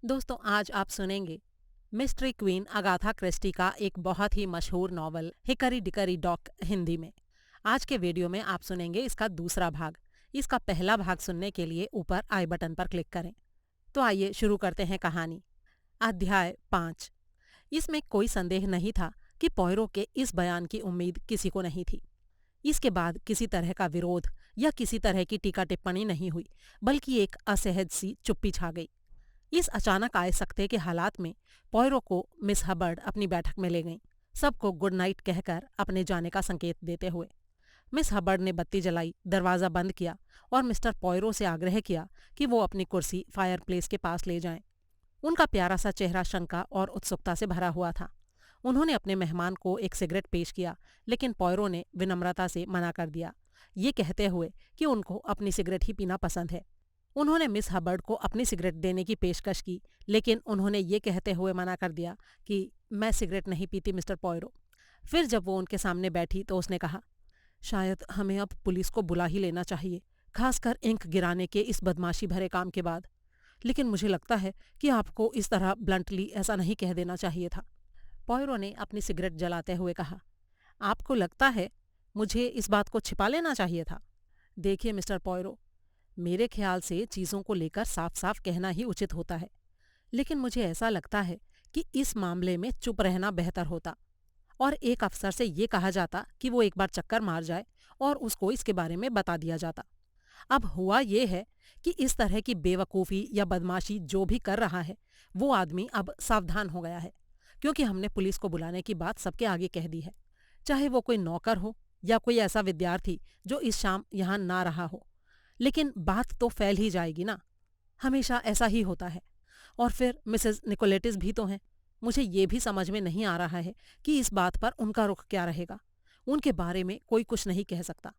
दोस्तों, आज आप सुनेंगे मिस्ट्री क्वीन अगाथा क्रिस्टी का एक बहुत ही मशहूर novel hickory decree dock Hindi में। आज के वीडियो में आप सुनेंगे इसका दूसरा भाग। इसका पहला भाग सुनने के लिए ऊपर आई बटन पर क्लिक करें। तो आइए शुरू करते हैं कहानी। अध्याय 5। इसमें कोई संदेह नहीं था कि पॉयरो के इस बयान की उम्मीद किसी को नहीं थी। इसके बाद किसी तरह का विरोध या किसी तरह की टीका टिप्पणी नहीं हुई, बल्कि एक असहज सी चुप्पी छा गई। इस अचानक आए सकते के हालात में पॉयरो को मिस हबर्ड अपनी बैठक में ले गईं, सबको गुड नाइट कहकर अपने जाने का संकेत देते हुए। मिस हबर्ड ने बत्ती जलाई, दरवाज़ा बंद किया और मिस्टर पॉयरो से आग्रह किया कि वो अपनी कुर्सी फायरप्लेस के पास ले जाएं। उनका प्यारा सा चेहरा शंका और उत्सुकता से भरा हुआ था। उन्होंने अपने मेहमान को एक सिगरेट पेश किया, लेकिन पॉयरो ने विनम्रता से मना कर दिया, ये कहते हुए कि उनको अपनी सिगरेट ही पीना पसंद है। उन्होंने मिस हबर्ड को अपनी सिगरेट देने की पेशकश की, लेकिन उन्होंने ये कहते हुए मना कर दिया कि मैं सिगरेट नहीं पीती मिस्टर पॉयरो। फिर जब वो उनके सामने बैठी तो उसने कहा, शायद हमें अब पुलिस को बुला ही लेना चाहिए, खासकर इंक गिराने के इस बदमाशी भरे काम के बाद। लेकिन मुझे लगता है कि आपको इस तरह ब्लंटली ऐसा नहीं कह देना चाहिए था। पॉयरो ने अपनी सिगरेट जलाते हुए कहा, आपको लगता है मुझे इस बात को छिपा लेना चाहिए था? देखिए मिस्टर पॉयरो, मेरे ख्याल से चीज़ों को लेकर साफ साफ कहना ही उचित होता है, लेकिन मुझे ऐसा लगता है कि इस मामले में चुप रहना बेहतर होता और एक अफसर से ये कहा जाता कि वो एक बार चक्कर मार जाए और उसको इसके बारे में बता दिया जाता। अब हुआ ये है कि इस तरह की बेवकूफ़ी या बदमाशी जो भी कर रहा है, वो आदमी अब सावधान हो गया है, क्योंकि हमने पुलिस को बुलाने की बात सबके आगे कह दी है। चाहे वो कोई नौकर हो या कोई ऐसा विद्यार्थी जो इस शाम यहाँ ना रहा हो, लेकिन बात तो फैल ही जाएगी ना। हमेशा ऐसा ही होता है। और फिर मिसेस निकोलेटिस भी तो हैं। मुझे ये भी समझ में नहीं आ रहा है कि इस बात पर उनका रुख क्या रहेगा। उनके बारे में कोई कुछ नहीं कह सकता।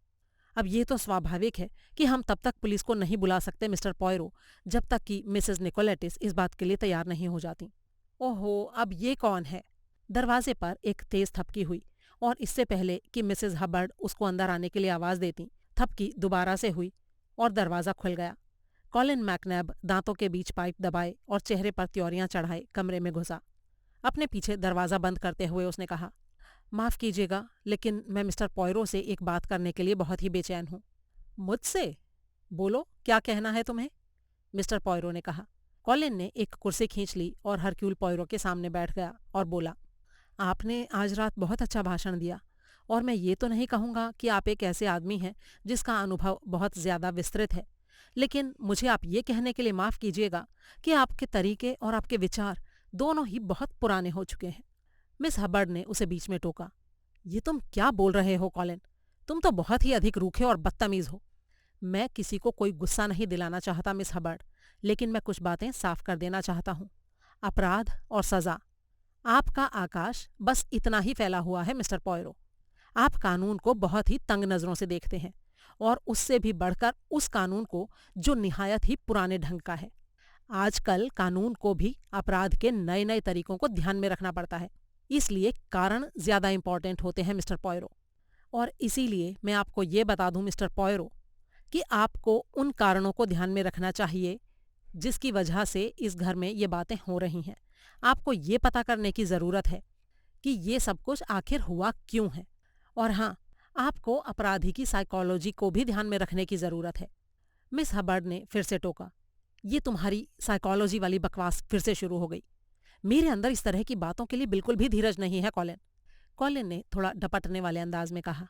अब ये तो स्वाभाविक है कि हम तब तक पुलिस को नहीं बुला सकते मिस्टर पॉयरो, जब तक कि मिसेस निकोलेटिस इस बात के लिए तैयार नहीं हो जाती। ओहो, अब ये कौन है? दरवाजे पर एक तेज थपकी हुई और इससे पहले कि मिसेस हबर्ड उसको अंदर आने के लिए आवाज़ देती, थपकी दोबारा से हुई और दरवाज़ा खुल गया। कॉलिन मैकनैब दांतों के बीच पाइप दबाए और चेहरे पर त्योरियां चढ़ाए कमरे में घुसा। अपने पीछे दरवाज़ा बंद करते हुए उसने कहा, माफ़ कीजिएगा, लेकिन मैं मिस्टर पॉयरो से एक बात करने के लिए बहुत ही बेचैन हूँ। मुझसे? बोलो, क्या कहना है तुम्हें? मिस्टर पॉयरो ने कहा। कॉलिन ने एक कुर्सी खींच ली और हरक्यूल पॉयरो के सामने बैठ गया और बोला, आपने आज रात बहुत अच्छा भाषण दिया और मैं ये तो नहीं कहूँगा कि आप एक ऐसे आदमी हैं जिसका अनुभव बहुत ज़्यादा विस्तृत है, लेकिन मुझे आप ये कहने के लिए माफ़ कीजिएगा कि आपके तरीके और आपके विचार दोनों ही बहुत पुराने हो चुके हैं। मिस हबर्ड ने उसे बीच में टोका, ये तुम क्या बोल रहे हो कॉलिन? तुम तो बहुत ही अधिक रूखे और बदतमीज़ हो। मैं किसी को कोई गुस्सा नहीं दिलाना चाहता मिस हबर्ड, लेकिन मैं कुछ बातें साफ कर देना चाहता हूँ। अपराध और सज़ा, आपका आकाश बस इतना ही फैला हुआ है मिस्टर पॉयरो। आप कानून को बहुत ही तंग नज़रों से देखते हैं, और उससे भी बढ़कर उस कानून को जो निहायत ही पुराने ढंग का है। आजकल कानून को भी अपराध के नए नए तरीकों को ध्यान में रखना पड़ता है, इसलिए कारण ज़्यादा इम्पॉर्टेंट होते हैं मिस्टर पॉयरो। और इसीलिए मैं आपको ये बता दूं मिस्टर पॉयरो कि आपको उन कारणों को ध्यान में रखना चाहिए जिसकी वजह से इस घर में ये बातें हो रही हैं। आपको ये पता करने की ज़रूरत है कि ये सब कुछ आखिर हुआ क्यों है। और हाँ, आपको अपराधी की साइकोलॉजी को भी ध्यान में रखने की ज़रूरत है। मिस हबर्ड ने फिर से टोका, ये तुम्हारी साइकोलॉजी वाली बकवास फिर से शुरू हो गई। मेरे अंदर इस तरह की बातों के लिए बिल्कुल भी धीरज नहीं है कॉलिन। कॉलिन ने थोड़ा डपटने वाले अंदाज में कहा,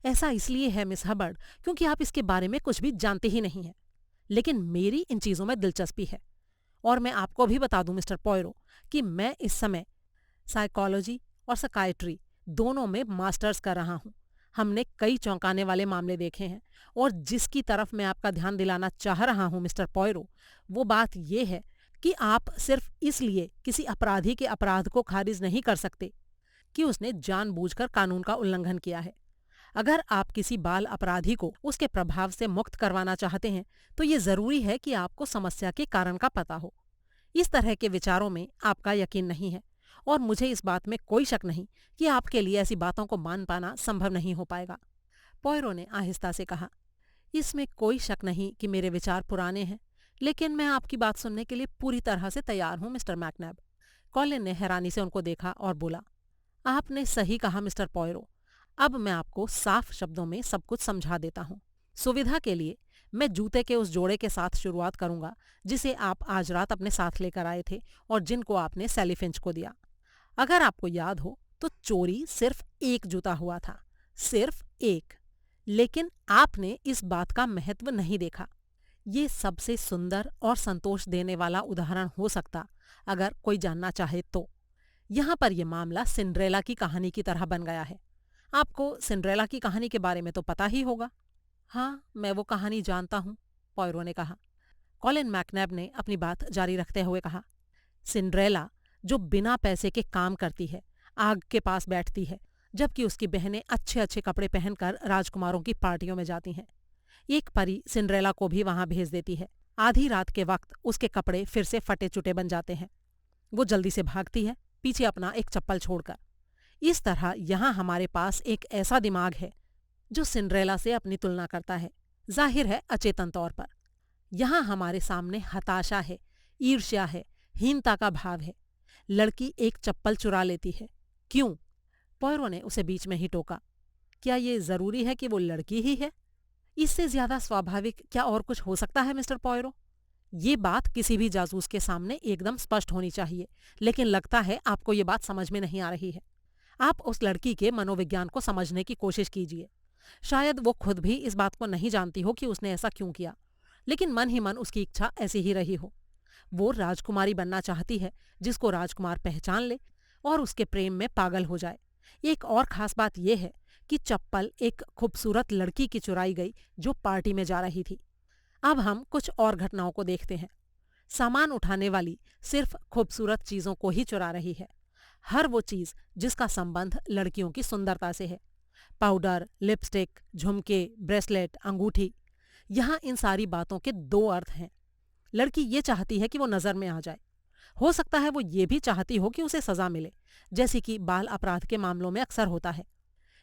ऐसा इसलिए है मिस हबर्ड क्योंकि आप इसके बारे में कुछ भी जानते ही नहीं हैं। लेकिन मेरी इन चीज़ों में दिलचस्पी है, और मैं आपको भी बता दूं मिस्टर पॉयरो कि मैं इस समय साइकोलॉजी और सकाइट्री दोनों में मास्टर्स कर रहा हूँ। हमने कई चौंकाने वाले मामले देखे हैं, और जिसकी तरफ मैं आपका ध्यान दिलाना चाह रहा हूँ मिस्टर पॉयरो, वो बात ये है कि आप सिर्फ इसलिए किसी अपराधी के अपराध को खारिज नहीं कर सकते कि उसने जानबूझकर कानून का उल्लंघन किया है। अगर आप किसी बाल अपराधी को उसके प्रभाव से मुक्त करवाना चाहते हैं, तो ये ज़रूरी है कि आपको समस्या के कारण का पता हो। इस तरह के विचारों में आपका यकीन नहीं है, और मुझे इस बात में कोई शक नहीं कि आपके लिए ऐसी बातों को मान पाना संभव नहीं हो पाएगा। पॉयरो ने आहिस्ता से कहा, इसमें कोई शक नहीं कि मेरे विचार पुराने हैं, लेकिन मैं आपकी बात सुनने के लिए पूरी तरह से तैयार हूँ मिस्टर मैकनैब। कॉलिन ने हैरानी से उनको देखा और बोला, आपने सही कहा मिस्टर पॉयरो। अब मैं आपको साफ शब्दों में सब कुछ समझा देता हूँ। सुविधा के लिए मैं जूते के उस जोड़े के साथ शुरुआत करूंगा जिसे आप आज रात अपने साथ लेकर आए थे और जिनको आपने सैली फिंच को दिया। अगर आपको याद हो तो चोरी सिर्फ एक जूता हुआ था, सिर्फ एक। लेकिन आपने इस बात का महत्व नहीं देखा। ये सबसे सुंदर और संतोष देने वाला उदाहरण हो सकता अगर कोई जानना चाहे तो। यहाँ पर यह मामला सिंड्रेला की कहानी की तरह बन गया है। आपको सिंड्रेला की कहानी के बारे में तो पता ही होगा। हाँ, मैं वो कहानी जानता हूँ, पॉयरो ने कहा। कॉलिन मैकनैब ने अपनी बात जारी रखते हुए कहा, सिंड्रेला जो बिना पैसे के काम करती है, आग के पास बैठती है, जबकि उसकी बहनें अच्छे अच्छे कपड़े पहनकर राजकुमारों की पार्टियों में जाती हैं। एक परी सिंड्रेला को भी वहां भेज देती है। आधी रात के वक्त उसके कपड़े फिर से फटे चुटे बन जाते हैं। वो जल्दी से भागती है, पीछे अपना एक चप्पल छोड़कर। इस तरह यहाँ हमारे पास एक ऐसा दिमाग है जो सिंड्रेला से अपनी तुलना करता है, जाहिर है अचेतन तौर पर। यहाँ हमारे सामने हताशा है, ईर्ष्या है, हीनता का भाव है। लड़की एक चप्पल चुरा लेती है। क्यों? पॉयरो ने उसे बीच में ही टोका। क्या ये जरूरी है कि वो लड़की ही है? इससे ज्यादा स्वाभाविक क्या और कुछ हो सकता है मिस्टर पॉयरो? ये बात किसी भी जासूस के सामने एकदम स्पष्ट होनी चाहिए, लेकिन लगता है आपको ये बात समझ में नहीं आ रही है। आप उस लड़की के मनोविज्ञान को समझने की कोशिश कीजिए। शायद वो खुद भी इस बात को नहीं जानती हो कि उसने ऐसा क्यों किया, लेकिन मन ही मन उसकी इच्छा ऐसी ही रही हो। वो राजकुमारी बनना चाहती है जिसको राजकुमार पहचान ले और उसके प्रेम में पागल हो जाए। एक और खास बात यह है कि चप्पल एक खूबसूरत लड़की की चुराई गई जो पार्टी में जा रही थी। अब हम कुछ और घटनाओं को देखते हैं। सामान उठाने वाली सिर्फ खूबसूरत चीजों को ही चुरा रही है, हर वो चीज जिसका संबंध लड़कियों की सुंदरता से है। पाउडर, लिपस्टिक, झुमके, ब्रेसलेट, अंगूठी। यहाँ इन सारी बातों के दो अर्थ हैं। लड़की ये चाहती है कि वो नजर में आ जाए। हो सकता है वो ये भी चाहती हो कि उसे सजा मिले, जैसे कि बाल अपराध के मामलों में अक्सर होता है।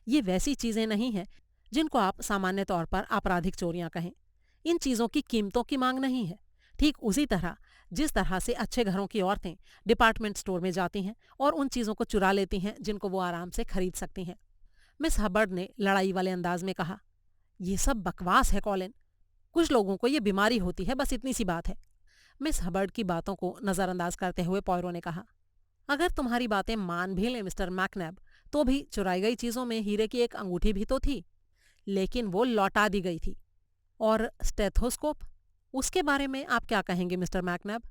ये वैसी चीजें नहीं हैं जिनको आप सामान्य तौर पर आपराधिक चोरियां कहें। इन चीजों की कीमतों की मांग नहीं है। ठीक उसी तरह जिस तरह से अच्छे घरों की औरतें डिपार्टमेंट स्टोर में जाती हैं और उन चीजों को चुरा लेती हैं जिनको वो आराम से खरीद सकती हैं। मिस हबर्ड ने लड़ाई वाले अंदाज में कहा, ये सब बकवास है कॉलिन। कुछ लोगों को ये बीमारी होती है, बस इतनी सी बात है। मिस हबर्ड की बातों को नजरअंदाज करते हुए पॉयरो ने कहा, अगर तुम्हारी बातें मान भी लें मिस्टर मैकनैब, तो भी चुराई गई चीजों में हीरे की एक अंगूठी भी तो थी, लेकिन वो लौटा दी गई थी। और स्टेथोस्कोप, उसके बारे में आप क्या कहेंगे मिस्टर मैकनैब?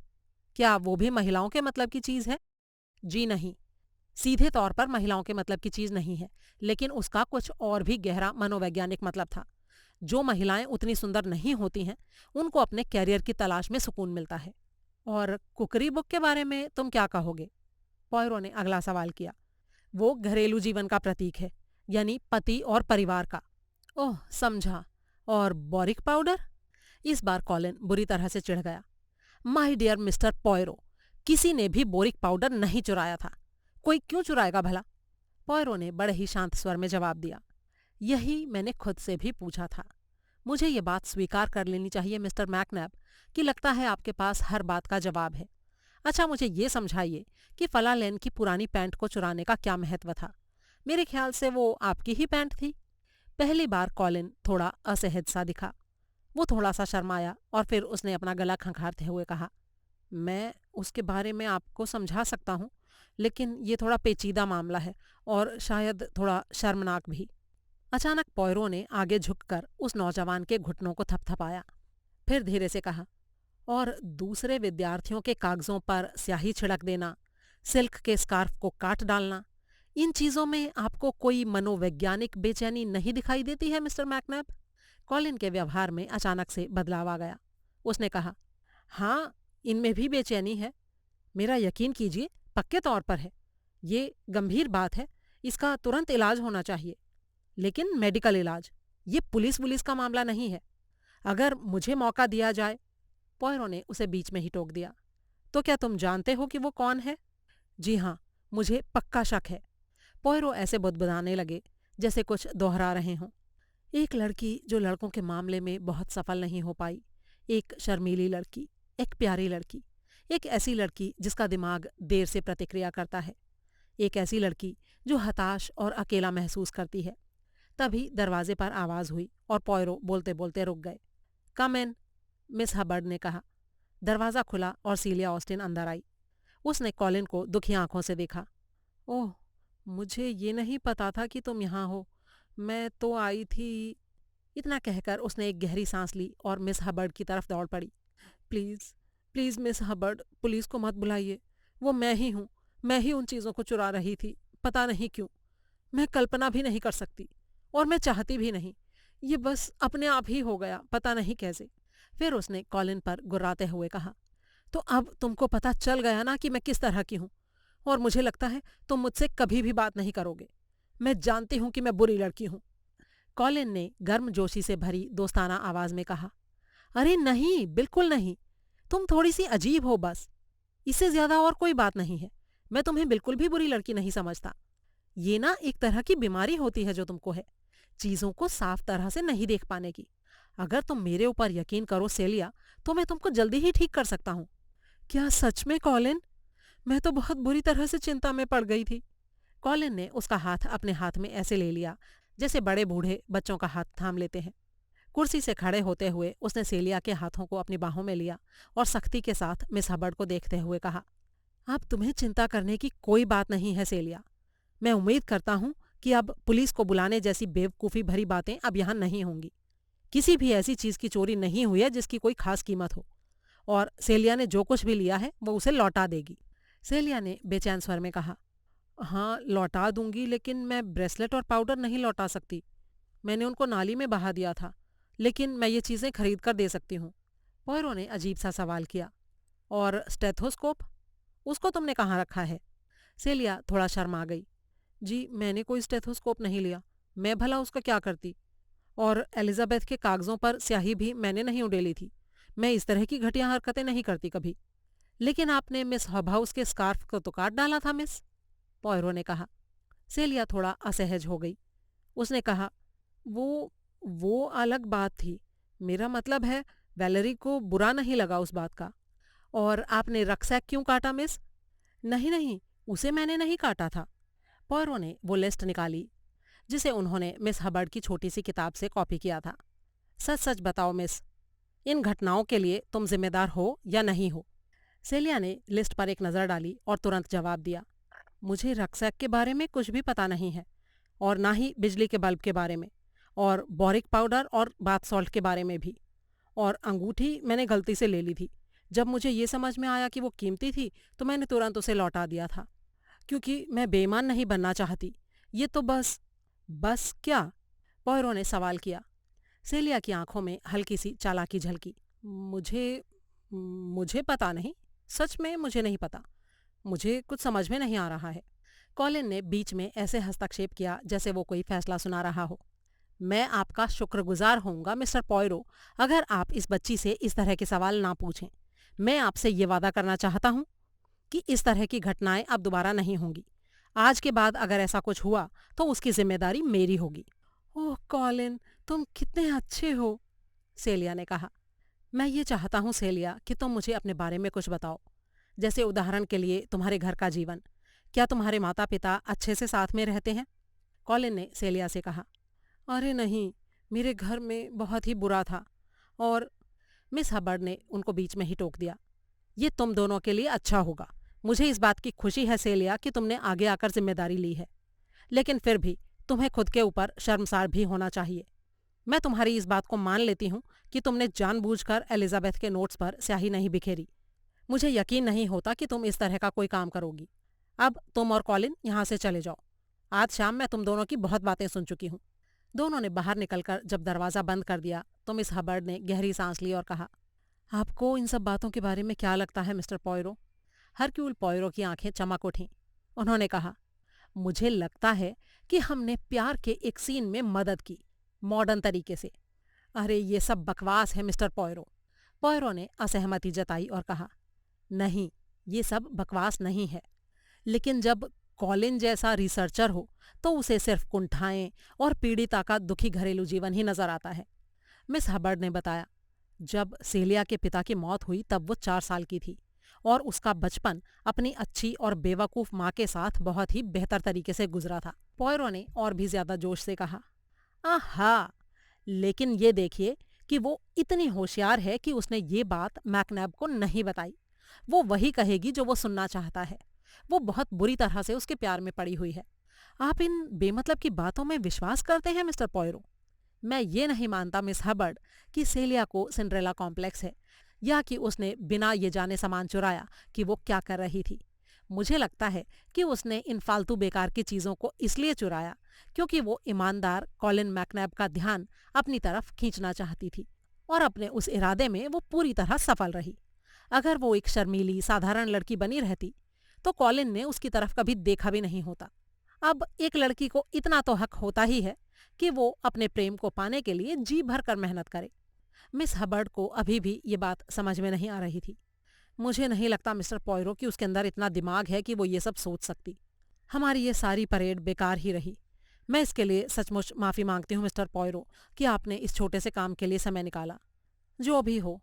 क्या वो भी महिलाओं के मतलब की चीज है? जी नहीं, सीधे तौर पर महिलाओं के मतलब की चीज नहीं है, लेकिन उसका कुछ और भी गहरा मनोवैज्ञानिक मतलब था। जो महिलाएं उतनी सुंदर नहीं होती हैं, उनको अपने कैरियर की तलाश में सुकून मिलता है। और कुकरी बुक के बारे में तुम क्या कहोगे? पॉयरो ने अगला सवाल किया। वो घरेलू जीवन का प्रतीक है, यानी पति और परिवार का। ओह, समझा। और बोरिक पाउडर? इस बार कॉलिन बुरी तरह से चिढ़ गया। माय डियर मिस्टर पॉयरो, किसी ने भी बोरिक पाउडर नहीं चुराया था। कोई क्यों चुराएगा भला? पॉयरो ने बड़े ही शांत स्वर में जवाब दिया। यही मैंने खुद से भी पूछा था। मुझे ये बात स्वीकार कर लेनी चाहिए मिस्टर मैकनैब कि लगता है आपके पास हर बात का जवाब है। अच्छा, मुझे ये समझाइए कि फला लेन की पुरानी पैंट को चुराने का क्या महत्व था? मेरे ख्याल से वो आपकी ही पैंट थी। पहली बार कॉलिन थोड़ा असहज सा दिखा। वो थोड़ा सा शर्माया और फिर उसने अपना गला खंखारते हुए कहा, मैं उसके बारे में आपको समझा सकता हूँ, लेकिन ये थोड़ा पेचीदा मामला है और शायद थोड़ा शर्मनाक भी। अचानक पॉयरो ने आगे झुककर उस नौजवान के घुटनों को थपथपाया। फिर धीरे से कहा, और दूसरे विद्यार्थियों के कागजों पर स्याही छिड़क देना, सिल्क के स्कार्फ को काट डालना, इन चीजों में आपको कोई मनोवैज्ञानिक बेचैनी नहीं दिखाई देती है मिस्टर मैकनैब? कॉलिन के व्यवहार में अचानक से बदलाव आ गया। उसने कहा, हाँ, इनमें भी बेचैनी है। मेरा यकीन कीजिए, पक्के तौर पर है। ये गंभीर बात है, इसका तुरंत इलाज होना चाहिए। लेकिन मेडिकल इलाज, ये पुलिस का मामला नहीं है। अगर मुझे मौका दिया जाए। पॉयरो ने उसे बीच में ही टोक दिया। तो क्या तुम जानते हो कि वो कौन है? जी हाँ, मुझे पक्का शक है। पॉयरो ऐसे बुदबुदाने लगे जैसे कुछ दोहरा रहे हों। एक लड़की जो लड़कों के मामले में बहुत सफल नहीं हो पाई, एक शर्मीली लड़की, एक प्यारी लड़की, एक ऐसी लड़की जिसका दिमाग देर से प्रतिक्रिया करता है, एक ऐसी लड़की जो हताश और अकेला महसूस करती है। तभी दरवाजे पर आवाज हुई और पॉयरो बोलते बोलते रुक गए। कम इन, मिस हबर्ड ने कहा। दरवाज़ा खुला और सीलिया ऑस्टिन अंदर आई। उसने कॉलिन को दुखी आंखों से देखा। ओह, मुझे ये नहीं पता था कि तुम यहाँ हो। मैं तो आई थी। इतना कहकर उसने एक गहरी सांस ली और मिस हबर्ड की तरफ दौड़ पड़ी। Please please miss Hubbard, police को मत बुलाइए। वो मैं ही हूँ। मैं ही उन चीज़ों को चुरा रही थी, पता नहीं क्यों। मैं कल्पना भी नहीं कर सकती और मैं चाहती भी नहीं। ये बस अपने आप ही हो गया, पता नहीं कैसे। फिर उसने कॉलिन पर गुर्राते हुए कहा, तो अब तुमको पता चल गया ना कि मैं किस तरह की हूँ, और मुझे लगता है तुम मुझसे कभी भी बात नहीं करोगे। मैं जानती हूँ कि मैं बुरी लड़की हूँ। कॉलिन ने गर्मजोशी से भरी दोस्ताना आवाज में कहा, अरे नहीं, बिल्कुल नहीं। तुम थोड़ी सी अजीब हो बस। इससे ज्यादा और कोई बात नहीं है। मैं तुम्हें बिल्कुल भी बुरी लड़की नहीं समझता। ये ना एक तरह की बीमारी होती है जो तुमको है, चीजों को साफ तरह से नहीं देख पाने की। अगर तुम मेरे ऊपर यकीन करो सेलिया, तो मैं तुमको जल्दी ही ठीक कर सकता हूँ। क्या सच में कॉलिन? मैं तो बहुत बुरी तरह से चिंता में पड़ गई थी। कॉलिन ने उसका हाथ अपने हाथ में ऐसे ले लिया जैसे बड़े बूढ़े बच्चों का हाथ थाम लेते हैं। कुर्सी से खड़े होते हुए उसने सेलिया के हाथों को अपनी बाहों में लिया और सख्ती के साथ मिस हबर्ड को देखते हुए कहा, अब तुम्हें चिंता करने की कोई बात नहीं है सेलिया। मैं उम्मीद करता हूँ कि अब पुलिस को बुलाने जैसी बेवकूफ़ी भरी बातें अब यहाँ नहीं होंगी। किसी भी ऐसी चीज़ की चोरी नहीं हुई है जिसकी कोई खास कीमत हो, और सेलिया ने जो कुछ भी लिया है वो उसे लौटा देगी। सेलिया ने बेचैन स्वर में कहा, हाँ लौटा दूंगी, लेकिन मैं ब्रेसलेट और पाउडर नहीं लौटा सकती। मैंने उनको नाली में बहा दिया था, लेकिन मैं ये चीज़ें खरीद कर दे सकती हूँ। पॉयरो ने अजीब सा सवाल किया, और स्टेथोस्कोप, उसको तुमने कहाँ रखा है? सेलिया थोड़ा शर्मा गई। जी, मैंने कोई स्टेथोस्कोप नहीं लिया। मैं भला उसका क्या करती? और एलिजाबेथ के कागजों पर स्याही भी मैंने नहीं उडेली थी। मैं इस तरह की घटिया हरकतें नहीं करती कभी। लेकिन आपने मिस हबहाउस के स्कार्फ को तो काट डाला था मिस, पॉयरो ने कहा। सेलिया थोड़ा असहज हो गई। उसने कहा, वो अलग बात थी। मेरा मतलब है, वैलेरी को बुरा नहीं लगा उस बात का। और आपने रक्सैक क्यों काटा मिस? नहीं नहीं, उसे मैंने नहीं काटा था। पॉयरो ने वो लिस्ट निकाली जिसे उन्होंने मिस हबर्ड की छोटी सी किताब से कॉपी किया था। सच सच बताओ मिस, इन घटनाओं के लिए तुम जिम्मेदार हो या नहीं हो? सेलिया ने लिस्ट पर एक नज़र डाली और तुरंत जवाब दिया, मुझे रक्सैक के बारे में कुछ भी पता नहीं है, और ना ही बिजली के बल्ब के बारे में, और बोरिक पाउडर और बाथ सॉल्ट के बारे में भी। और अंगूठी मैंने गलती से ले ली थी। जब मुझे ये समझ में आया कि वो कीमती थी तो मैंने तुरंत उसे लौटा दिया था, क्योंकि मैं बेईमान नहीं बनना चाहती। ये तो बस क्या? पॉयरो ने सवाल किया। सेलिया की आंखों में हल्की सी चालाकी झलकी। मुझे पता नहीं, सच में मुझे नहीं पता। मुझे कुछ समझ में नहीं आ रहा है। कॉलिन ने बीच में ऐसे हस्तक्षेप किया जैसे वो कोई फैसला सुना रहा हो। मैं आपका शुक्रगुजार होऊंगा मिस्टर पॉयरो अगर आप इस बच्ची से इस तरह के सवाल ना पूछें। मैं आपसे ये वादा करना चाहता हूँ कि इस तरह की घटनाएं अब दोबारा नहीं होंगी। आज के बाद अगर ऐसा कुछ हुआ तो उसकी जिम्मेदारी मेरी होगी। ओह कॉलिन, तुम कितने अच्छे हो, सेलिया ने कहा। मैं ये चाहता हूँ सेलिया कि तुम मुझे अपने बारे में कुछ बताओ। जैसे उदाहरण के लिए तुम्हारे घर का जीवन। क्या तुम्हारे माता पिता अच्छे से साथ में रहते हैं? कॉलिन ने सेलिया से कहा, अरे नहीं, मेरे घर में बहुत ही बुरा था। और मिस हबर्ड ने उनको बीच में ही टोक दिया। ये तुम दोनों के लिए अच्छा होगा। मुझे इस बात की खुशी है सेलिया कि तुमने आगे आकर जिम्मेदारी ली है, लेकिन फिर भी तुम्हें खुद के ऊपर शर्मसार भी होना चाहिए। मैं तुम्हारी इस बात को मान लेती हूँ कि तुमने जानबूझकर एलिजाबेथ के नोट्स पर स्याही नहीं बिखेरी। मुझे यकीन नहीं होता कि तुम इस तरह का कोई काम करोगी। अब तुम और कॉलिन यहाँ से चले जाओ। आज शाम मैं तुम दोनों की बहुत बातें सुन चुकी हूँ। दोनों ने बाहर निकलकर जब दरवाज़ा बंद कर दिया तो मिस हबर्ड ने गहरी सांस ली और कहा, आपको इन सब बातों के बारे में क्या लगता है मिस्टर पॉयरो? हरक्यूल पॉयरो की आंखें चमक उठीं। उन्होंने कहा, मुझे लगता है कि हमने प्यार के एक सीन में मदद की, मॉडर्न तरीके से। अरे ये सब बकवास है मिस्टर पॉयरो। पॉयरो ने असहमति जताई और कहा, नहीं, ये सब बकवास नहीं है। लेकिन जब कॉलिन जैसा रिसर्चर हो तो उसे सिर्फ कुंठाएं और पीड़िता का दुखी घरेलू जीवन ही नजर आता है। मिस हबर्ड ने बताया, जब सेलिया के पिता की मौत हुई तब वो 4 साल की थी और उसका बचपन अपनी अच्छी और बेवकूफ माँ के साथ बहुत ही बेहतर तरीके से गुजरा था। पॉयरो ने और भी ज्यादा जोश से कहा। आहा, लेकिन ये देखिए कि वो इतनी होशियार है कि उसने ये बात मैकनैब को नहीं बताई। वो वही कहेगी जो वो सुनना चाहता है। वो बहुत बुरी तरह से उसके प्यार में पड़ी हुई है। आप इन बेमतलब की बातों में विश्वास करते हैं मिस्टर पॉयरो? मैं ये नहीं मानता मिस हबर्ड कि सेलिया को सिंड्रेला कॉम्प्लेक्स है या कि उसने बिना ये जाने सामान चुराया कि वो क्या कर रही थी। मुझे लगता है कि उसने इन फालतू बेकार की चीज़ों को इसलिए चुराया क्योंकि वो ईमानदार कॉलिन मैकनैब का ध्यान अपनी तरफ खींचना चाहती थी और अपने उस इरादे में वो पूरी तरह सफल रही। अगर वो एक शर्मीली साधारण लड़की बनी रहती तो कॉलिन ने उसकी तरफ कभी देखा भी नहीं होता। अब एक लड़की को इतना तो हक होता ही है कि वो अपने प्रेम को पाने के लिए जी भर कर मेहनत करे। मिस हबर्ड को अभी भी ये बात समझ में नहीं आ रही थी। मुझे नहीं लगता मिस्टर पॉयरो कि उसके अंदर इतना दिमाग है कि वो ये सब सोच सकती। हमारी ये सारी परेड बेकार ही रही। मैं इसके लिए सचमुच माफ़ी मांगती हूँ मिस्टर पॉयरो कि आपने इस छोटे से काम के लिए समय निकाला। जो भी हो,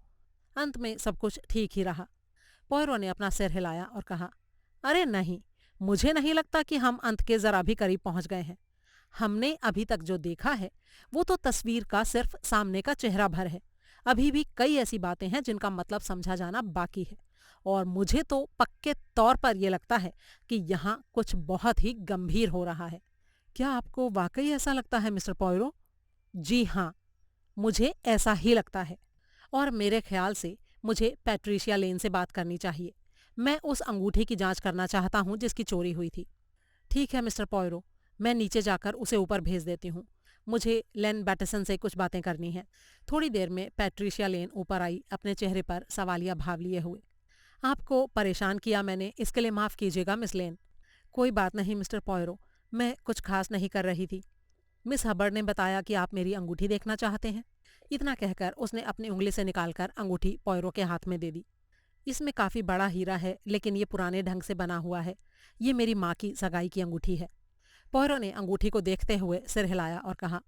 अंत में सब कुछ ठीक ही रहा। पॉयरो ने अपना सिर हिलाया और कहा, अरे नहीं, मुझे नहीं लगता कि हम अंत के जरा भी करीब पहुंच गए हैं। हमने अभी तक जो देखा है वो तो तस्वीर का सिर्फ सामने का चेहरा भर है। अभी भी कई ऐसी बातें हैं जिनका मतलब समझा जाना बाकी है और मुझे तो पक्के तौर पर यह लगता है कि यहाँ कुछ बहुत ही गंभीर हो रहा है। क्या आपको वाकई ऐसा लगता है मिस्टर पॉयरो? जी हाँ, मुझे ऐसा ही लगता है और मेरे ख्याल से मुझे पैट्रिशिया लेन से बात करनी चाहिए। मैं उस अंगूठी की जांच करना चाहता हूँ जिसकी चोरी हुई थी। ठीक है मिस्टर पॉयरो, मैं नीचे जाकर उसे ऊपर भेज देती हूँ। मुझे लेन बैटसन से कुछ बातें करनी है। थोड़ी देर में पैट्रिशिया लेन ऊपर आई, अपने चेहरे पर सवालिया भाव लिए हुए। आपको परेशान किया मैंने, इसके लिए माफ़ कीजिएगा मिस लेन। कोई बात नहीं मिस्टर पॉयरो, मैं कुछ खास नहीं कर रही थी। मिस हबर्ड ने बताया कि आप मेरी अंगूठी देखना चाहते हैं। इतना कहकर उसने अपनी उंगली से निकालकर अंगूठी पॉयरो के हाथ में दे दी। इसमें काफ़ी बड़ा हीरा है, लेकिन ये पुराने ढंग से बना हुआ है। ये मेरी माँ की सगाई की अंगूठी है। पॉयरो ने अंगूठी को देखते हुए सिर हिलाया और कहा,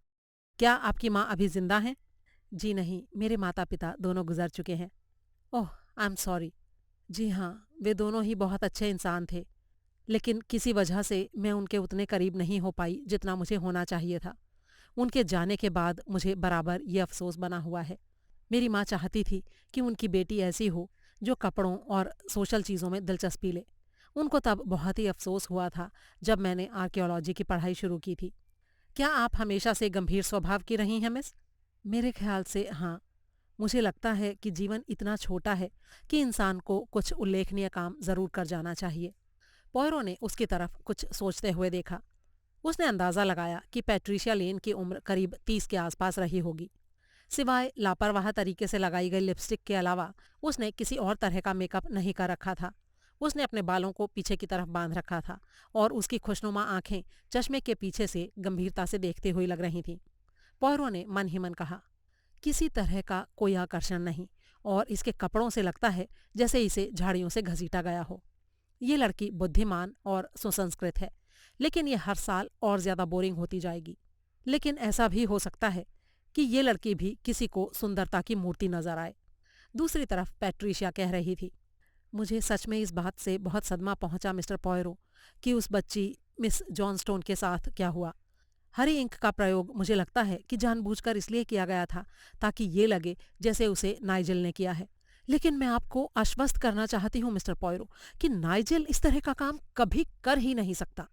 क्या आपकी माँ अभी जिंदा हैं? जी नहीं, मेरे माता पिता दोनों गुजर चुके हैं। ओह, आई एम सॉरी। जी हाँ, वे दोनों ही बहुत अच्छे इंसान थे, लेकिन किसी वजह से मैं उनके उतने करीब नहीं हो पाई जितना मुझे होना चाहिए था। उनके जाने के बाद मुझे बराबर ये अफसोस बना हुआ है। मेरी माँ चाहती थी कि उनकी बेटी ऐसी हो जो कपड़ों और सोशल चीज़ों में दिलचस्पी ले। उनको तब बहुत ही अफसोस हुआ था जब मैंने आर्कियोलॉजी की पढ़ाई शुरू की थी। क्या आप हमेशा से गंभीर स्वभाव की रही हैं मिस? मेरे ख्याल से हाँ। मुझे लगता है कि जीवन इतना छोटा है कि इंसान को कुछ उल्लेखनीय काम जरूर कर जाना चाहिए। पॉयरो ने उसकी तरफ कुछ सोचते हुए देखा। उसने अंदाजा लगाया कि पैट्रिशिया लेन की उम्र करीब 30 के आसपास रही होगी। सिवाय लापरवाह तरीके से लगाई गई लिपस्टिक के अलावा उसने किसी और तरह का मेकअप नहीं कर रखा था। उसने अपने बालों को पीछे की तरफ बांध रखा था और उसकी खुशनुमा आंखें चश्मे के पीछे से गंभीरता से देखती हुई लग रही थीं। पॉयरो ने मन ही मन कहा, किसी तरह का कोई आकर्षण नहीं और इसके कपड़ों से लगता है जैसे इसे झाड़ियों से घसीटा गया हो। ये लड़की बुद्धिमान और सुसंस्कृत है, लेकिन ये हर साल और ज्यादा बोरिंग होती जाएगी। लेकिन ऐसा भी हो सकता है कि ये लड़की भी किसी को सुंदरता की मूर्ति नजर आए। दूसरी तरफ पैट्रिशिया कह रही थी, मुझे सच में इस बात से बहुत सदमा पहुंचा मिस्टर पॉयरो कि उस बच्ची मिस जॉनस्टोन के साथ क्या हुआ। हरी इंक का प्रयोग मुझे लगता है कि जानबूझकर इसलिए किया गया था ताकि ये लगे जैसे उसे नाइजेल ने किया है। लेकिन मैं आपको आश्वस्त करना चाहती हूँ मिस्टर पॉयरो कि नाइजेल इस तरह का काम कभी कर ही नहीं सकता।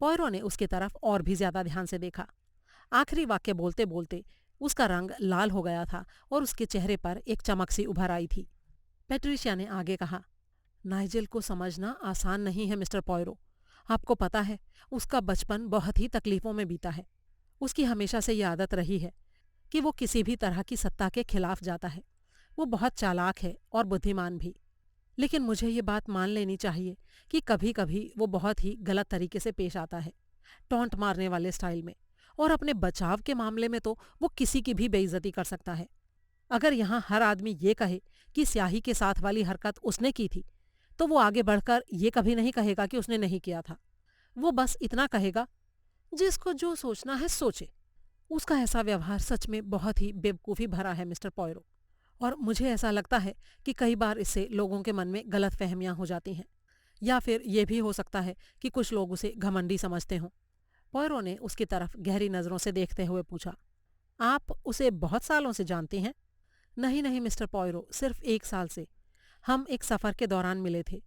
पॉयरो ने उसकी तरफ और भी ज्यादा ध्यान से देखा। आखिरी वाक्य बोलते बोलते उसका रंग लाल हो गया था और उसके चेहरे पर एक चमक सी उभर आई थी। पैट्रिशिया ने आगे कहा, नाइजेल को समझना आसान नहीं है मिस्टर पॉयरो। आपको पता है, उसका बचपन बहुत ही तकलीफों में बीता है। उसकी हमेशा से ये आदत रही है कि वो किसी भी तरह की सत्ता के खिलाफ जाता है। वो बहुत चालाक है और बुद्धिमान भी, लेकिन मुझे ये बात मान लेनी चाहिए कि कभी कभी वो बहुत ही गलत तरीके से पेश आता है, टॉन्ट मारने वाले स्टाइल में। और अपने बचाव के मामले में तो वो किसी की भी बेइज्जती कर सकता है। अगर यहाँ हर आदमी ये कहे कि स्याही के साथ वाली हरकत उसने की थी, तो वो आगे बढ़कर ये कभी नहीं कहेगा कि उसने नहीं किया था। वो बस इतना कहेगा, जिसको जो सोचना है सोचे। उसका ऐसा व्यवहार सच में बहुत ही बेवकूफ़ी भरा है मिस्टर पॉयरो। और मुझे ऐसा लगता है कि कई बार इससे लोगों के मन में गलत फहमियां हो जाती हैं, या फिर ये भी हो सकता है कि कुछ लोग उसे घमंडी समझते हों। पॉयरो ने उसकी तरफ गहरी नजरों से देखते हुए पूछा, आप उसे बहुत सालों से जानती हैं? नहीं नहीं मिस्टर पॉयरो, सिर्फ 1 साल से। हम एक सफ़र के दौरान मिले थे।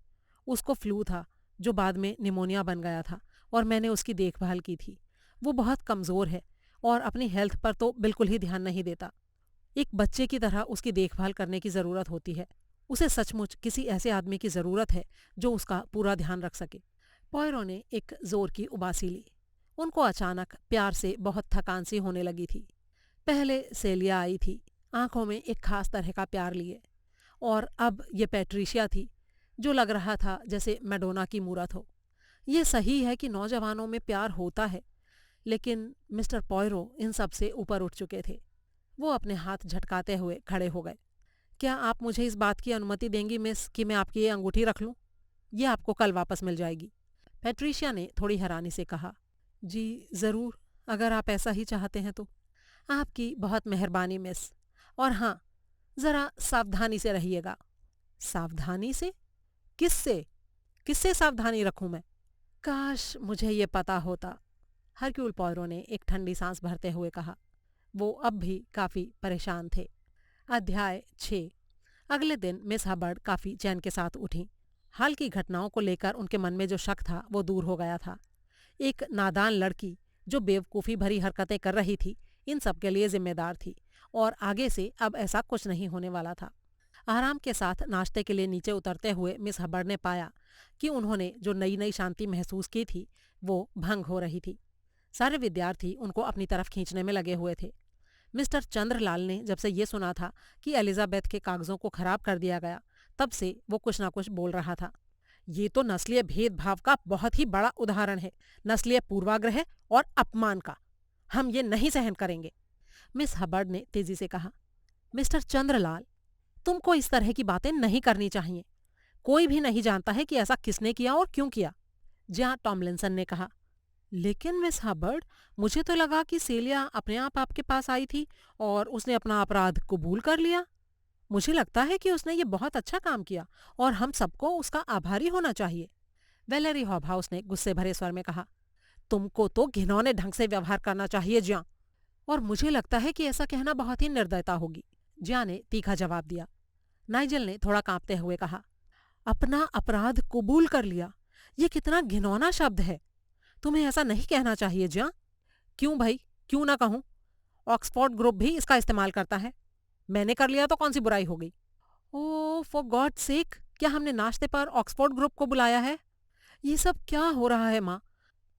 उसको फ्लू था, जो बाद में निमोनिया बन गया था, और मैंने उसकी देखभाल की थी। वो बहुत कमज़ोर है और अपनी हेल्थ पर तो बिल्कुल ही ध्यान नहीं देता। एक बच्चे की तरह उसकी देखभाल करने की ज़रूरत होती है। उसे सचमुच किसी ऐसे आदमी की ज़रूरत है जो उसका पूरा ध्यान रख सके। पॉयरो ने एक जोर की उबासी ली। उनको अचानक प्यार से बहुत थकान सी होने लगी थी। पहले सेलिया आई थी, आंखों में एक खास तरह का प्यार लिए, और अब ये पैट्रिशिया थी, जो लग रहा था जैसे मैडोना की मूरत हो। ये सही है कि नौजवानों में प्यार होता है, लेकिन मिस्टर पॉयरो इन सब से ऊपर उठ चुके थे। वो अपने हाथ झटकाते हुए खड़े हो गए। क्या आप मुझे इस बात की अनुमति देंगी मिस कि मैं आपकी ये अंगूठी रख लूं? ये आपको कल वापस मिल जाएगी। पैट्रिशिया ने थोड़ी हैरानी से कहा। जी ज़रूर, अगर आप ऐसा ही चाहते हैं तो। आपकी बहुत मेहरबानी मिस। और हाँ, ज़रा सावधानी से रहिएगा। सावधानी से? किससे? किससे सावधानी रखूं मैं? काश मुझे ये पता होता। हरक्यूल पॉयरो ने एक ठंडी सांस भरते हुए कहा। वो अब भी काफी परेशान थे। अध्याय 6। अगले दिन मिस हबर्ड काफी चैन के साथ उठी। हाल की घटनाओं को लेकर उनके मन में जो शक था वो दूर हो गया था। एक नादान लड़की जो बेवकूफ़ी भरी हरकतें कर रही थी, इन सब के लिए जिम्मेदार थी, और आगे से अब ऐसा कुछ नहीं होने वाला था। आराम के साथ नाश्ते के लिए नीचे उतरते हुए मिस हबर्ड ने पाया कि उन्होंने जो नई नई शांति महसूस की थी वो भंग हो रही थी। सारे विद्यार्थी उनको अपनी तरफ खींचने में लगे हुए थे। मिस्टर चंद्रलाल ने जब से ये सुना था कि एलिजाबेथ के कागजों को खराब कर दिया गया, तब से वो कुछ ना कुछ बोल रहा था। ये तो नस्लीय भेदभाव का बहुत ही बड़ा उदाहरण है, नस्लीय पूर्वाग्रह और अपमान का। हम ये नहीं सहन करेंगे। मिस हबर्ड ने तेजी से कहा। मिस्टर चंद्रलाल, तुमको इस तरह की बातें नहीं करनी चाहिए। कोई भी नहीं जानता है कि ऐसा किसने किया और क्यों किया। जहाँ टॉमलिंसन ने कहा। लेकिन मिस हबर्ड, मुझे तो लगा कि सेलिया अपने आप आपके पास आई थी और उसने अपना अपराध कबूल कर लिया। मुझे लगता है कि उसने ये बहुत अच्छा काम किया और हम सबको उसका आभारी होना चाहिए। वेलेरी हॉबहाउस ने गुस्से भरे स्वर में कहा। तुमको तो घिनौने ढंग से व्यवहार करना चाहिए ज्या, और मुझे लगता है कि ऐसा कहना बहुत ही निर्दयता होगी। ज्या ने तीखा जवाब दिया। नाइजल ने थोड़ा कांपते हुए कहा। अपना अपराध कबूल कर लिया, ये कितना घिनौना शब्द है। तुम्हें ऐसा नहीं कहना चाहिए ज्या। क्यों भाई, क्यों ना कहूं? ऑक्सफोर्ड ग्रुप भी इसका इस्तेमाल करता है। मैंने कर लिया तो कौन सी बुराई हो गई? ओ फॉर गॉड सेक, क्या हमने नाश्ते पर ऑक्सफोर्ड ग्रुप को बुलाया है? ये सब क्या हो रहा है माँ?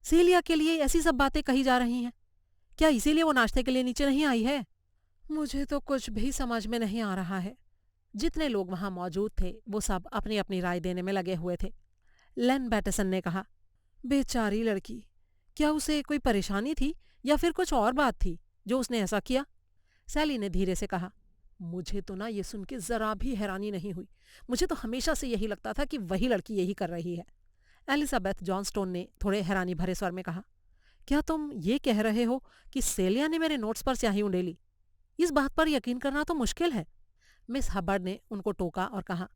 सीलिया के लिए ऐसी सब बातें कही जा रही हैं। क्या इसीलिए वो नाश्ते के लिए नीचे नहीं आई है? मुझे तो कुछ भी समझ में नहीं आ रहा है। जितने लोग वहां मौजूद थे वो सब अपनी अपनी राय देने में लगे हुए थे। लेन बैटसन ने कहा। बेचारी लड़की, क्या उसे कोई परेशानी थी या फिर कुछ और बात थी जो उसने ऐसा किया? सैली ने धीरे से कहा। मुझे तो ना ये सुन के जरा भी हैरानी नहीं हुई। मुझे तो हमेशा से यही लगता था कि वही लड़की यही कर रही है। एलिजाबेथ जॉनस्टोन ने थोड़े हैरानी भरे स्वर में कहा। क्या तुम ये कह रहे हो कि सेलिया ने मेरे नोट्स पर स्याही उंडेली? इस बात पर यकीन करना तो मुश्किल है। मिस हबर्ड ने उनको टोका और कहा।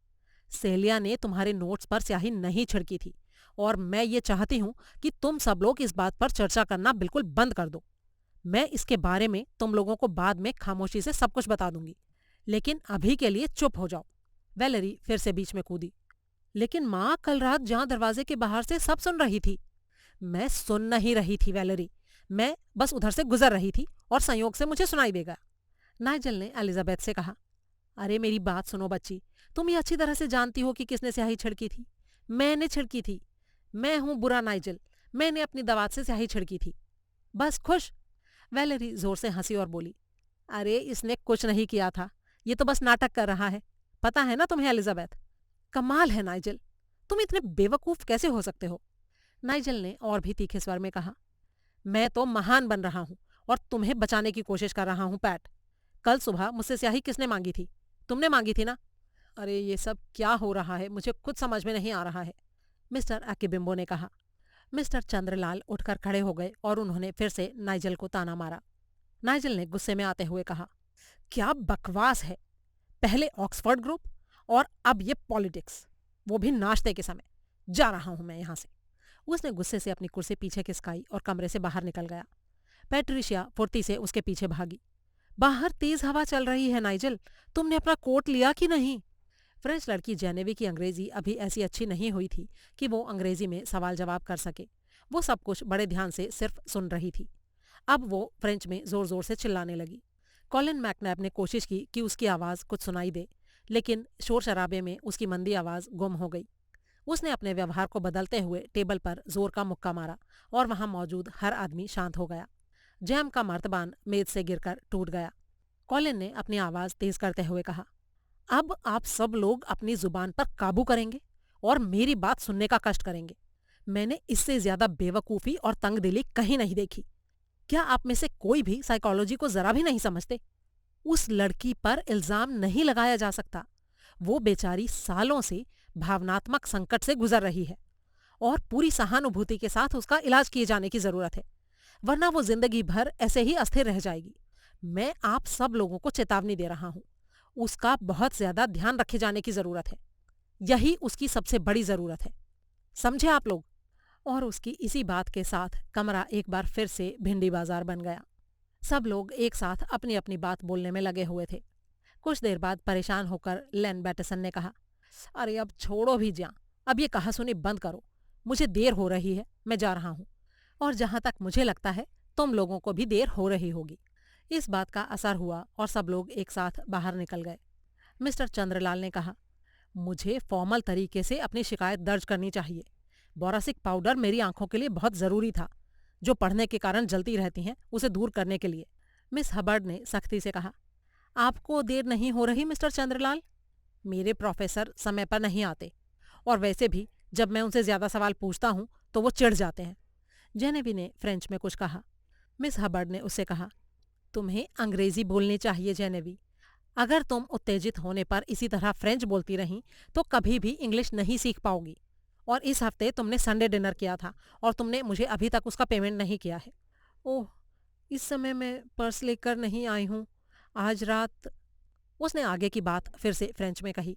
सेलिया ने तुम्हारे नोट्स पर स्याही नहीं छिड़की थी, और मैं ये चाहती हूं कि तुम सब लोग इस बात पर चर्चा करना बिल्कुल बंद कर दो। मैं इसके बारे में तुम लोगों को बाद में खामोशी से सब कुछ बता दूंगी, लेकिन अभी के लिए चुप हो जाओ। वेलेरी फिर से बीच में कूदी। लेकिन माँ, कल रात जहां दरवाजे के बाहर से सब सुन रही थी। मैं सुन नहीं रही थी वेलेरी, मैं बस उधर से गुजर रही थी और संयोग से मुझे सुनाई देगा। नाइजल ने एलिजाबेथ से कहा। अरे मेरी बात सुनो बच्ची, तुम ये अच्छी तरह से जानती हो कि किसने स्याही छिड़की थी। मैंने छिड़की थी। मैं हूं बुरा नाइजल, मैंने अपनी दवात से स्याही छिड़की थी। बस खुश? वेलेरी जोर से हंसी और बोली। अरे इसने कुछ नहीं किया था, ये तो बस नाटक कर रहा है। पता है ना तुम्हें एलिजाबेथ? कमाल है नाइजल, तुम इतने बेवकूफ कैसे हो सकते हो? नाइजल ने और भी तीखे स्वर में कहा। मैं तो महान बन रहा हूं और तुम्हें बचाने की कोशिश कर रहा हूं पैट। कल सुबह मुझसे स्याही किसने मांगी थी? तुमने मांगी थी ना? अरे ये सब क्या हो रहा है, मुझे खुद समझ में नहीं आ रहा है, मिस्टर अकिबिम्बो ने कहा। मिस्टर चंद्रलाल उठकर खड़े हो गए और उन्होंने फिर से नाइजल को ताना मारा। नाइजल ने गुस्से में आते हुए कहा। क्या बकवास है! पहले ऑक्सफोर्ड ग्रुप और अब ये पॉलिटिक्स, वो भी नाश्ते के समय। जा रहा हूं मैं यहाँ से। उसने गुस्से से अपनी कुर्सी पीछे खिसकाई और कमरे से बाहर निकल गया। पैट्रिशिया फुर्ती से उसके पीछे भागी। बाहर तेज हवा चल रही है नाइजल, तुमने अपना कोट लिया कि नहीं? फ्रेंच लड़की जेनेवी की अंग्रेजी अभी ऐसी अच्छी नहीं हुई थी कि वो अंग्रेजी में सवाल जवाब कर सके। वो सब कुछ बड़े ध्यान से सिर्फ सुन रही थी। अब वो फ्रेंच में जोर जोर से चिल्लाने लगी। कॉलिन मैकनैब ने कोशिश की कि उसकी आवाज़ कुछ सुनाई दे, लेकिन शोर शराबे में उसकी मंदी आवाज़ गुम हो गई। उसने अपने व्यवहार को बदलते हुए टेबल पर जोर का मुक्का मारा और वहां मौजूद हर आदमी शांत हो गया। जैम का मर्तबान मेज से गिरकर टूट गया। कॉलिन ने अपनी आवाज़ तेज करते हुए कहा, अब आप सब लोग अपनी जुबान पर काबू करेंगे और मेरी बात सुनने का कष्ट करेंगे। मैंने इससे ज्यादा बेवकूफ़ी और तंगदिली कहीं नहीं देखी। क्या आप में से कोई भी साइकोलॉजी को जरा भी नहीं समझते? उस लड़की पर इल्जाम नहीं लगाया जा सकता। वो बेचारी सालों से भावनात्मक संकट से गुजर रही है और पूरी सहानुभूति के साथ उसका इलाज किए जाने की जरूरत है, वरना वो जिंदगी भर ऐसे ही अस्थिर रह जाएगी। मैं आप सब लोगों को चेतावनी दे रहा हूं, उसका बहुत ज्यादा ध्यान रखे जाने की जरूरत है। यही उसकी सबसे बड़ी जरूरत है, समझे आप लोग? और उसकी इसी बात के साथ कमरा एक बार फिर से भिंडी बाजार बन गया। सब लोग एक साथ अपनी अपनी बात बोलने में लगे हुए थे। कुछ देर बाद परेशान होकर लेन बैटसन ने कहा, अरे अब छोड़ो भी ज्या, अब ये कहासुनी बंद करो। मुझे देर हो रही है, मैं जा रहा हूँ। और जहां तक मुझे लगता है तुम लोगों को भी देर हो रही होगी। इस बात का असर हुआ और सब लोग एक साथ बाहर निकल गए। मिस्टर चंद्रलाल ने कहा, मुझे फॉर्मल तरीके से अपनी शिकायत दर्ज करनी चाहिए। बोरासिक पाउडर मेरी आंखों के लिए बहुत जरूरी था, जो पढ़ने के कारण जलती रहती हैं, उसे दूर करने के लिए। मिस हबर्ड ने सख्ती से कहा, आपको देर नहीं हो रही मिस्टर चंद्रलाल? मेरे प्रोफेसर समय पर नहीं आते, और वैसे भी जब मैं उनसे ज्यादा सवाल पूछता हूँ तो वो चिढ़ जाते हैं। जेनेवी ने फ्रेंच में कुछ कहा। मिस हबर्ड ने उससे कहा, तुम्हें अंग्रेजी बोलनी चाहिए जेनेवी। अगर तुम उत्तेजित होने पर इसी तरह फ्रेंच बोलती रहीं तो कभी भी इंग्लिश नहीं सीख पाओगी। और इस हफ्ते तुमने संडे डिनर किया था और तुमने मुझे अभी तक उसका पेमेंट नहीं किया है। ओह, इस समय मैं पर्स लेकर नहीं आई हूँ। आज रात। उसने आगे की बात फिर से फ्रेंच में कही।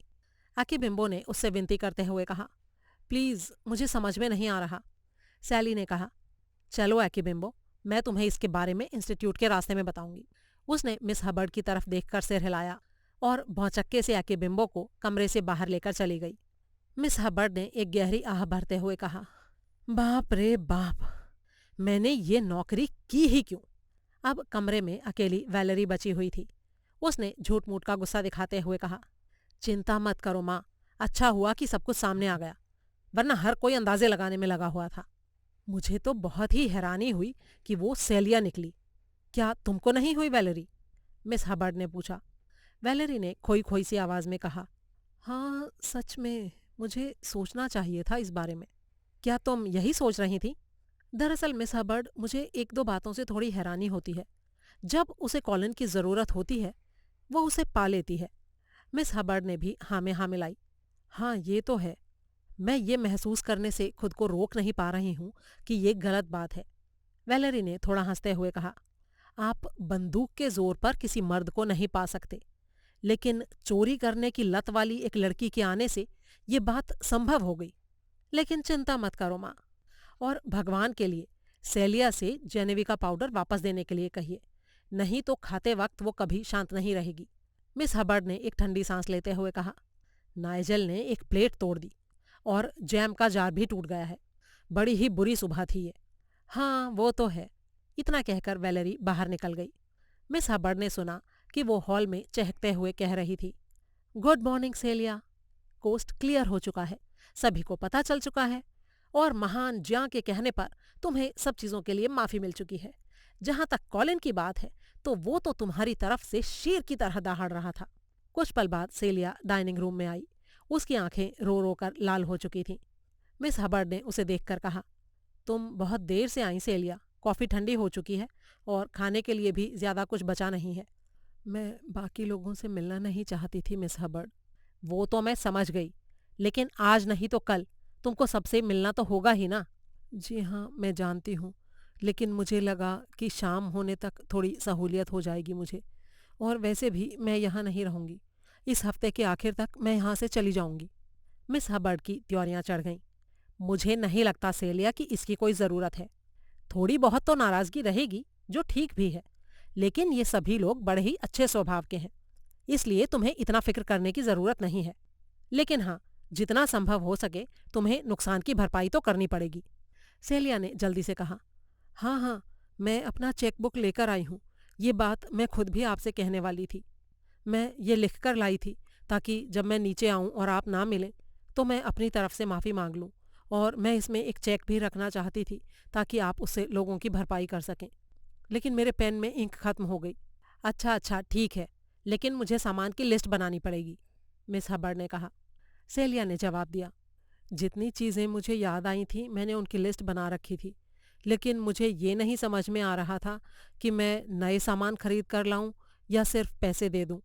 अकीबिम्बो ने उससे विनती करते हुए कहा, प्लीज, मुझे समझ में नहीं आ रहा। सैली ने कहा, चलो अकीबिम्बो, मैं तुम्हें इसके बारे में इंस्टीट्यूट के रास्ते में बताऊंगी। उसने मिस हबर्ड की तरफ देखकर सिर हिलाया और भौचक्के से अकीबिम्बो को कमरे से बाहर लेकर चली गई। मिस हबर्ड ने एक गहरी आह भरते हुए कहा, बाप रे बाप, मैंने ये नौकरी की ही क्यों? अब कमरे में अकेली वैलेरी बची हुई थी। उसने झूठ मूठ का गुस्सा दिखाते हुए कहा, चिंता मत करो माँ, अच्छा हुआ कि सब कुछ सामने आ गया, वरना हर कोई अंदाजे लगाने में लगा हुआ था। मुझे तो बहुत ही हैरानी हुई कि वो सेलिया निकली। क्या तुमको नहीं हुई वैलेरी? मिस हबर्ड ने पूछा। वैलेरी ने खोई खोई सी आवाज में कहा, हाँ सच में मुझे सोचना चाहिए था इस बारे में। क्या तुम यही सोच रही थी? दरअसल मिस हबर्ड, मुझे एक दो बातों से थोड़ी हैरानी होती है। जब उसे कॉलिन की जरूरत होती है वो उसे पा लेती है। मिस हबर्ड ने भी हाँ में हाँ मिलाई। हाँ ये तो है, मैं ये महसूस करने से खुद को रोक नहीं पा रही हूँ कि ये गलत बात है। वैलेरी ने थोड़ा हंसते हुए कहा, आप बंदूक के जोर पर किसी मर्द को नहीं पा सकते, लेकिन चोरी करने की लत वाली एक लड़की के आने से ये बात संभव हो गई। लेकिन चिंता मत करो माँ, और भगवान के लिए सेलिया से जेनेवी का पाउडर वापस देने के लिए कहिए, नहीं तो खाते वक्त वो कभी शांत नहीं रहेगी। मिस हबर्ड ने एक ठंडी सांस लेते हुए कहा, नाइजल ने एक प्लेट तोड़ दी और जैम का जार भी टूट गया है। बड़ी ही बुरी सुबह थी ये। हाँ वो तो है। इतना कहकर वैलेरी बाहर निकल गई। मिस हबर्ड ने सुना कि वो हॉल में चहकते हुए कह रही थी, गुड मॉर्निंग सेलिया, कोस्ट क्लियर हो चुका है, सभी को पता चल चुका है, और महान ज्या के कहने पर तुम्हें सब चीजों के लिए माफी मिल चुकी है। जहां तक कॉलिन की बात है तो वो तो तुम्हारी तरफ से शेर की तरह दहाड़ रहा था। कुछ पल बाद सेलिया डाइनिंग रूम में आई। उसकी आंखें रो रो कर लाल हो चुकी थीं। मिस हबर्ड ने उसे देखकर कहा, तुम बहुत देर से आई सेलिया, कॉफी ठंडी हो चुकी है और खाने के लिए भी ज्यादा कुछ बचा नहीं है। मैं बाकी लोगों से मिलना नहीं चाहती थी मिस हबर्ड। वो तो मैं समझ गई, लेकिन आज नहीं तो कल तुमको सबसे मिलना तो होगा ही ना। जी हाँ मैं जानती हूँ, लेकिन मुझे लगा कि शाम होने तक थोड़ी सहूलियत हो जाएगी मुझे, और वैसे भी मैं यहाँ नहीं रहूँगी। इस हफ्ते के आखिर तक मैं यहाँ से चली जाऊंगी। मिस हबर्ड की त्योरियां चढ़ गईं। मुझे नहीं लगता सेलिया कि इसकी कोई जरूरत है। थोड़ी बहुत तो नाराजगी रहेगी, जो ठीक भी है, लेकिन ये सभी लोग बड़े ही अच्छे स्वभाव के हैं, इसलिए तुम्हें इतना फिक्र करने की जरूरत नहीं है। लेकिन हाँ, जितना संभव हो सके तुम्हें नुकसान की भरपाई तो करनी पड़ेगी। सेलिया ने जल्दी से कहा। हाँ हाँ, मैं अपना चेकबुक लेकर आई हूँ। ये बात मैं खुद भी आपसे कहने वाली थी। मैं ये लिख कर लाई थी ताकि जब मैं नीचे आऊँ और आप ना मिलें तो मैं अपनी तरफ से माफ़ी मांग लूँ, और मैं इसमें एक चेक भी रखना चाहती थी ताकि आप उससे लोगों की भरपाई कर सकें। लेकिन मेरे पेन में इंक खत्म हो गई। अच्छा अच्छा, ठीक है, लेकिन मुझे सामान की लिस्ट बनानी पड़ेगी, मिस हबर्ड ने कहा। सेलिया ने जवाब दिया। जितनी चीज़ें मुझे याद आई थीं मैंने उनकी लिस्ट बना रखी थी, लेकिन मुझे ये नहीं समझ में आ रहा था कि मैं नए सामान खरीद कर लाऊं या सिर्फ पैसे दे दूं।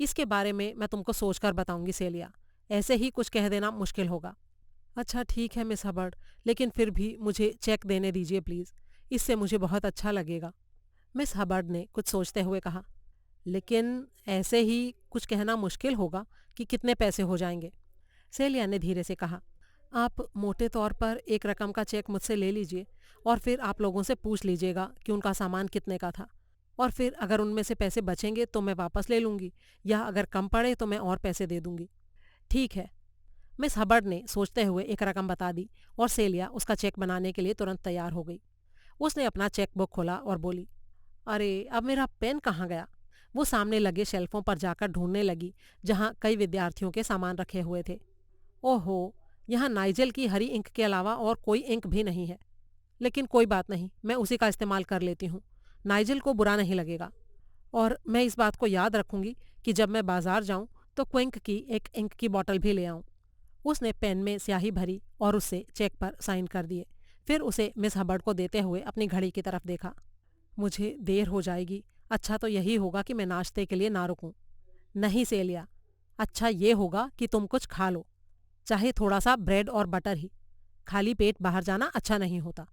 इसके बारे में मैं तुमको सोचकर बताऊंगी सेलिया, ऐसे ही कुछ कह देना मुश्किल होगा। अच्छा ठीक है मिस हबर्ड, लेकिन फिर भी मुझे चेक देने दीजिए प्लीज़, इससे मुझे बहुत अच्छा लगेगा, मिस हबर्ड ने कुछ सोचते हुए कहा। लेकिन ऐसे ही कुछ कहना मुश्किल होगा कि कितने पैसे हो जाएंगे, सेलिया ने धीरे से कहा। आप मोटे तौर पर एक रकम का चेक मुझसे ले लीजिए और फिर आप लोगों से पूछ लीजिएगा कि उनका सामान कितने का था, और फिर अगर उनमें से पैसे बचेंगे तो मैं वापस ले लूँगी, या अगर कम पड़े तो मैं और पैसे दे दूँगी। ठीक है, मिस हबर्ड ने सोचते हुए एक रकम बता दी और सेलिया उसका चेक बनाने के लिए तुरंत तैयार हो गई। उसने अपना चेक बुक खोला और बोली, अरे अब मेरा पेन कहाँ गया। वो सामने लगे शेल्फों पर जाकर ढूंढने लगी जहाँ कई विद्यार्थियों के सामान रखे हुए थे। ओहो, यहाँ नाइजेल की हरी इंक के अलावा और कोई इंक भी नहीं है, लेकिन कोई बात नहीं, मैं उसी का इस्तेमाल कर लेती हूँ। नाइजेल को बुरा नहीं लगेगा, और मैं इस बात को याद रखूंगी कि जब मैं बाजार जाऊं तो क्विंक की एक इंक की बोतल भी ले आऊं। उसने पेन में स्याही भरी और उससे चेक पर साइन कर दिए। फिर उसे मिस हबर्ड को देते हुए अपनी घड़ी की तरफ देखा। मुझे देर हो जाएगी, अच्छा तो यही होगा कि मैं नाश्ते के लिए ना रुकूं। नहीं सेलिया, अच्छा ये होगा कि तुम कुछ खा लो, चाहे थोड़ा सा ब्रेड और बटर ही। खाली पेट बाहर जाना अच्छा नहीं होता।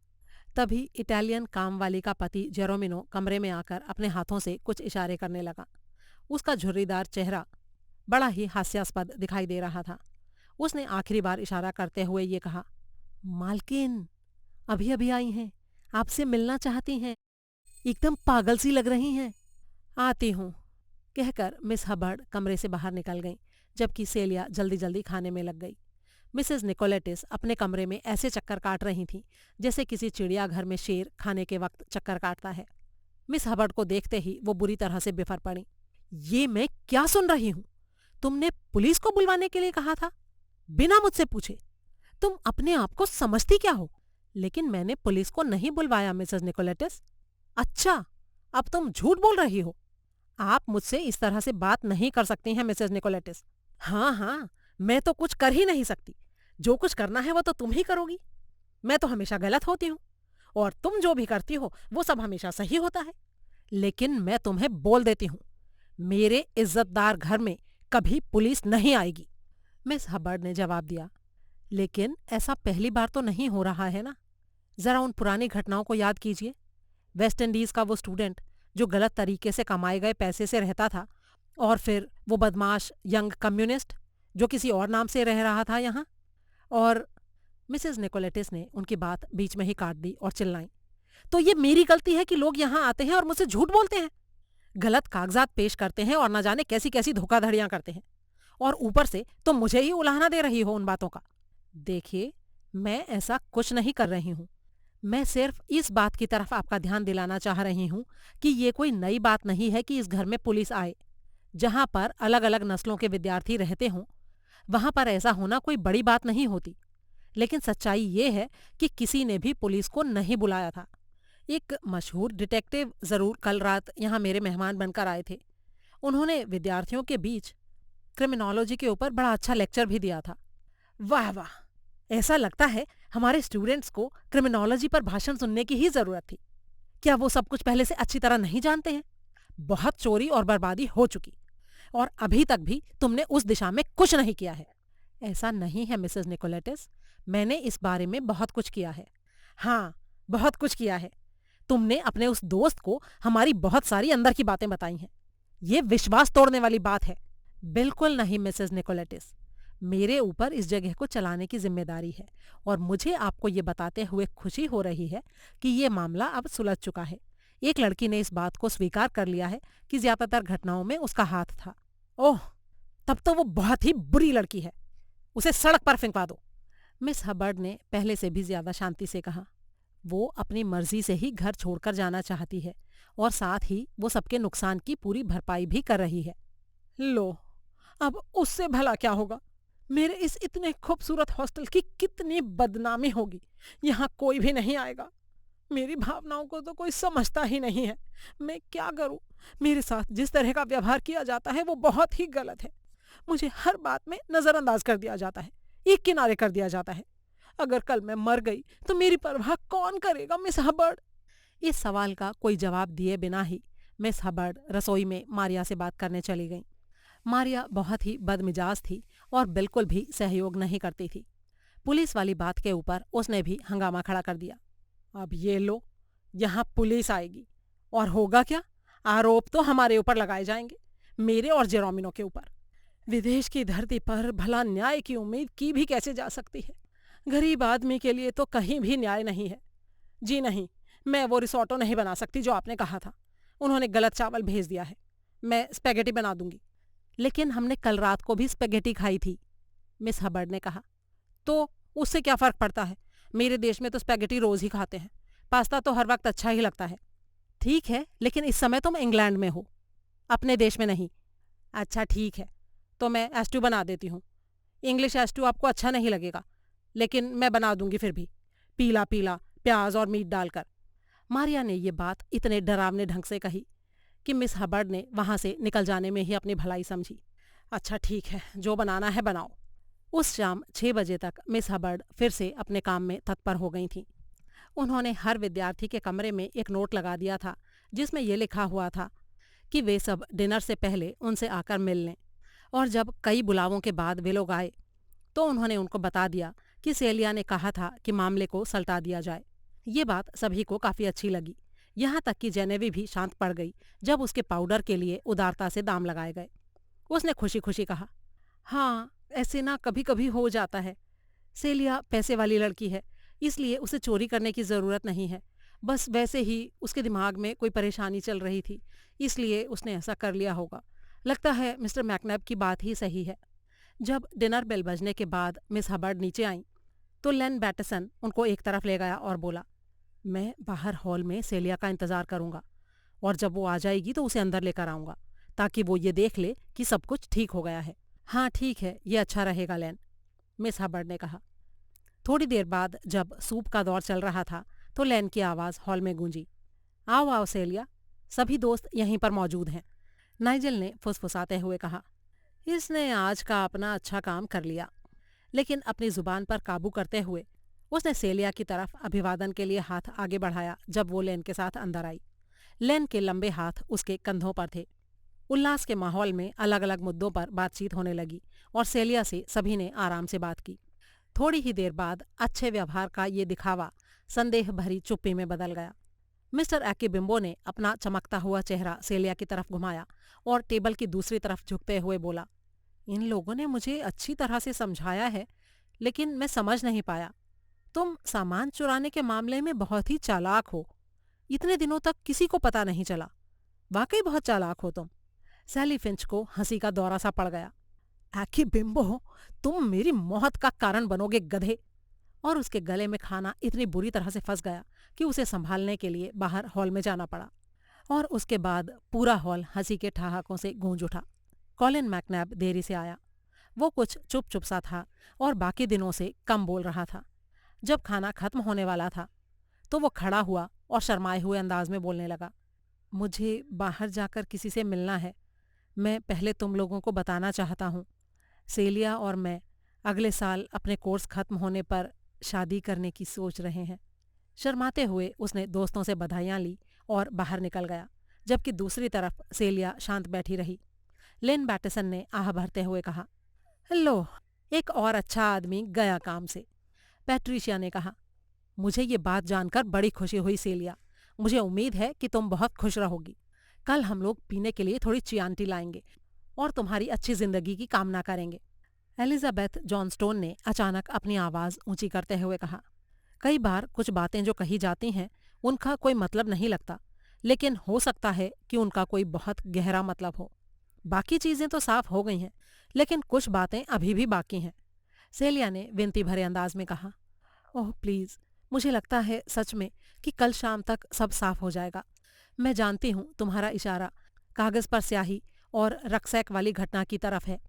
तभी इटालियन कामवाली का पति जेरोमिनो कमरे में आकर अपने हाथों से कुछ इशारे करने लगा। उसका झुर्रीदार चेहरा बड़ा ही हास्यास्पद दिखाई दे रहा था। उसने आखिरी बार इशारा करते हुए ये कहा, मालकिन अभी अभी आई हैं, आपसे मिलना चाहती हैं, एकदम पागल सी लग रही हैं। आती हूँ, कहकर मिस हबर्ड कमरे से बाहर निकल गईं, जबकि सेलिया जल्दी जल्दी खाने में लग गई। मिसेस निकोलेटिस अपने कमरे में ऐसे चक्कर काट रही थीं जैसे किसी चिड़ियाघर में शेर खाने के वक्त चक्कर काटता है। मिस हबर्ड को देखते ही वो बुरी तरह से बिफर पड़ी। ये मैं क्या सुन रही हूँ? तुमने पुलिस को बुलवाने के लिए कहा था, बिना मुझसे पूछे। तुम अपने आप को समझती क्या हो? लेकिन मैंने पुलिस को नहीं बुलवाया मिसेस निकोलेटिस। अच्छा, अब तुम झूठ बोल रही हो। आप मुझसे इस तरह से बात नहीं कर सकती हैं मिसेस निकोलेटिस। हाँ हाँ, मैं तो कुछ कर ही नहीं सकती। जो कुछ करना है वो तो तुम ही करोगी। मैं तो हमेशा गलत होती हूँ, और तुम जो भी करती हो वो सब हमेशा सही होता है। लेकिन मैं तुम्हें बोल देती हूँ, मेरे इज्जतदार घर में कभी पुलिस नहीं आएगी, मिस हबर्ड ने जवाब दिया। लेकिन ऐसा पहली बार तो नहीं हो रहा है ना? जरा उन पुरानी घटनाओं को याद कीजिए। वेस्ट इंडीज का वो स्टूडेंट जो गलत तरीके से कमाए गए पैसे से रहता था, और फिर वो बदमाश यंग कम्युनिस्ट जो किसी और नाम से रह रहा था यहाँ। और मिसेस निकोलेटिस ने उनकी बात बीच में ही काट दी और चिल्लाई, तो ये मेरी गलती है कि लोग यहाँ आते हैं और मुझसे झूठ बोलते हैं, गलत कागजात पेश करते हैं और न जाने कैसी कैसी धोखाधड़ियां करते हैं, और ऊपर से तुम मुझे ही उलाहना दे रही हो उन बातों का। देखिए, मैं ऐसा कुछ नहीं कर रही हूँ। मैं सिर्फ इस बात की तरफ आपका ध्यान दिलाना चाह रही हूँ कि ये कोई नई बात नहीं है कि इस घर में पुलिस आए। जहाँ पर अलग अलग नस्लों के विद्यार्थी रहते हों, वहाँ पर ऐसा होना कोई बड़ी बात नहीं होती। लेकिन सच्चाई ये है कि किसी ने भी पुलिस को नहीं बुलाया था। एक मशहूर डिटेक्टिव जरूर कल रात यहाँ मेरे मेहमान बनकर आए थे। उन्होंने विद्यार्थियों के बीच क्रिमिनोलॉजी के ऊपर बड़ा अच्छा लेक्चर भी दिया था। वाह वाह, ऐसा लगता है हमारे स्टूडेंट्स को क्रिमिनोलॉजी पर भाषण सुनने की ही जरूरत थी। क्या वो सब कुछ पहले से अच्छी तरह नहीं जानते हैं? बहुत चोरी और बर्बादी हो चुकी, और अभी तक भी तुमने उस दिशा में कुछ नहीं किया है। ऐसा नहीं है मिसेस निकोलेटिस, मैंने इस बारे में बहुत कुछ किया है। हाँ, बहुत कुछ किया है। तुमने अपने उस दोस्त को हमारी बहुत सारी अंदर की बातें बताई हैं। ये विश्वास तोड़ने वाली बात है। बिल्कुल नहीं मिसेस निकोलेटिस। मेरे ऊपर इस जगह को चलाने की जिम्मेदारी है और मुझे आपको ये बताते हुए खुशी हो रही है कि ये मामला अब सुलझ चुका है। एक लड़की ने इस बात को स्वीकार कर लिया है कि ज्यादातर घटनाओं में उसका हाथ था। ओह, तब तो वो बहुत ही बुरी लड़की है। उसे सड़क पर फेंकवा दो। मिस हबर्ड ने पहले से भी ज्यादा शांति से कहा। वो अपनी मर्जी से ही घर छोड़कर जाना चाहती है और साथ ही वो सबके नुकसान की पूरी भरपाई भी कर रही है। लो, अब उससे भला क्या होगा? मेरे इस इतने खूबसूरत हॉस्टल की कितनी बदनामी होगी। यहाँ कोई भी नहीं आएगा। मेरी भावनाओं को तो कोई समझता ही नहीं है। मैं क्या करूं? मेरे साथ जिस तरह का व्यवहार किया जाता है वो बहुत ही गलत है। मुझे हर बात में नजरअंदाज कर दिया जाता है, एक किनारे कर दिया जाता है। अगर कल मैं मर गई तो मेरी परवाह कौन करेगा, मिस हबर्ड? इस सवाल का कोई जवाब दिए बिना ही मिस हबर्ड रसोई में मारिया से बात करने चली गई। मारिया बहुत ही बदमिजाज थी और बिल्कुल भी सहयोग नहीं करती थी। पुलिस वाली बात के ऊपर उसने भी हंगामा खड़ा कर दिया। अब ये लो, यहाँ पुलिस आएगी और होगा क्या? आरोप तो हमारे ऊपर लगाए जाएंगे, मेरे और जेरोमिनो के ऊपर। विदेश की धरती पर भला न्याय की उम्मीद की भी कैसे जा सकती है? गरीब आदमी के लिए तो कहीं भी न्याय नहीं है। जी नहीं, मैं वो रिसोर्टो नहीं बना सकती जो आपने कहा था। उन्होंने गलत चावल भेज दिया है। मैं स्पेगेटी बना दूंगी। लेकिन हमने कल रात को भी स्पेगेटी खाई थी, मिस हबर्ड ने कहा। तो उससे क्या फर्क पड़ता है? मेरे देश में तो स्पेगेटी रोज ही खाते हैं। पास्ता तो हर वक्त अच्छा ही लगता है। ठीक है, लेकिन इस समय तुम इंग्लैंड में हो, अपने देश में नहीं। अच्छा ठीक है, तो मैं एस्ट्यू बना देती हूँ। इंग्लिश एस्ट्यू आपको अच्छा नहीं लगेगा, लेकिन मैं बना दूंगी फिर भी, पीला पीला प्याज और मीट डालकर। मारिया ने ये बात इतने डरावने ढंग से कही कि मिस हबर्ड ने वहां से निकल जाने में ही अपनी भलाई समझी। अच्छा ठीक है, जो बनाना है बनाओ। उस शाम 6 बजे तक मिस हबर्ड फिर से अपने काम में तत्पर हो गई थीं। उन्होंने हर विद्यार्थी के कमरे में एक नोट लगा दिया था जिसमें यह लिखा हुआ था कि वे सब डिनर से पहले उनसे आकर मिल लें। और जब कई बुलावों के बाद वे लोग आए तो उन्होंने उनको बता दिया कि सेलिया ने कहा था कि मामले को सल्टा दिया जाए। ये बात सभी को काफ़ी अच्छी लगी, यहाँ तक कि जेनेवी भी शांत पड़ गई जब उसके पाउडर के लिए उदारता से दाम लगाए गए। उसने खुशी खुशी कहा, हाँ ऐसे ना कभी कभी हो जाता है। सेलिया पैसे वाली लड़की है, इसलिए उसे चोरी करने की ज़रूरत नहीं है। बस वैसे ही उसके दिमाग में कोई परेशानी चल रही थी, इसलिए उसने ऐसा कर लिया होगा। लगता है मिस्टर मैकनैब की बात ही सही है। जब डिनर बेल बजने के बाद मिस हबर्ड नीचे आईं तो लेन बैटसन उनको एक तरफ ले गया और बोला, मैं बाहर हॉल में सेलिया का इंतज़ार करूंगा और जब वो आ जाएगी तो उसे अंदर लेकर आऊंगा ताकि वो ये देख ले कि सब कुछ ठीक हो गया है। हाँ ठीक है, ये अच्छा रहेगा लेन, मिस हबर्ड ने कहा। थोड़ी देर बाद जब सूप का दौर चल रहा था तो लेन की आवाज़ हॉल में गूंजी, आओ आओ सेलिया, सभी दोस्त यहीं पर मौजूद हैं। नाइजल ने फुसफुसाते हुए कहा, इसने आज का अपना अच्छा काम कर लिया। लेकिन अपनी जुबान पर काबू करते हुए उसने सेलिया की तरफ अभिवादन के लिए हाथ आगे बढ़ाया जब वो लेन के साथ अंदर आई। लेन के लंबे हाथ उसके कंधों पर थे। उल्लास के माहौल में अलग अलग मुद्दों पर बातचीत होने लगी और सेलिया से सभी ने आराम से बात की। थोड़ी ही देर बाद अच्छे व्यवहार का ये दिखावा संदेह भरी चुप्पी में बदल गया। मिस्टर एक्कीबिम्बो ने अपना चमकता हुआ चेहरा सेलिया की तरफ घुमाया और टेबल की दूसरी तरफ झुकते हुए बोला, इन लोगों ने मुझे अच्छी तरह से समझाया है, लेकिन मैं समझ नहीं पाया। तुम सामान चुराने के मामले में बहुत ही चालाक हो। इतने दिनों तक किसी को पता नहीं चला। वाकई बहुत चालाक हो तुम। सैली फिंच को हंसी का दौरा सा पड़ गया। एक्कीबिम्बो, तुम मेरी मौत का कारण बनोगे गधे। और उसके गले में खाना इतनी बुरी तरह से फंस गया कि उसे संभालने के लिए बाहर हॉल में जाना पड़ा। और उसके बाद पूरा हॉल हंसी के ठहाकों से गूंज उठा। कॉलिन मैकनैब देरी से आया। वो कुछ चुप चुप सा था और बाकी दिनों से कम बोल रहा था। जब खाना खत्म होने वाला था तो वो खड़ा हुआ और शर्माए हुए अंदाज में बोलने लगा, मुझे बाहर जाकर किसी से मिलना है। मैं पहले तुम लोगों को बताना चाहता हूँ, सेलिया और मैं अगले साल अपने कोर्स खत्म होने पर शादी करने की सोच रहे हैं। शर्माते हुए उसने दोस्तों से बधाइयाँ ली और बाहर निकल गया, जबकि दूसरी तरफ सेलिया शांत बैठी रही। लेन बैटसन ने आह भरते हुए कहा, लो, एक और अच्छा आदमी गया काम से। पैट्रिशिया ने कहा, मुझे ये बात जानकर बड़ी खुशी हुई सेलिया। मुझे उम्मीद है कि तुम बहुत खुश रहोगी। कल हम लोग पीने के लिए थोड़ी चियांटी लाएंगे और तुम्हारी अच्छी जिंदगी की कामना करेंगे। एलिजाबेथ जॉनस्टोन ने अचानक अपनी आवाज ऊंची करते हुए कहा, कई बार कुछ बातें जो कही जाती हैं उनका कोई मतलब नहीं लगता, लेकिन हो सकता है कि उनका कोई बहुत गहरा मतलब हो। बाकी चीजें तो साफ हो गई हैं, लेकिन कुछ बातें अभी भी बाकी हैं। सेलिया ने विनती भरे अंदाज में कहा, ओह प्लीज, मुझे लगता है सच में कि कल शाम तक सब साफ हो जाएगा। मैं जानती हूँ तुम्हारा इशारा कागज पर स्याही और रक्सैक वाली घटना की तरफ है,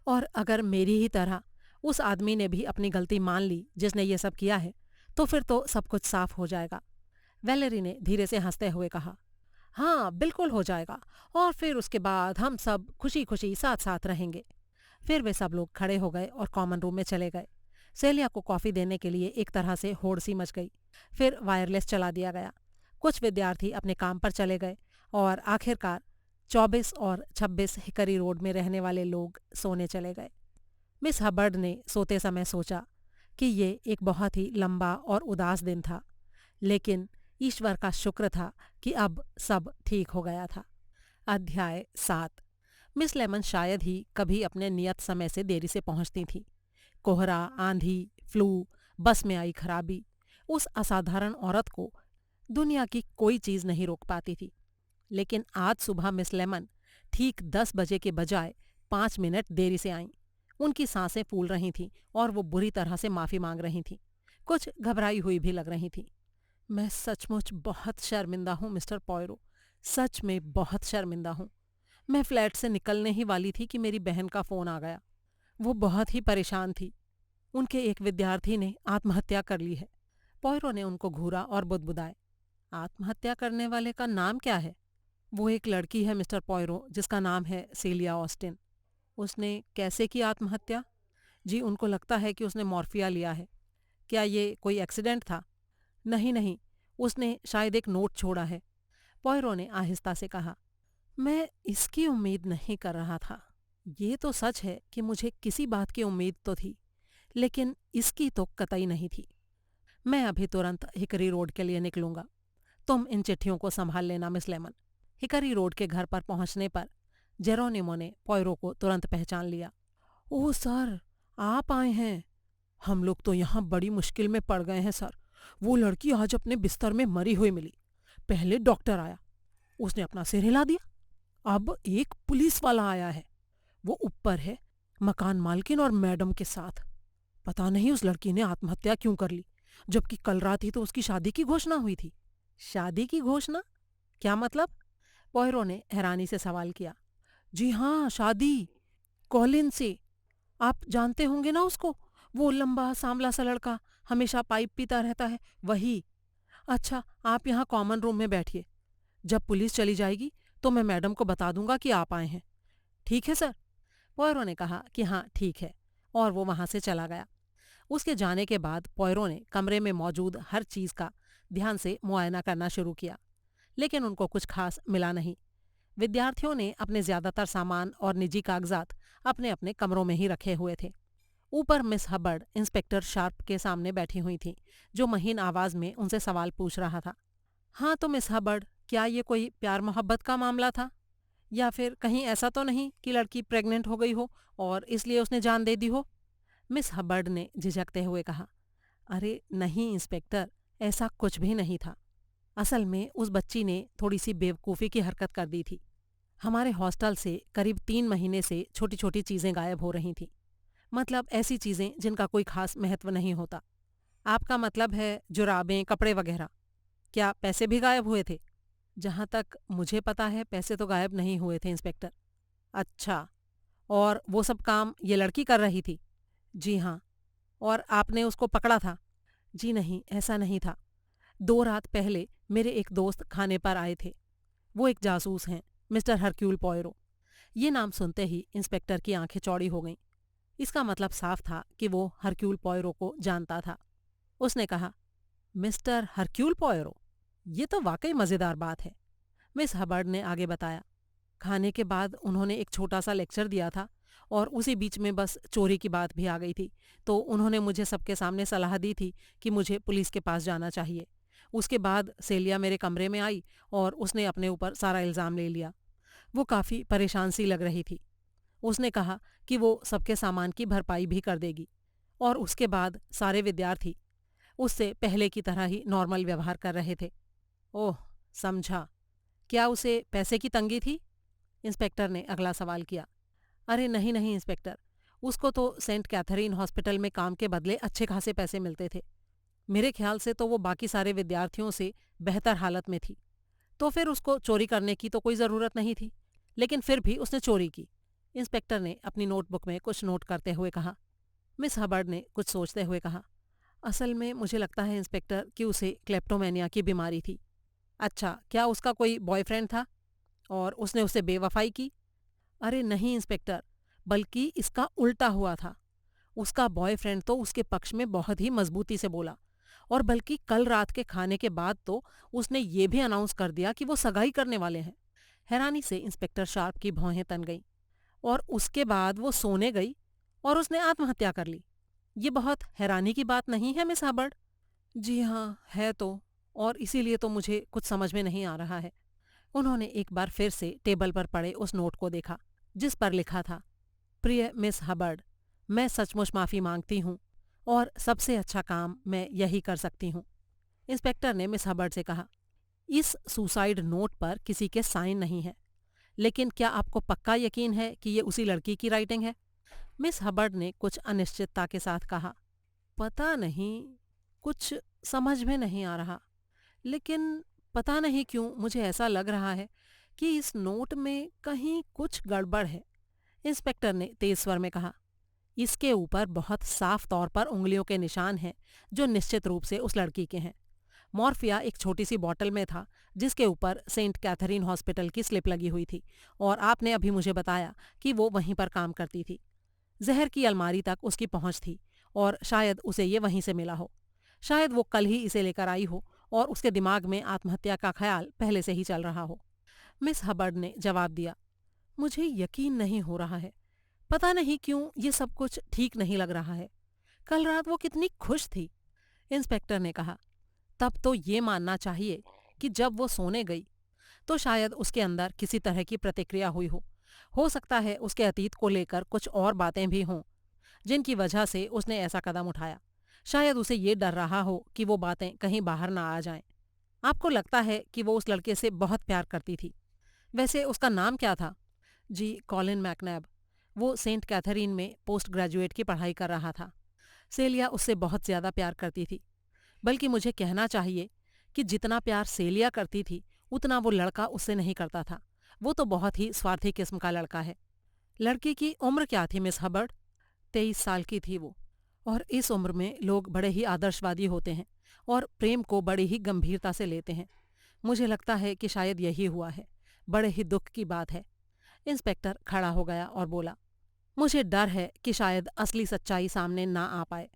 और अगर मेरी ही तरह उस आदमी ने भी अपनी गलती मान ली जिसने ये सब किया है, तो फिर तो सब कुछ साफ हो जाएगा। वेलेरी ने धीरे से हंसते हुए कहा, हाँ बिल्कुल हो जाएगा, और फिर उसके बाद हम सब खुशी खुशी साथ साथ रहेंगे। फिर वे सब लोग खड़े हो गए और कॉमन रूम में चले गए। सेलिया को कॉफी देने के लिए एक तरह से होड़ सी मच गई। फिर वायरलेस चला दिया गया। कुछ विद्यार्थी अपने काम पर चले गए और आखिरकार 24 और 26 हिकरी रोड में रहने वाले लोग सोने चले गए। मिस हबर्ड ने सोते समय सोचा कि ये एक बहुत ही लंबा और उदास दिन था, लेकिन ईश्वर का शुक्र था कि अब सब ठीक हो गया था। अध्याय 7। मिस लेमन शायद ही कभी अपने नियत समय से देरी से पहुंचती थी। कोहरा, आंधी, फ्लू, बस में आई खराबी, उस असाधारण औरत को दुनिया की कोई चीज नहीं रोक पाती थी। लेकिन आज सुबह मिस लेमन ठीक 10 बजे के बजाय 5 मिनट देरी से आईं। उनकी सांसें फूल रही थीं और वो बुरी तरह से माफी मांग रही थीं। कुछ घबराई हुई भी लग रही थीं। मैं सचमुच बहुत शर्मिंदा हूँ मिस्टर पॉयरो, सच में बहुत शर्मिंदा हूँ। मैं फ्लैट से निकलने ही वाली थी कि मेरी बहन का फोन आ गया। वो बहुत ही परेशान थी। उनके एक विद्यार्थी ने आत्महत्या कर ली है। पॉयरो ने उनको घूरा और बुदबुदाए, आत्महत्या करने वाले का नाम क्या है? वो एक लड़की है मिस्टर पॉयरो, जिसका नाम है सेलिया ऑस्टिन। उसने कैसे की आत्महत्या? जी, उनको लगता है कि उसने मॉर्फिया लिया है। क्या ये कोई एक्सीडेंट था? नहीं नहीं, उसने शायद एक नोट छोड़ा है। पॉयरो ने आहिस्ता से कहा, मैं इसकी उम्मीद नहीं कर रहा था। ये तो सच है कि मुझे किसी बात की उम्मीद तो थी, लेकिन इसकी तो कतई नहीं थी। मैं अभी तुरंत हिकरी रोड के लिए निकलूंगा। तुम इन चिट्ठियों को संभाल लेना मिस लेमन। हिकरी रोड के घर पर पहुंचने पर जेरोनिमो ने पॉयरो को तुरंत पहचान लिया। ओह सर, आप आए हैं। हम लोग तो यहाँ बड़ी मुश्किल में पड़ गए हैं सर। वो लड़की आज अपने बिस्तर में मरी हुई मिली। पहले डॉक्टर आया, उसने अपना सिर हिला दिया। अब एक पुलिस वाला आया है। वो ऊपर है, मकान मालकिन और मैडम के साथ। पता नहीं उस लड़की ने आत्महत्या क्यों कर ली, जबकि कल रात ही तो उसकी शादी की घोषणा हुई थी। शादी की घोषणा? क्या मतलब? पॉयरो ने हैरानी से सवाल किया। जी हाँ, शादी। कॉलिन से। आप जानते होंगे ना उसको, वो लंबा सांवला सा लड़का, हमेशा पाइप पीता रहता है, वही। अच्छा, आप यहाँ कॉमन रूम में बैठिए। जब पुलिस चली जाएगी तो मैं मैडम को बता दूंगा कि आप आए हैं। ठीक है सर। पॉयरो ने कहा कि हाँ ठीक है, और वो वहां से चला गया। उसके जाने के बाद पॉयरो ने कमरे में मौजूद हर चीज का ध्यान से मुआयना करना शुरू किया, लेकिन उनको कुछ खास मिला नहीं। विद्यार्थियों ने अपने ज्यादातर सामान और निजी कागजात अपने अपने कमरों में ही रखे हुए थे। ऊपर मिस हबर्ड इंस्पेक्टर शार्प के सामने बैठी हुई थी, जो महीन आवाज में उनसे सवाल पूछ रहा था। हाँ तो मिस हबर्ड, क्या ये कोई प्यार मोहब्बत का मामला था? या फिर कहीं ऐसा तो नहीं कि लड़की प्रेग्नेंट हो गई हो और इसलिए उसने जान दे दी हो? मिस हबर्ड ने झिझकते हुए कहा, अरे नहीं इंस्पेक्टर, ऐसा कुछ भी नहीं था। असल में उस बच्ची ने थोड़ी सी बेवकूफ़ी की हरकत कर दी थी। हमारे हॉस्टल से करीब 3 महीने से छोटी छोटी चीज़ें गायब हो रही थीं। मतलब ऐसी चीज़ें जिनका कोई खास महत्व नहीं होता। आपका मतलब है जुराबें, कपड़े वगैरह। क्या पैसे भी गायब हुए थे? जहाँ तक मुझे पता है पैसे तो गायब नहीं हुए थे इंस्पेक्टर। अच्छा, और वो सब काम ये लड़की कर रही थी? जी हाँ। और आपने उसको पकड़ा था? जी नहीं, ऐसा नहीं था। 2 रात पहले मेरे एक दोस्त खाने पर आए थे। वो एक जासूस हैं, मिस्टर हरक्यूल पॉयरो। ये नाम सुनते ही इंस्पेक्टर की आंखें चौड़ी हो गईं। इसका मतलब साफ था कि वो हरक्यूल पॉयरो को जानता था। उसने कहा, मिस्टर हरक्यूल पॉयरो? ये तो वाकई मज़ेदार बात है। मिस हबर्ड ने आगे बताया, खाने के बाद उन्होंने एक छोटा सा लेक्चर दिया था, और उसी बीच में बस चोरी की बात भी आ गई थी, तो उन्होंने मुझे सबके सामने सलाह दी थी कि मुझे पुलिस के पास जाना चाहिए। उसके बाद सेलिया मेरे कमरे में आई और उसने अपने ऊपर सारा इल्ज़ाम ले लिया। वो काफ़ी परेशान सी लग रही थी। उसने कहा कि वो सबके सामान की भरपाई भी कर देगी और उसके बाद सारे विद्यार्थी उससे पहले की तरह ही नॉर्मल व्यवहार कर रहे थे। ओह, समझा। क्या उसे पैसे की तंगी थी? इंस्पेक्टर ने अगला सवाल किया। अरे नहीं नहीं इंस्पेक्टर, उसको तो सेंट कैथरीन हॉस्पिटल में काम के बदले अच्छे खासे पैसे मिलते थे। मेरे ख्याल से तो वो बाकी सारे विद्यार्थियों से बेहतर हालत में थी, तो फिर उसको चोरी करने की तो कोई ज़रूरत नहीं थी, लेकिन फिर भी उसने चोरी की। इंस्पेक्टर ने अपनी नोटबुक में कुछ नोट करते हुए कहा। मिस हबर्ड ने कुछ सोचते हुए कहा, असल में मुझे लगता है इंस्पेक्टर कि उसे क्लेप्टोमेनिया की बीमारी थी। अच्छा, क्या उसका कोई बॉयफ्रेंड था और उसने उससे बेवफाई की? अरे नहीं इंस्पेक्टर, बल्कि इसका उल्टा हुआ था। उसका बॉयफ्रेंड तो उसके पक्ष में बहुत ही मजबूती से बोला, और बल्कि कल रात के खाने के बाद तो उसने ये भी अनाउंस कर दिया कि वो सगाई करने वाले हैं। हैरानी से इंस्पेक्टर शार्प की भौहें तन गईं। और उसके बाद वो सोने गई और उसने आत्महत्या कर ली। ये बहुत हैरानी की बात नहीं है मिस हबर्ड? जी हाँ, है तो, और इसीलिए तो मुझे कुछ समझ में नहीं आ रहा है। उन्होंने एक बार फिर से टेबल पर पड़े उस नोट को देखा, जिस पर लिखा था, प्रिय मिस हबर्ड, मैं सचमुच माफ़ी मांगती हूँ और सबसे अच्छा काम मैं यही कर सकती हूँ। इंस्पेक्टर ने मिस हबर्ड से कहा, इस सुसाइड नोट पर किसी के साइन नहीं है, लेकिन क्या आपको पक्का यकीन है कि ये उसी लड़की की राइटिंग है? मिस हबर्ड ने कुछ अनिश्चितता के साथ कहा, पता नहीं, कुछ समझ में नहीं आ रहा, लेकिन पता नहीं क्यों मुझे ऐसा लग रहा है कि इस नोट में कहीं कुछ गड़बड़ है। इंस्पेक्टर ने तेज स्वर में कहा, इसके ऊपर बहुत साफ तौर पर उंगलियों के निशान हैं जो निश्चित रूप से उस लड़की के हैं। मॉर्फिया एक छोटी सी बॉटल में था जिसके ऊपर सेंट कैथरीन हॉस्पिटल की स्लिप लगी हुई थी, और आपने अभी मुझे बताया कि वो वहीं पर काम करती थी। जहर की अलमारी तक उसकी पहुंच थी और शायद उसे ये वहीं से मिला हो। शायद वो कल ही इसे लेकर आई हो और उसके दिमाग में आत्महत्या का ख्याल पहले से ही चल रहा हो। मिस हबर्ड ने जवाब दिया, मुझे यकीन नहीं हो रहा है। पता नहीं क्यों ये सब कुछ ठीक नहीं लग रहा है। कल रात वो कितनी खुश थी। इंस्पेक्टर ने कहा, तब तो ये मानना चाहिए कि जब वो सोने गई तो शायद उसके अंदर किसी तरह की प्रतिक्रिया हुई हो सकता है उसके अतीत को लेकर कुछ और बातें भी हों जिनकी वजह से उसने ऐसा कदम उठाया। शायद उसे ये डर रहा हो कि वो बातें कहीं बाहर ना आ जाएं। आपको लगता है कि वो उस लड़के से बहुत प्यार करती थी? वैसे उसका नाम क्या था? जी, कॉलिन मैकनैब। वो सेंट कैथरीन में पोस्ट ग्रेजुएट की पढ़ाई कर रहा था। सेलिया उससे बहुत ज्यादा प्यार करती थी, बल्कि मुझे कहना चाहिए कि जितना प्यार सेलिया करती थी उतना वो लड़का उससे नहीं करता था। वो तो बहुत ही स्वार्थी किस्म का लड़का है। लड़की की उम्र क्या थी मिस हबर्ड? 23 साल की थी वो, और इस उम्र में लोग बड़े ही आदर्शवादी होते हैं और प्रेम को बड़ी ही गंभीरता से लेते हैं। मुझे लगता है कि शायद यही हुआ है। बड़े ही दुख की बात है। इंस्पेक्टर खड़ा हो गया और बोला, मुझे डर है कि शायद असली सच्चाई सामने ना आ पाए,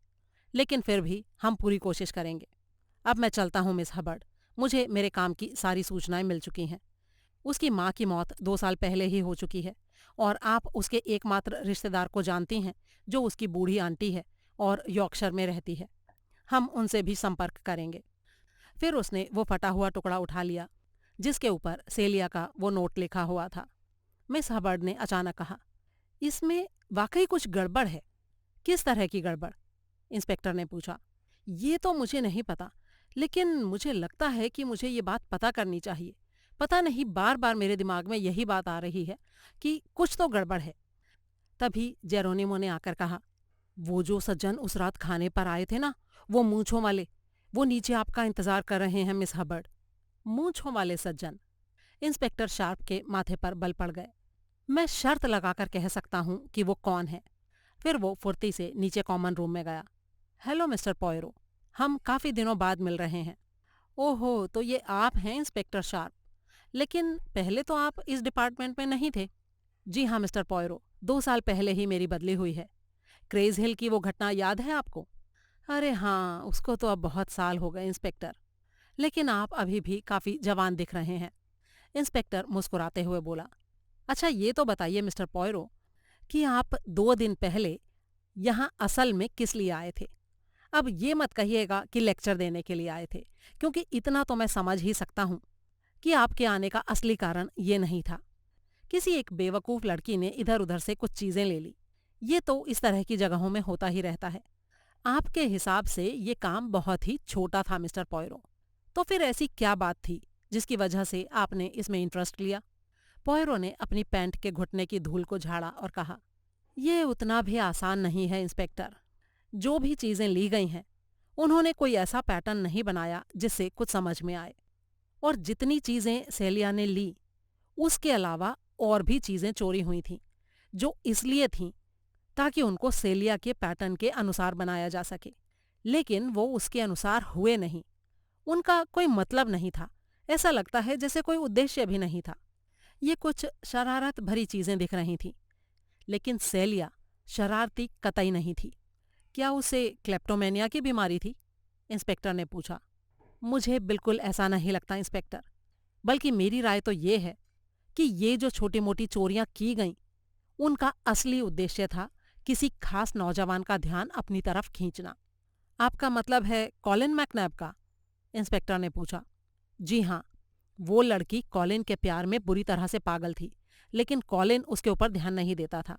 लेकिन फिर भी हम पूरी कोशिश करेंगे। अब मैं चलता हूँ मिस हबर्ड, मुझे मेरे काम की सारी सूचनाएं मिल चुकी हैं। उसकी माँ की मौत 2 साल पहले ही हो चुकी है, और आप उसके एकमात्र रिश्तेदार को जानती हैं जो उसकी बूढ़ी आंटी है और यॉर्कशर में रहती है। हम उनसे भी संपर्क करेंगे। फिर उसने वो फटा हुआ टुकड़ा उठा लिया जिसके ऊपर सेलिया का वो नोट लिखा हुआ था। मिस हबर्ड ने अचानक कहा, इसमें वाकई कुछ गड़बड़ है। किस तरह की गड़बड़? इंस्पेक्टर ने पूछा। ये तो मुझे नहीं पता, लेकिन मुझे लगता है कि मुझे ये बात पता करनी चाहिए। पता नहीं, बार बार मेरे दिमाग में यही बात आ रही है कि कुछ तो गड़बड़ है। तभी जेरोनिमो ने आकर कहा, वो जो सज्जन उस रात खाने पर आए थे ना, वो मूंछों वाले, वो नीचे आपका इंतजार कर रहे हैं मिस हबर्ड। मूंछों वाले सज्जन? इंस्पेक्टर शार्प के माथे पर बल पड़ गए। मैं शर्त लगाकर कह सकता हूं कि वो कौन है। फिर वो फुर्ती से नीचे कॉमन रूम में गया। हेलो मिस्टर पॉयरो, हम काफी दिनों बाद मिल रहे हैं। ओहो, तो ये आप हैं इंस्पेक्टर शार्प। लेकिन पहले तो आप इस डिपार्टमेंट में नहीं थे। जी हाँ मिस्टर पॉयरो, 2 साल पहले ही मेरी बदली हुई है। क्रेज हिल की वो घटना याद है आपको? अरे हाँ, उसको तो अब बहुत साल हो गए इंस्पेक्टर, लेकिन आप अभी भी काफी जवान दिख रहे हैं। इंस्पेक्टर मुस्कुराते हुए बोला, अच्छा ये तो बताइए मिस्टर पॉयरो कि आप 2 दिन पहले यहाँ असल में किस लिए आए थे? अब ये मत कहिएगा कि लेक्चर देने के लिए आए थे, क्योंकि इतना तो मैं समझ ही सकता हूँ कि आपके आने का असली कारण ये नहीं था किसी एक बेवकूफ लड़की ने इधर उधर से कुछ चीजें ले ली। ये तो इस तरह की जगहों में होता ही रहता है। आपके हिसाब से ये काम बहुत ही छोटा था मिस्टर पॉयरो। तो फिर ऐसी क्या बात थी जिसकी वजह से आपने इसमें इंटरेस्ट लिया? पॉयरो ने अपनी पैंट के घुटने की धूल को झाड़ा और कहा, ये उतना भी आसान नहीं है इंस्पेक्टर। जो भी चीजें ली गई हैं उन्होंने कोई ऐसा पैटर्न नहीं बनाया जिससे कुछ समझ में आए। और जितनी चीजें सेलिया ने ली उसके अलावा और भी चीजें चोरी हुई थीं, जो इसलिए थीं ताकि उनको सेलिया के पैटर्न के अनुसार बनाया जा सके। लेकिन वो उसके अनुसार हुए नहीं। उनका कोई मतलब नहीं था। ऐसा लगता है जैसे कोई उद्देश्य भी नहीं था। ये कुछ शरारत भरी चीजें दिख रही थीं, लेकिन सेलिया शरारती कतई नहीं थी। क्या उसे क्लेप्टोमेनिया की बीमारी थी? इंस्पेक्टर ने पूछा। मुझे बिल्कुल ऐसा नहीं लगता इंस्पेक्टर। बल्कि मेरी राय तो ये है कि ये जो छोटी मोटी चोरियां की गईं, उनका असली उद्देश्य था किसी खास नौजवान का ध्यान अपनी तरफ खींचना। आपका मतलब है कॉलिन मैकनैब का? इंस्पेक्टर ने पूछा। जी हाँ, वो लड़की कॉलिन के प्यार में बुरी तरह से पागल थी, लेकिन कॉलिन उसके ऊपर ध्यान नहीं देता था।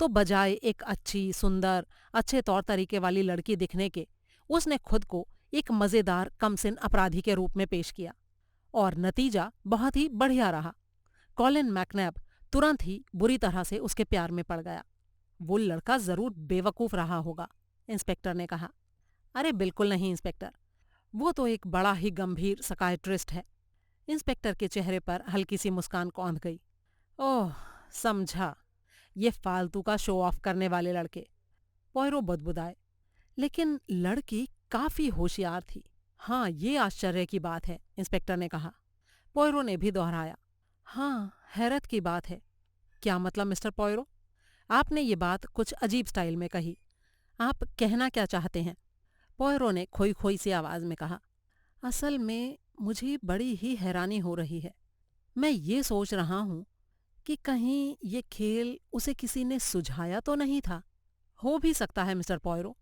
तो बजाय एक अच्छी, सुंदर, अच्छे तौर तरीके वाली लड़की दिखने के, उसने खुद को एक मजेदार कमसिन अपराधी के रूप में पेश किया। और नतीजा बहुत ही बढ़िया रहा। कॉलिन मैकनैब तुरंत ही बुरी तरह से उसके प्यार में पड़ गया। वो लड़का जरूर बेवकूफ रहा होगा, इंस्पेक्टर ने कहा। अरे बिल्कुल नहीं इंस्पेक्टर, वो तो एक बड़ा ही गंभीर साइकियाट्रिस्ट है। इंस्पेक्टर के चेहरे पर हल्की सी मुस्कान कौंध गई। ओह, समझा, ये फालतू का शो ऑफ करने वाले लड़के। पॉयरो बुदबुदाए। लेकिन लड़की काफी होशियार थी। हाँ, ये आश्चर्य की बात है, इंस्पेक्टर ने कहा। पॉयरो ने भी दोहराया। हाँ, हैरत की बात है। क्या मतलब मिस्टर पॉयरो? आपने ये बात कुछ अजीब स्टाइल में कही। आप कहना क्या चाहते हैं? पॉयरो ने खोई खोई सी आवाज में कहा। असल में मुझे बड़ी ही हैरानी हो रही है। मैं ये सोच रहा हूं कि कहीं ये खेल उसे किसी ने सुझाया तो नहीं था। हो भी सकता है मिस्टर पॉयरो,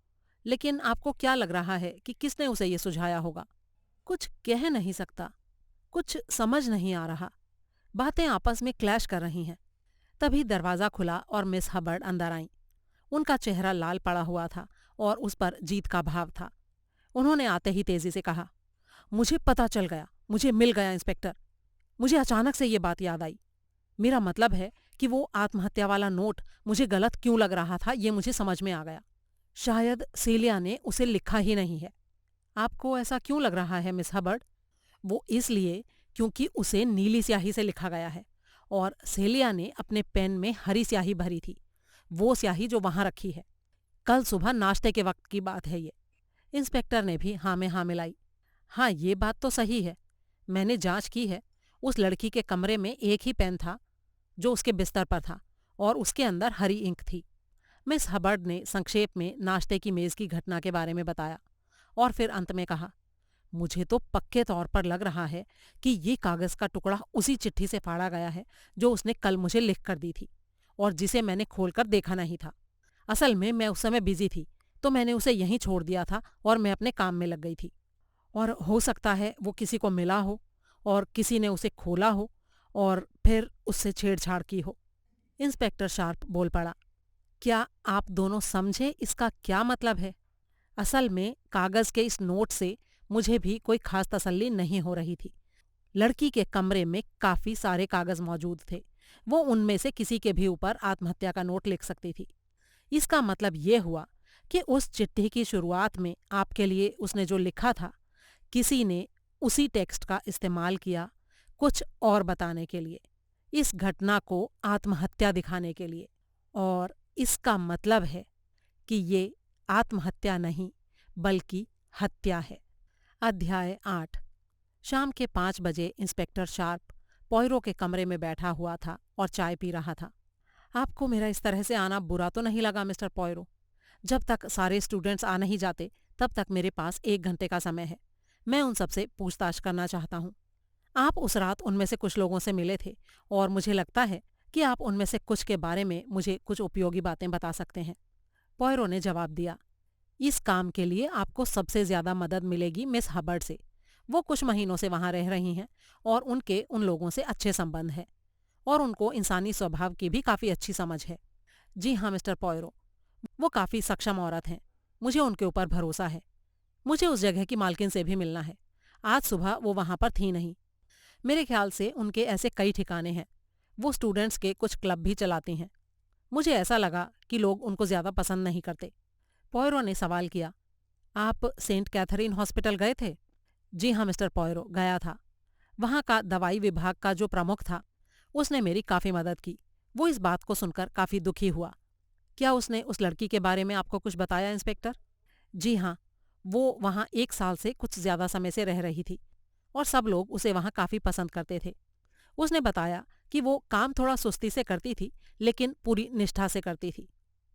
लेकिन आपको क्या लग रहा है कि किसने उसे ये सुझाया होगा? कुछ कह नहीं सकता, कुछ समझ नहीं आ रहा। बातें आपस में क्लैश कर रही हैं। तभी दरवाज़ा खुला और मिस हबर्ड अंदर आईं। उनका चेहरा लाल पड़ा हुआ था और उस पर जीत का भाव था। उन्होंने आते ही तेजी से कहा, मुझे पता चल गया, मुझे मिल गया इंस्पेक्टर। मुझे अचानक से ये बात याद आई। मेरा मतलब है कि वो आत्महत्या वाला नोट मुझे गलत क्यों लग रहा था, ये मुझे समझ में आ गया। शायद सेलिया ने उसे लिखा ही नहीं है। आपको ऐसा क्यों लग रहा है मिस हबर्ड? वो इसलिए क्योंकि उसे नीली स्याही से लिखा गया है और सेलिया ने अपने पेन में हरी स्याही भरी थी, वो स्याही जो वहां रखी है। कल सुबह नाश्ते के वक्त की बात है ये। इंस्पेक्टर ने भी हाँ में हाँ मिलाई। हाँ, ये बात तो सही है। मैंने जांच की है। उस लड़की के कमरे में एक ही पेन था जो उसके बिस्तर पर था और उसके अंदर हरी इंक थी। मिस हबर्ड ने संक्षेप में नाश्ते की मेज की घटना के बारे में बताया और फिर अंत में कहा, मुझे तो पक्के तौर पर लग रहा है कि ये कागज का टुकड़ा उसी चिट्ठी से फाड़ा गया है जो उसने कल मुझे लिख कर दी थी और जिसे मैंने खोलकर देखा नहीं था। असल में मैं उस समय बिजी थी, तो मैंने उसे यहीं छोड़ दिया था और मैं अपने काम में लग गई थी। और हो सकता है वो किसी को मिला हो और किसी ने उसे खोला हो और फिर उससे छेड़छाड़ की हो। इंस्पेक्टर शार्प बोल पड़ा। क्या आप दोनों समझे इसका क्या मतलब है? असल में कागज के इस नोट से मुझे भी कोई खास तसल्ली नहीं हो रही थी। लड़की के कमरे में काफी सारे कागज मौजूद थे। वो उनमें से किसी के भी ऊपर आत्महत्या का नोट लिख सकती थी। इसका मतलब ये हुआ कि उस चिट्ठी की शुरुआत में आपके लिए उसने जो लिखा था, किसी ने उसी टेक्स्ट का इस्तेमाल किया कुछ और बताने के लिए, इस घटना को आत्महत्या दिखाने के लिए। और इसका मतलब है कि ये आत्महत्या नहीं बल्कि हत्या है। अध्याय 8। शाम के 5 बजे इंस्पेक्टर शार्प पॉयरो के कमरे में बैठा हुआ था और चाय पी रहा था। आपको मेरा इस तरह से आना बुरा तो नहीं लगा मिस्टर पॉयरो? जब तक सारे स्टूडेंट्स आ नहीं जाते तब तक मेरे पास 1 घंटे का समय है। मैं उन सबसे पूछताछ करना चाहता हूँ। आप उस रात उनमें से कुछ लोगों से मिले थे और मुझे लगता है कि आप उनमें से कुछ के बारे में मुझे कुछ उपयोगी बातें बता सकते हैं। पॉयरो ने जवाब दिया, इस काम के लिए आपको सबसे ज्यादा मदद मिलेगी मिस हबर्ड से। वो कुछ महीनों से वहां रह रही हैं और उनके उन लोगों से अच्छे संबंध हैं और उनको इंसानी स्वभाव की भी काफ़ी अच्छी समझ है। जी हाँ मिस्टर पॉयरो, वो काफ़ी सक्षम औरत हैं। मुझे उनके ऊपर भरोसा है। मुझे उस जगह की मालकिन से भी मिलना है। आज सुबह वो वहाँ पर थी नहीं। मेरे ख्याल से उनके ऐसे कई ठिकाने हैं। वो स्टूडेंट्स के कुछ क्लब भी चलाती हैं। मुझे ऐसा लगा कि लोग उनको ज़्यादा पसंद नहीं करते। पॉयरो ने सवाल किया, आप सेंट कैथरीन हॉस्पिटल गए थे? जी हाँ मिस्टर पॉयरो, गया था। वहाँ का दवाई विभाग का जो प्रमुख था, उसने मेरी काफ़ी मदद की। वो इस बात को सुनकर काफ़ी दुखी हुआ। क्या उसने उस लड़की के बारे में आपको कुछ बताया इंस्पेक्टर? जी हाँ, वो वहाँ 1 साल से कुछ ज़्यादा समय से रह रही थी और सब लोग उसे वहाँ काफ़ी पसंद करते थे। उसने बताया कि वो काम थोड़ा सुस्ती से करती थी, लेकिन पूरी निष्ठा से करती थी।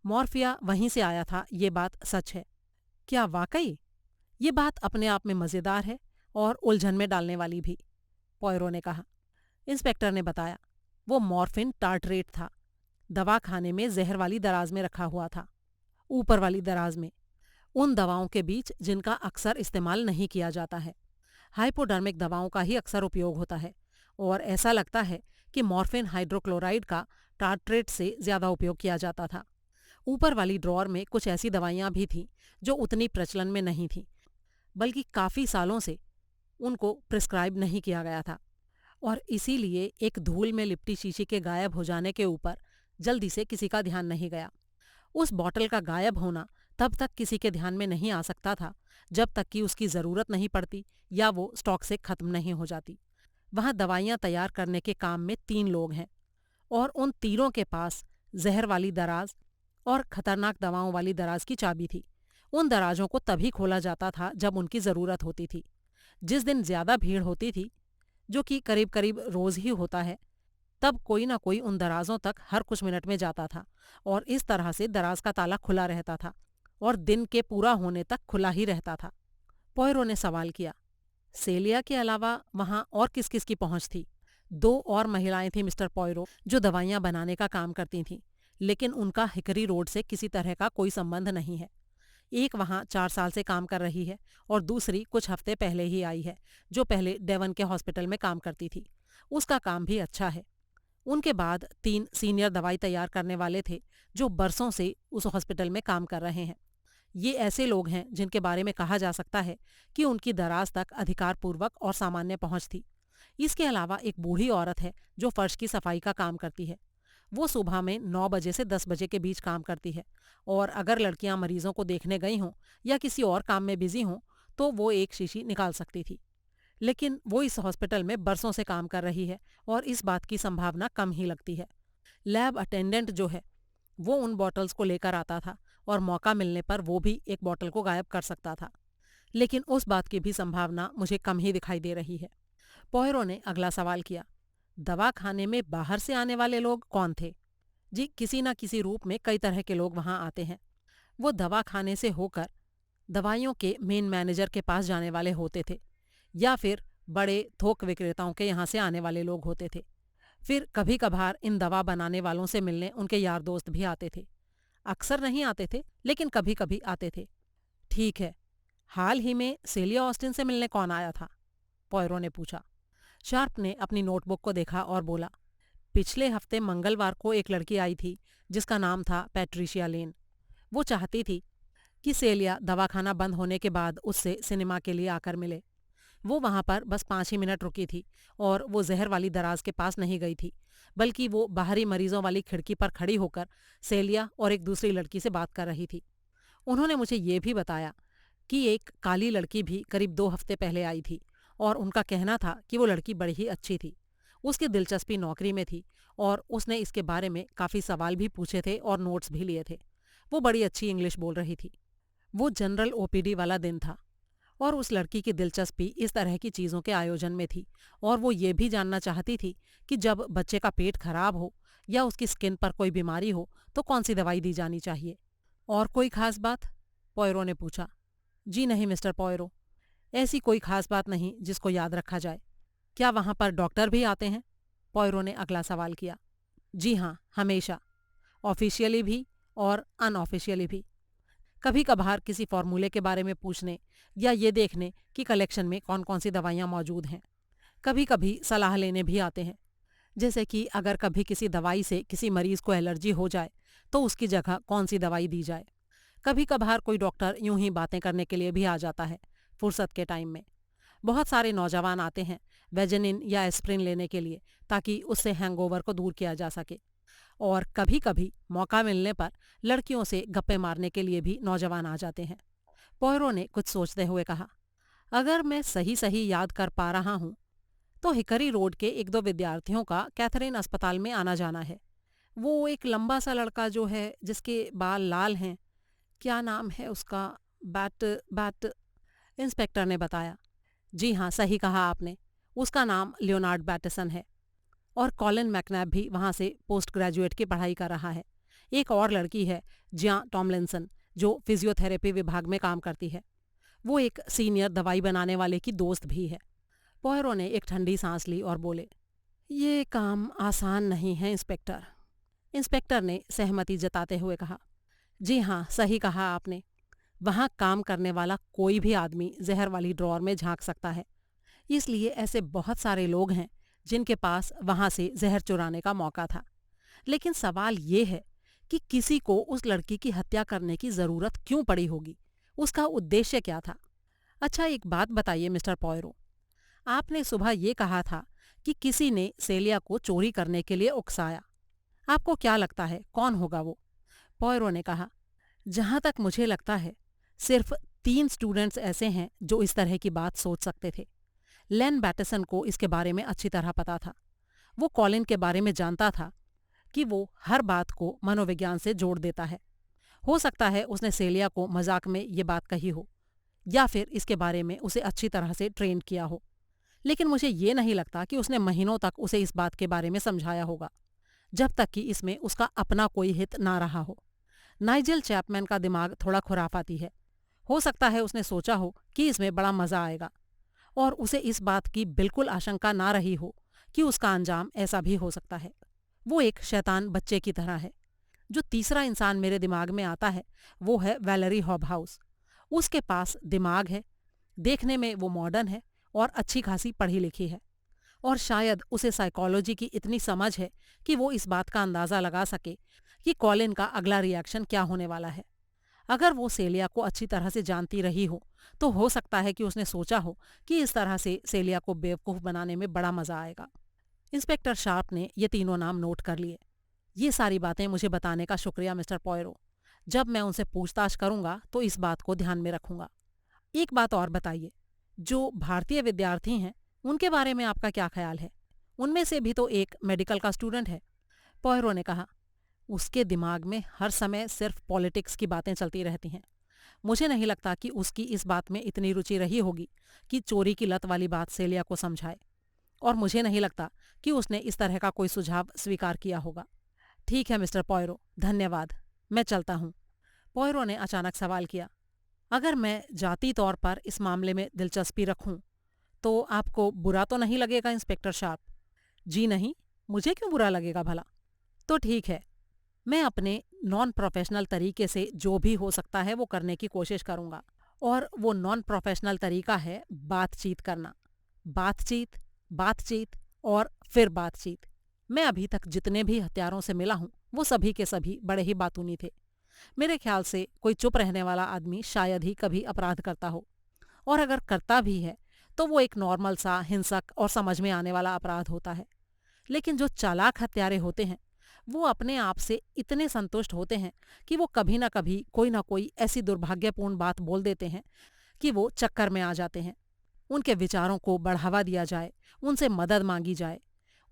मॉर्फिया वहीं से आया था, ये बात सच है। क्या वाकई? ये बात अपने आप में मज़ेदार है और उलझन में डालने वाली भी, पॉयरो ने कहा। इंस्पेक्टर ने बताया, वो मॉर्फिन टार्टरेट था। दवा खाने में जहर वाली दराज में रखा हुआ था, ऊपर वाली दराज में, उन दवाओं के बीच जिनका अक्सर इस्तेमाल नहीं किया जाता है। हाइपोडर्मिक दवाओं का ही अक्सर उपयोग होता है और ऐसा लगता है कि मॉर्फिन हाइड्रोक्लोराइड का टार्ट्रेट से ज़्यादा उपयोग किया जाता था। ऊपर वाली ड्रॉअर में कुछ ऐसी दवाइयाँ भी थीं जो उतनी प्रचलन में नहीं थीं, बल्कि काफ़ी सालों से उनको प्रिस्क्राइब नहीं किया गया था और इसीलिए एक धूल में लिपटी शीशी के गायब हो जाने के ऊपर जल्दी से किसी का ध्यान नहीं गया। उस बॉटल का गायब होना तब तक किसी के ध्यान में नहीं आ सकता था जब तक कि उसकी ज़रूरत नहीं पड़ती या वो स्टॉक से ख़त्म नहीं हो जाती। वहाँ दवाइयाँ तैयार करने के काम में 3 लोग हैं और उन तीनों के पास जहर वाली दराज और खतरनाक दवाओं वाली दराज की चाबी थी। उन दराजों को तभी खोला जाता था जब उनकी ज़रूरत होती थी। जिस दिन ज़्यादा भीड़ होती थी, जो कि करीब करीब रोज़ ही होता है, तब कोई ना कोई उन दराजों तक हर कुछ मिनट में जाता था और इस तरह से दराज का ताला खुला रहता था और दिन के पूरा होने तक खुला ही रहता था। पॉयरो ने सवाल किया, सेलिया के अलावा वहाँ और किस किस की पहुँच थी? 2 और महिलाएं थीं मिस्टर पॉयरो, जो दवाइयाँ बनाने का काम करती थीं, लेकिन उनका हिकरी रोड से किसी तरह का कोई संबंध नहीं है। एक वहाँ 4 साल से काम कर रही है और दूसरी कुछ हफ्ते पहले ही आई है, जो पहले डेवन के हॉस्पिटल में काम करती थी। उसका काम भी अच्छा है। उनके बाद 3 सीनियर दवाई तैयार करने वाले थे जो बरसों से उस हॉस्पिटल में काम कर रहे हैं। ये ऐसे लोग हैं जिनके बारे में कहा जा सकता है कि उनकी दराज तक अधिकारपूर्वक और सामान्य पहुंच थी। इसके अलावा एक बूढ़ी औरत है जो फर्श की सफाई का काम करती है। वो सुबह में 9 बजे से 10 बजे के बीच काम करती है और अगर लड़कियां मरीजों को देखने गई हों या किसी और काम में बिजी हों तो वो एक शीशी निकाल सकती थी। लेकिन वो इस हॉस्पिटल में बरसों से काम कर रही है और इस बात की संभावना कम ही लगती है। लैब अटेंडेंट जो है, वो उन बॉटल्स को लेकर आता था और मौका मिलने पर वो भी एक बॉटल को गायब कर सकता था, लेकिन उस बात की भी संभावना मुझे कम ही दिखाई दे रही है। पॉयरो ने अगला सवाल किया, दवा खाने में बाहर से आने वाले लोग कौन थे? जी, किसी न किसी रूप में कई तरह के लोग वहाँ आते हैं। वो दवा खाने से होकर दवाइयों के मेन मैनेजर के पास जाने वाले होते थे या फिर बड़े थोक विक्रेताओं के यहाँ से आने वाले लोग होते थे। फिर कभी कभार इन दवा बनाने वालों से मिलने उनके यार दोस्त भी आते थे। अक्सर नहीं आते थे, लेकिन कभी कभी आते थे। ठीक है, हाल ही में सेलिया ऑस्टिन से मिलने कौन आया था? पॉयरो ने पूछा। शार्प ने अपनी नोटबुक को देखा और बोला, पिछले हफ्ते मंगलवार को एक लड़की आई थी जिसका नाम था पैट्रिशिया लेन। वो चाहती थी कि सेलिया दवाखाना बंद होने के बाद उससे सिनेमा के लिए आकर मिले। वो वहाँ पर बस 5 ही मिनट रुकी थी और वो जहर वाली दराज के पास नहीं गई थी, बल्कि वो बाहरी मरीजों वाली खिड़की पर खड़ी होकर सेलिया और एक दूसरी लड़की से बात कर रही थी। उन्होंने मुझे ये भी बताया कि एक काली लड़की भी करीब 2 हफ्ते पहले आई थी और उनका कहना था कि वो लड़की बड़ी ही अच्छी थी। उसकी दिलचस्पी नौकरी में थी और उसने इसके बारे में काफ़ी सवाल भी पूछे थे और नोट्स भी लिए थे। वो बड़ी अच्छी इंग्लिश बोल रही थी। वो जनरल ओपीडी वाला दिन था और उस लड़की की दिलचस्पी इस तरह की चीज़ों के आयोजन में थी और वो ये भी जानना चाहती थी कि जब बच्चे का पेट खराब हो या उसकी स्किन पर कोई बीमारी हो तो कौन सी दवाई दी जानी चाहिए। और कोई खास बात? पॉयरो ने पूछा। जी नहीं मिस्टर पॉयरो, ऐसी कोई खास बात नहीं जिसको याद रखा जाए। क्या वहाँ पर डॉक्टर भी आते हैं? पॉयरो ने अगला सवाल किया। जी हाँ, हमेशा, ऑफिशियली भी और अनऑफिशियली भी। कभी कभार किसी फॉर्मूले के बारे में पूछने या ये देखने कि कलेक्शन में कौन कौन सी दवाइयाँ मौजूद हैं। कभी कभी सलाह लेने भी आते हैं। जैसे कि अगर कभी किसी दवाई से किसी मरीज को एलर्जी हो जाए तो उसकी जगह कौन सी दवाई दी जाए। कभी कभार कोई डॉक्टर यूं ही बातें करने के लिए भी आ जाता है फुर्सत के टाइम में। बहुत सारे नौजवान आते हैं वेजेनिन या एस्प्रिन लेने के लिए ताकि उससे हैंगओवर को दूर किया जा सके। और कभी कभी मौका मिलने पर लड़कियों से गप्पे मारने के लिए भी नौजवान आ जाते हैं। पोयरो ने कुछ सोचते हुए कहा, अगर मैं सही सही याद कर पा रहा हूँ तो हिकरी रोड के एक दो विद्यार्थियों का कैथरीन अस्पताल में आना जाना है। वो एक लंबा सा लड़का जो है जिसके बाल लाल हैं, क्या नाम है उसका? बैट बैट इंस्पेक्टर ने बताया। जी हाँ, सही कहा आपने, उसका नाम लियोनार्ड बैटिसन है। और कॉलिन मैकनैब भी वहाँ से पोस्ट ग्रेजुएट की पढ़ाई कर रहा है। एक और लड़की है जिया टॉमलिंसन, जो फिजियोथेरेपी विभाग में काम करती है। वो एक सीनियर दवाई बनाने वाले की दोस्त भी है। पोयरो ने एक ठंडी सांस ली और बोले, ये काम आसान नहीं है इंस्पेक्टर। इंस्पेक्टर ने सहमति जताते हुए कहा, जी हाँ, सही कहा आपने। वहाँ काम करने वाला कोई भी आदमी जहर वाली ड्रॉअर में झांक सकता है। इसलिए ऐसे बहुत सारे लोग हैं जिनके पास वहाँ से जहर चुराने का मौका था। लेकिन सवाल ये है कि किसी को उस लड़की की हत्या करने की जरूरत क्यों पड़ी होगी? उसका उद्देश्य क्या था? अच्छा, एक बात बताइए मिस्टर पोयरो, आपने सुबह ये कहा था कि किसी ने सेलिया को चोरी करने के लिए उकसाया। आपको क्या लगता है कौन होगा वो? पोयरो ने कहा, जहां तक मुझे लगता है सिर्फ 3 स्टूडेंट्स ऐसे हैं जो इस तरह की बात सोच सकते थे। लेन बैटिसन को इसके बारे में अच्छी तरह पता था। वो कॉलिन के बारे में जानता था कि वो हर बात को मनोविज्ञान से जोड़ देता है। हो सकता है उसने सेलिया को मजाक में ये बात कही हो या फिर इसके बारे में उसे अच्छी तरह से ट्रेन किया हो। लेकिन मुझे ये नहीं लगता कि उसने महीनों तक उसे इस बात के बारे में समझाया होगा, जब तक कि इसमें उसका अपना कोई हित ना रहा हो। नाइजेल चैपमैन का दिमाग थोड़ा खुराफाती है। हो सकता है उसने सोचा हो कि इसमें बड़ा मजा आएगा और उसे इस बात की बिल्कुल आशंका ना रही हो कि उसका अंजाम ऐसा भी हो सकता है। वो एक शैतान बच्चे की तरह है। जो तीसरा इंसान मेरे दिमाग में आता है वो है वैलेरी हॉबहाउस। उसके पास दिमाग है, देखने में वो मॉडर्न है और अच्छी खासी पढ़ी लिखी है। और शायद उसे साइकोलॉजी की इतनी समझ है कि वो इस बात का अंदाज़ा लगा सके कि कॉलिन का अगला रिएक्शन क्या होने वाला है। अगर वो सेलिया को अच्छी तरह से जानती रही हो हो सकता है कि उसने सोचा हो कि इस तरह से सेलिया को बेवकूफ़ बनाने में बड़ा मज़ा आएगा। इंस्पेक्टर शार्प ने ये तीनों नाम नोट कर लिए। ये सारी बातें मुझे बताने का शुक्रिया मिस्टर पोयरो। जब मैं उनसे पूछताछ करूंगा तो इस बात को ध्यान में रखूंगा। एक बात और बताइए, जो भारतीय विद्यार्थी हैं उनके बारे में आपका क्या ख्याल है? उनमें से भी तो एक मेडिकल का स्टूडेंट है। पोयरो ने कहा, उसके दिमाग में हर समय सिर्फ पॉलिटिक्स की बातें चलती रहती हैं। मुझे नहीं लगता कि उसकी इस बात में इतनी रुचि रही होगी कि चोरी की लत वाली बात सेलिया को समझाए। और मुझे नहीं लगता कि उसने इस तरह का कोई सुझाव स्वीकार किया होगा। ठीक है मिस्टर पोयरो, धन्यवाद, मैं चलता हूँ। पोयरो ने अचानक सवाल किया, अगर मैं जाती तौर पर इस मामले में दिलचस्पी रखूं तो आपको बुरा तो नहीं लगेगा इंस्पेक्टर शार्प? जी नहीं, मुझे क्यों बुरा लगेगा भला? तो ठीक है, मैं अपने नॉन प्रोफेशनल तरीके से जो भी हो सकता है वो करने की कोशिश करूंगा। और वो नॉन प्रोफेशनल तरीका है बातचीत करना। बातचीत, बातचीत और फिर बातचीत। मैं अभी तक जितने भी हत्यारों से मिला हूं वो सभी के सभी बड़े ही बातूनी थे। मेरे ख्याल से कोई चुप रहने वाला आदमी शायद ही कभी अपराध करता हो, और अगर करता भी है तो वो एक नॉर्मल सा हिंसक और समझ में आने वाला अपराध होता है। लेकिन जो चालाक हत्यारे होते हैं वो अपने आप से इतने संतुष्ट होते हैं कि वो कभी ना कोई ऐसी दुर्भाग्यपूर्ण बात बोल देते हैं कि वो चक्कर में आ जाते हैं। उनके विचारों को बढ़ावा दिया जाए, उनसे मदद मांगी जाए,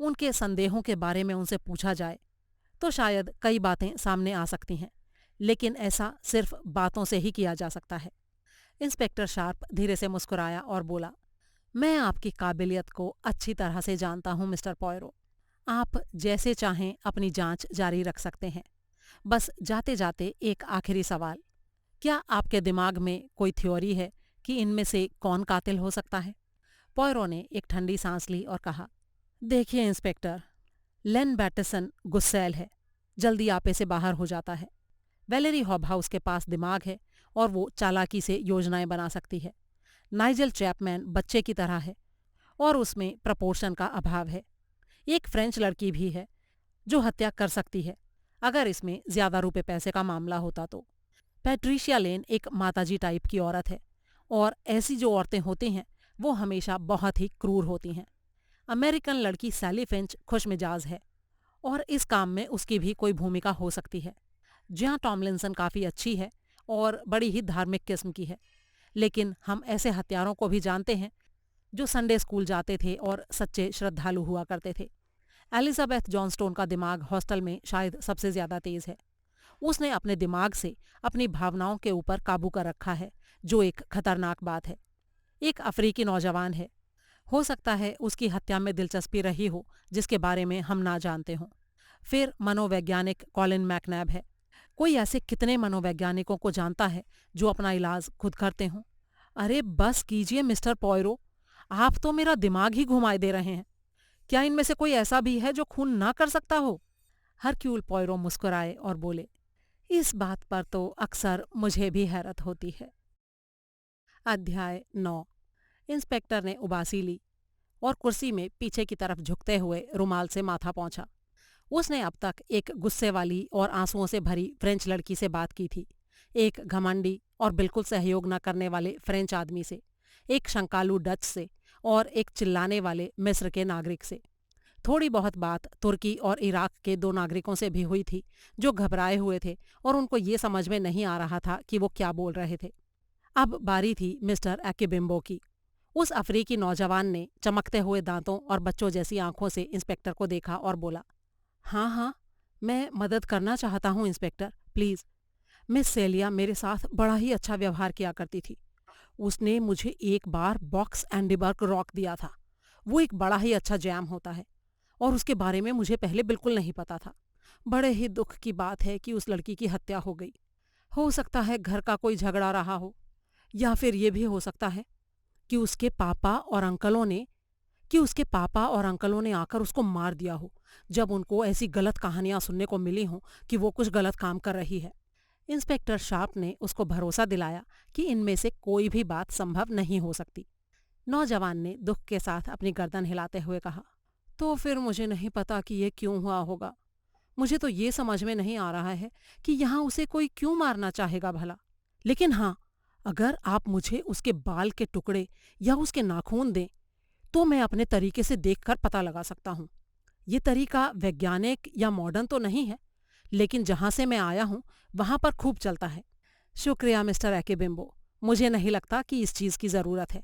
उनके संदेहों के बारे में उनसे पूछा जाए तो शायद कई बातें सामने आ सकती हैं। लेकिन ऐसा सिर्फ बातों से ही किया जा सकता है। इंस्पेक्टर शार्प धीरे से मुस्कुराया और बोला, मैं आपकी काबिलियत को अच्छी तरह से जानता हूँ मिस्टर पोयरो। आप जैसे चाहें अपनी जांच जारी रख सकते हैं। बस जाते जाते एक आखिरी सवाल, क्या आपके दिमाग में कोई थ्योरी है कि इनमें से कौन कातिल हो सकता है? पोयरो ने एक ठंडी सांस ली और कहा, देखिए इंस्पेक्टर, लेन बैटिसन गुस्सैल है, जल्दी आपे से बाहर हो जाता है। वैलेरी हॉबहाउस के पास दिमाग है और वो चालाकी से योजनाएं बना सकती है। नाइजेल चैपमैन बच्चे की तरह है और उसमें प्रपोर्शन का अभाव है। एक फ्रेंच लड़की भी है जो हत्या कर सकती है अगर इसमें ज्यादा रुपए पैसे का मामला होता तो। पैट्रिशिया लेन एक माताजी टाइप की औरत है और ऐसी जो औरतें होती हैं वो हमेशा बहुत ही क्रूर होती हैं। अमेरिकन लड़की सैली फिंच खुशमिजाज है और इस काम में उसकी भी कोई भूमिका हो सकती है। जहाँ टॉमलिंसन काफ़ी अच्छी है और बड़ी ही धार्मिक किस्म की है, लेकिन हम ऐसे हत्यारों को भी जानते हैं जो संडे स्कूल जाते थे और सच्चे श्रद्धालु हुआ करते थे। एलिजाबेथ जॉनस्टोन का दिमाग हॉस्टल में शायद सबसे ज्यादा तेज है। उसने अपने दिमाग से अपनी भावनाओं के ऊपर काबू कर रखा है, जो एक खतरनाक बात है। एक अफ्रीकी नौजवान है, हो सकता है उसकी हत्या में दिलचस्पी रही हो जिसके बारे में हम ना जानते हों। फिर मनोवैज्ञानिक कॉलिन मैकनैब है। कोई ऐसे कितने मनोवैज्ञानिकों को जानता है जो अपना इलाज खुद करते हों? अरे बस कीजिए मिस्टर पॉयरो, आप तो मेरा दिमाग ही घुमाए दे रहे हैं। क्या इनमें से कोई ऐसा भी है जो खून ना कर सकता हो? हरक्यूल पॉयरो मुस्कुराए और बोले, इस बात पर तो अक्सर मुझे भी हैरत होती है। अध्याय 9। इंस्पेक्टर ने उबासी ली और कुर्सी में पीछे की तरफ झुकते हुए रुमाल से माथा पोंछा। उसने अब तक एक गुस्से वाली और आंसुओं से भरी फ्रेंच लड़की से बात की थी, एक घमंडी और बिल्कुल सहयोग न करने वाले फ्रेंच आदमी से, एक शंकालू डच से और एक चिल्लाने वाले मिस्र के नागरिक से। थोड़ी बहुत बात तुर्की और इराक के 2 नागरिकों से भी हुई थी जो घबराए हुए थे और उनको ये समझ में नहीं आ रहा था कि वो क्या बोल रहे थे। अब बारी थी मिस्टर एकेबिम्बो की। उस अफ्रीकी नौजवान ने चमकते हुए दांतों और बच्चों जैसी आंखों से इंस्पेक्टर को देखा और बोला, हाँ हाँ, मैं मदद करना चाहता हूँ इंस्पेक्टर, प्लीज। मिस सेलिया मेरे साथ बड़ा ही अच्छा व्यवहार किया करती थी। उसने मुझे एक बार बॉक्स एंडीबर्ग रॉक दिया था। वो एक बड़ा ही अच्छा जैम होता है और उसके बारे में मुझे पहले बिल्कुल नहीं पता था। बड़े ही दुख की बात है कि उस लड़की की हत्या हो गई। हो सकता है घर का कोई झगड़ा रहा हो, या फिर ये भी हो सकता है कि उसके पापा और अंकलों ने आकर उसको मार दिया हो जब उनको ऐसी गलत कहानियां सुनने को मिली हों कि वो कुछ गलत काम कर रही है। इंस्पेक्टर शार्प ने उसको भरोसा दिलाया कि इनमें से कोई भी बात संभव नहीं हो सकती। नौजवान ने दुख के साथ अपनी गर्दन हिलाते हुए कहा, तो फिर मुझे नहीं पता कि ये क्यों हुआ होगा। मुझे तो ये समझ में नहीं आ रहा है कि यहाँ उसे कोई क्यों मारना चाहेगा भला। लेकिन हाँ, अगर आप मुझे उसके बाल के टुकड़े या उसके नाखून दें तो मैं अपने तरीके से देखकर पता लगा सकता हूँ। ये तरीका वैज्ञानिक या मॉडर्न तो नहीं है, लेकिन जहाँ से मैं आया हूँ वहाँ पर खूब चलता है। शुक्रिया मिस्टर एकेबिम्बो, मुझे नहीं लगता कि इस चीज़ की ज़रूरत है।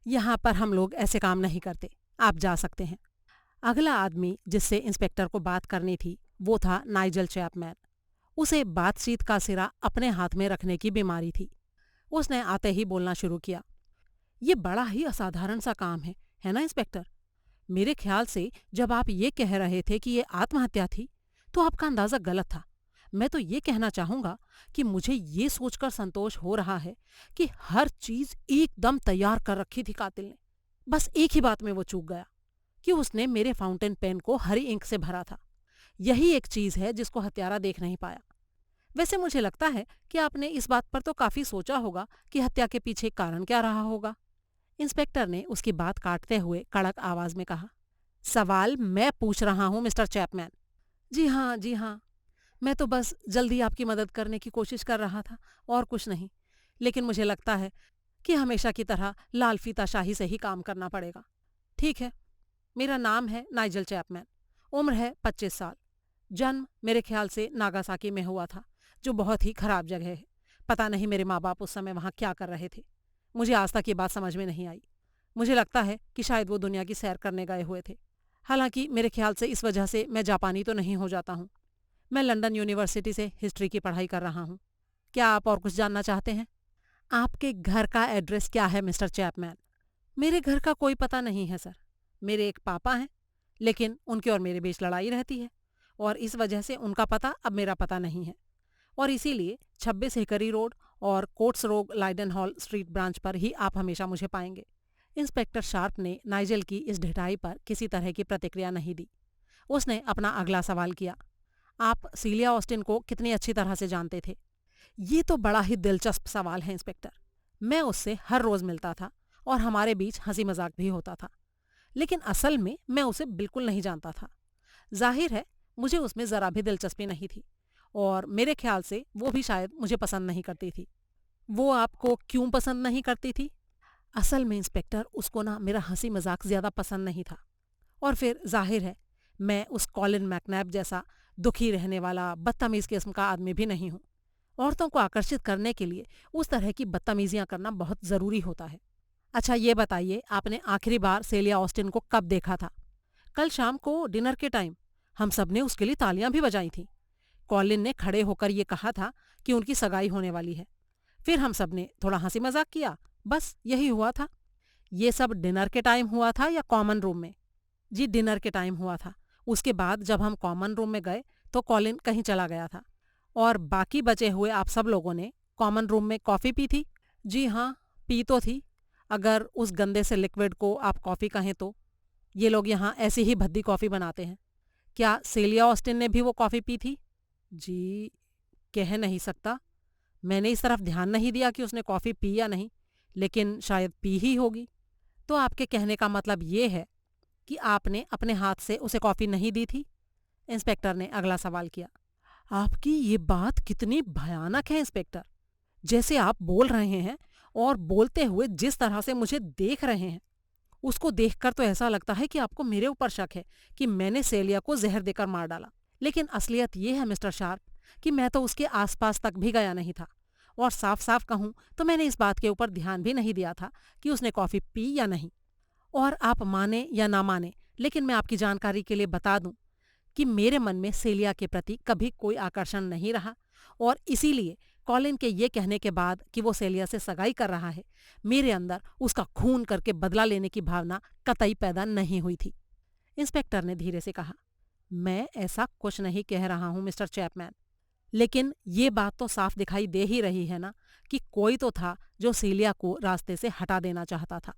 यहाँ पर हम लोग ऐसे काम नहीं करते, आप जा सकते हैं। अगला आदमी जिससे इंस्पेक्टर को बात करनी थी वो था नाइजल चैपमैन। उसे बातचीत का सिरा अपने हाथ में रखने की बीमारी थी। उसने आते ही बोलना शुरू किया, ये बड़ा ही असाधारण सा काम है ना इंस्पेक्टर? मेरे ख्याल से जब आप ये कह रहे थे कि ये आत्महत्या थी तो आपका अंदाजा गलत था। मैं तो ये कहना चाहूंगा कि मुझे ये सोचकर संतोष हो रहा है कि हर चीज एकदम तैयार कर रखी थी कातिल ने। बस एक ही बात में वो चूक गया कि उसने मेरे फाउंटेन पेन को हरी इंक से भरा था। यही एक चीज है जिसको हत्यारा देख नहीं पाया। वैसे मुझे लगता है कि आपने इस बात पर तो काफी सोचा होगा कि हत्या के पीछे कारण क्या रहा होगा। इंस्पेक्टर ने उसकी बात काटते हुए कड़क आवाज में कहा, सवाल मैं पूछ रहा हूं मिस्टर चैपमैन। जी हाँ, जी हाँ, मैं तो बस जल्दी आपकी मदद करने की कोशिश कर रहा था और कुछ नहीं। लेकिन मुझे लगता है कि हमेशा की तरह लाल फीताशाही से ही काम करना पड़ेगा। ठीक है, मेरा नाम है नाइजल चैपमैन, उम्र है 25 साल। जन्म मेरे ख्याल से नागासाकी में हुआ था, जो बहुत ही खराब जगह है। पता नहीं मेरे माँ बाप उस समय वहाँ क्या कर रहे थे, मुझे आज तक ये बात समझ में नहीं आई। मुझे लगता है कि शायद वो दुनिया की सैर करने गए हुए थे। हालांकि मेरे ख्याल से इस वजह से मैं जापानी तो नहीं हो जाता हूँ। मैं लंदन यूनिवर्सिटी से हिस्ट्री की पढ़ाई कर रहा हूँ। क्या आप और कुछ जानना चाहते हैं? आपके घर का एड्रेस क्या है मिस्टर चैपमैन? मेरे घर का कोई पता नहीं है सर। मेरे एक पापा हैं, लेकिन उनके और मेरे बीच लड़ाई रहती है और इस वजह से उनका पता अब मेरा पता नहीं है, और इसीलिए 26 हिकरी रोड और कोट्स रोग लाइडन हॉल स्ट्रीट ब्रांच पर ही आप हमेशा मुझे पाएंगे। इंस्पेक्टर शार्प ने नाइजल की इस ढिठाई पर किसी तरह की प्रतिक्रिया नहीं दी। उसने अपना अगला सवाल किया, आप सीलिया ऑस्टिन को कितनी अच्छी तरह से जानते थे? ये तो बड़ा ही दिलचस्प सवाल है इंस्पेक्टर। मैं उससे हर रोज मिलता था और हमारे बीच हंसी मजाक भी होता था, लेकिन असल में मैं उसे बिल्कुल नहीं जानता था। जाहिर है मुझे उसमें ज़रा भी दिलचस्पी नहीं थी और मेरे ख्याल से वो भी शायद मुझे पसंद नहीं करती थी। वो आपको क्यों पसंद नहीं करती थी? असल में इंस्पेक्टर उसको ना मेरा हंसी मजाक ज़्यादा पसंद नहीं था। और फिर जाहिर है मैं उस कॉलिन मैकनैब जैसा दुखी रहने वाला बदतमीज़ किस्म का आदमी भी नहीं हूँ। औरतों को आकर्षित करने के लिए उस तरह की बदतमीजियां करना बहुत ज़रूरी होता है। अच्छा ये बताइए, आपने आखिरी बार सेलिया ऑस्टिन को कब देखा था? कल शाम को डिनर के टाइम। हम सब ने उसके लिए तालियां भी बजाई थीं। कॉलिन ने खड़े होकर ये कहा था कि उनकी सगाई होने वाली है। फिर हम सब ने थोड़ा हंसी मजाक किया, बस यही हुआ था। ये सब डिनर के टाइम हुआ था या कॉमन रूम में? जी डिनर के टाइम हुआ था। उसके बाद जब हम कॉमन रूम में गए तो कॉलिन कहीं चला गया था। और बाकी बचे हुए आप सब लोगों ने कॉमन रूम में कॉफ़ी पी थी? जी हाँ, पी तो थी, अगर उस गंदे से लिक्विड को आप कॉफ़ी कहें तो। ये लोग यहाँ ऐसी ही भद्दी कॉफ़ी बनाते हैं। क्या सेलिया ऑस्टिन ने भी वो कॉफ़ी पी थी? जी कह नहीं सकता, मैंने इस तरफ ध्यान नहीं दिया कि उसने कॉफ़ी पी या नहीं, लेकिन शायद पी ही होगी। तो आपके कहने का मतलब ये है कि आपने अपने हाथ से उसे कॉफ़ी नहीं दी थी? इंस्पेक्टर ने अगला सवाल किया। आपकी ये बात कितनी भयानक है इंस्पेक्टर। जैसे आप बोल रहे हैं और बोलते हुए जिस तरह से मुझे देख रहे हैं, उसको देखकर तो ऐसा लगता है कि आपको मेरे ऊपर शक है कि मैंने सेलिया को जहर देकर मार डाला। लेकिन असलियत ये है मिस्टर शार्प कि मैं तो उसके आसपास तक भी गया नहीं था। और साफ साफ कहूं तो मैंने इस बात के ऊपर ध्यान भी नहीं दिया था कि उसने कॉफ़ी पी या नहीं। और आप माने या ना माने, लेकिन मैं आपकी जानकारी के लिए बता दूं कि मेरे मन में सेलिया के प्रति कभी कोई आकर्षण नहीं रहा। और इसीलिए कॉलिन के ये कहने के बाद कि वो सेलिया से सगाई कर रहा है, मेरे अंदर उसका खून करके बदला लेने की भावना कतई पैदा नहीं हुई थी। इंस्पेक्टर ने धीरे से कहा, मैं ऐसा कुछ नहीं कह रहा हूं मिस्टर चैपमैन, लेकिन ये बात तो साफ दिखाई दे ही रही है ना कि कोई तो था जो सेलिया को रास्ते से हटा देना चाहता था।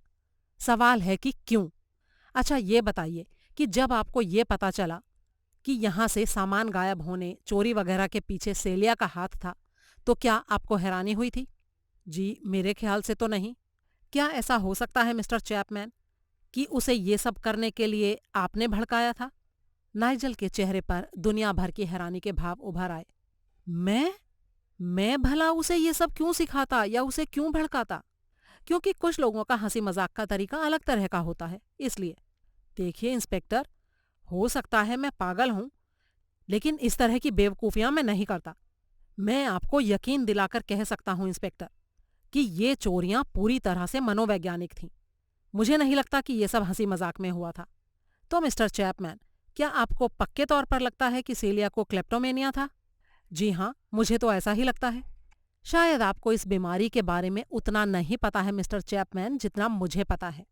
सवाल है कि क्यों? अच्छा ये बताइए कि जब आपको ये पता चला कि यहाँ से सामान गायब होने, चोरी वगैरह के पीछे सेलिया का हाथ था, तो क्या आपको हैरानी हुई थी? जी मेरे ख्याल से तो नहीं। क्या ऐसा हो सकता है मिस्टर चैपमैन कि उसे ये सब करने के लिए आपने भड़काया था? नाइजल के चेहरे पर दुनिया भर की हैरानी के भाव उभर आए। मैं मैं भला उसे ये सब क्यों सिखाता या उसे क्यों भड़काता? क्योंकि कुछ लोगों का हंसी मजाक का तरीका अलग तरह का होता है, इसलिए। देखिए इंस्पेक्टर, हो सकता है मैं पागल हूं, लेकिन इस तरह की बेवकूफियां मैं नहीं करता। मैं आपको यकीन दिलाकर कह सकता हूं इंस्पेक्टर कि ये चोरियां पूरी तरह से मनोवैज्ञानिक थीं। मुझे नहीं लगता कि ये सब हंसी मजाक में हुआ था। तो मिस्टर चैपमैन, क्या आपको पक्के तौर पर लगता है कि सेलिया को क्लेप्टोमेनिया था? जी हाँ, मुझे तो ऐसा ही लगता है। शायद आपको इस बीमारी के बारे में उतना नहीं पता है मिस्टर चैपमैन जितना मुझे पता है।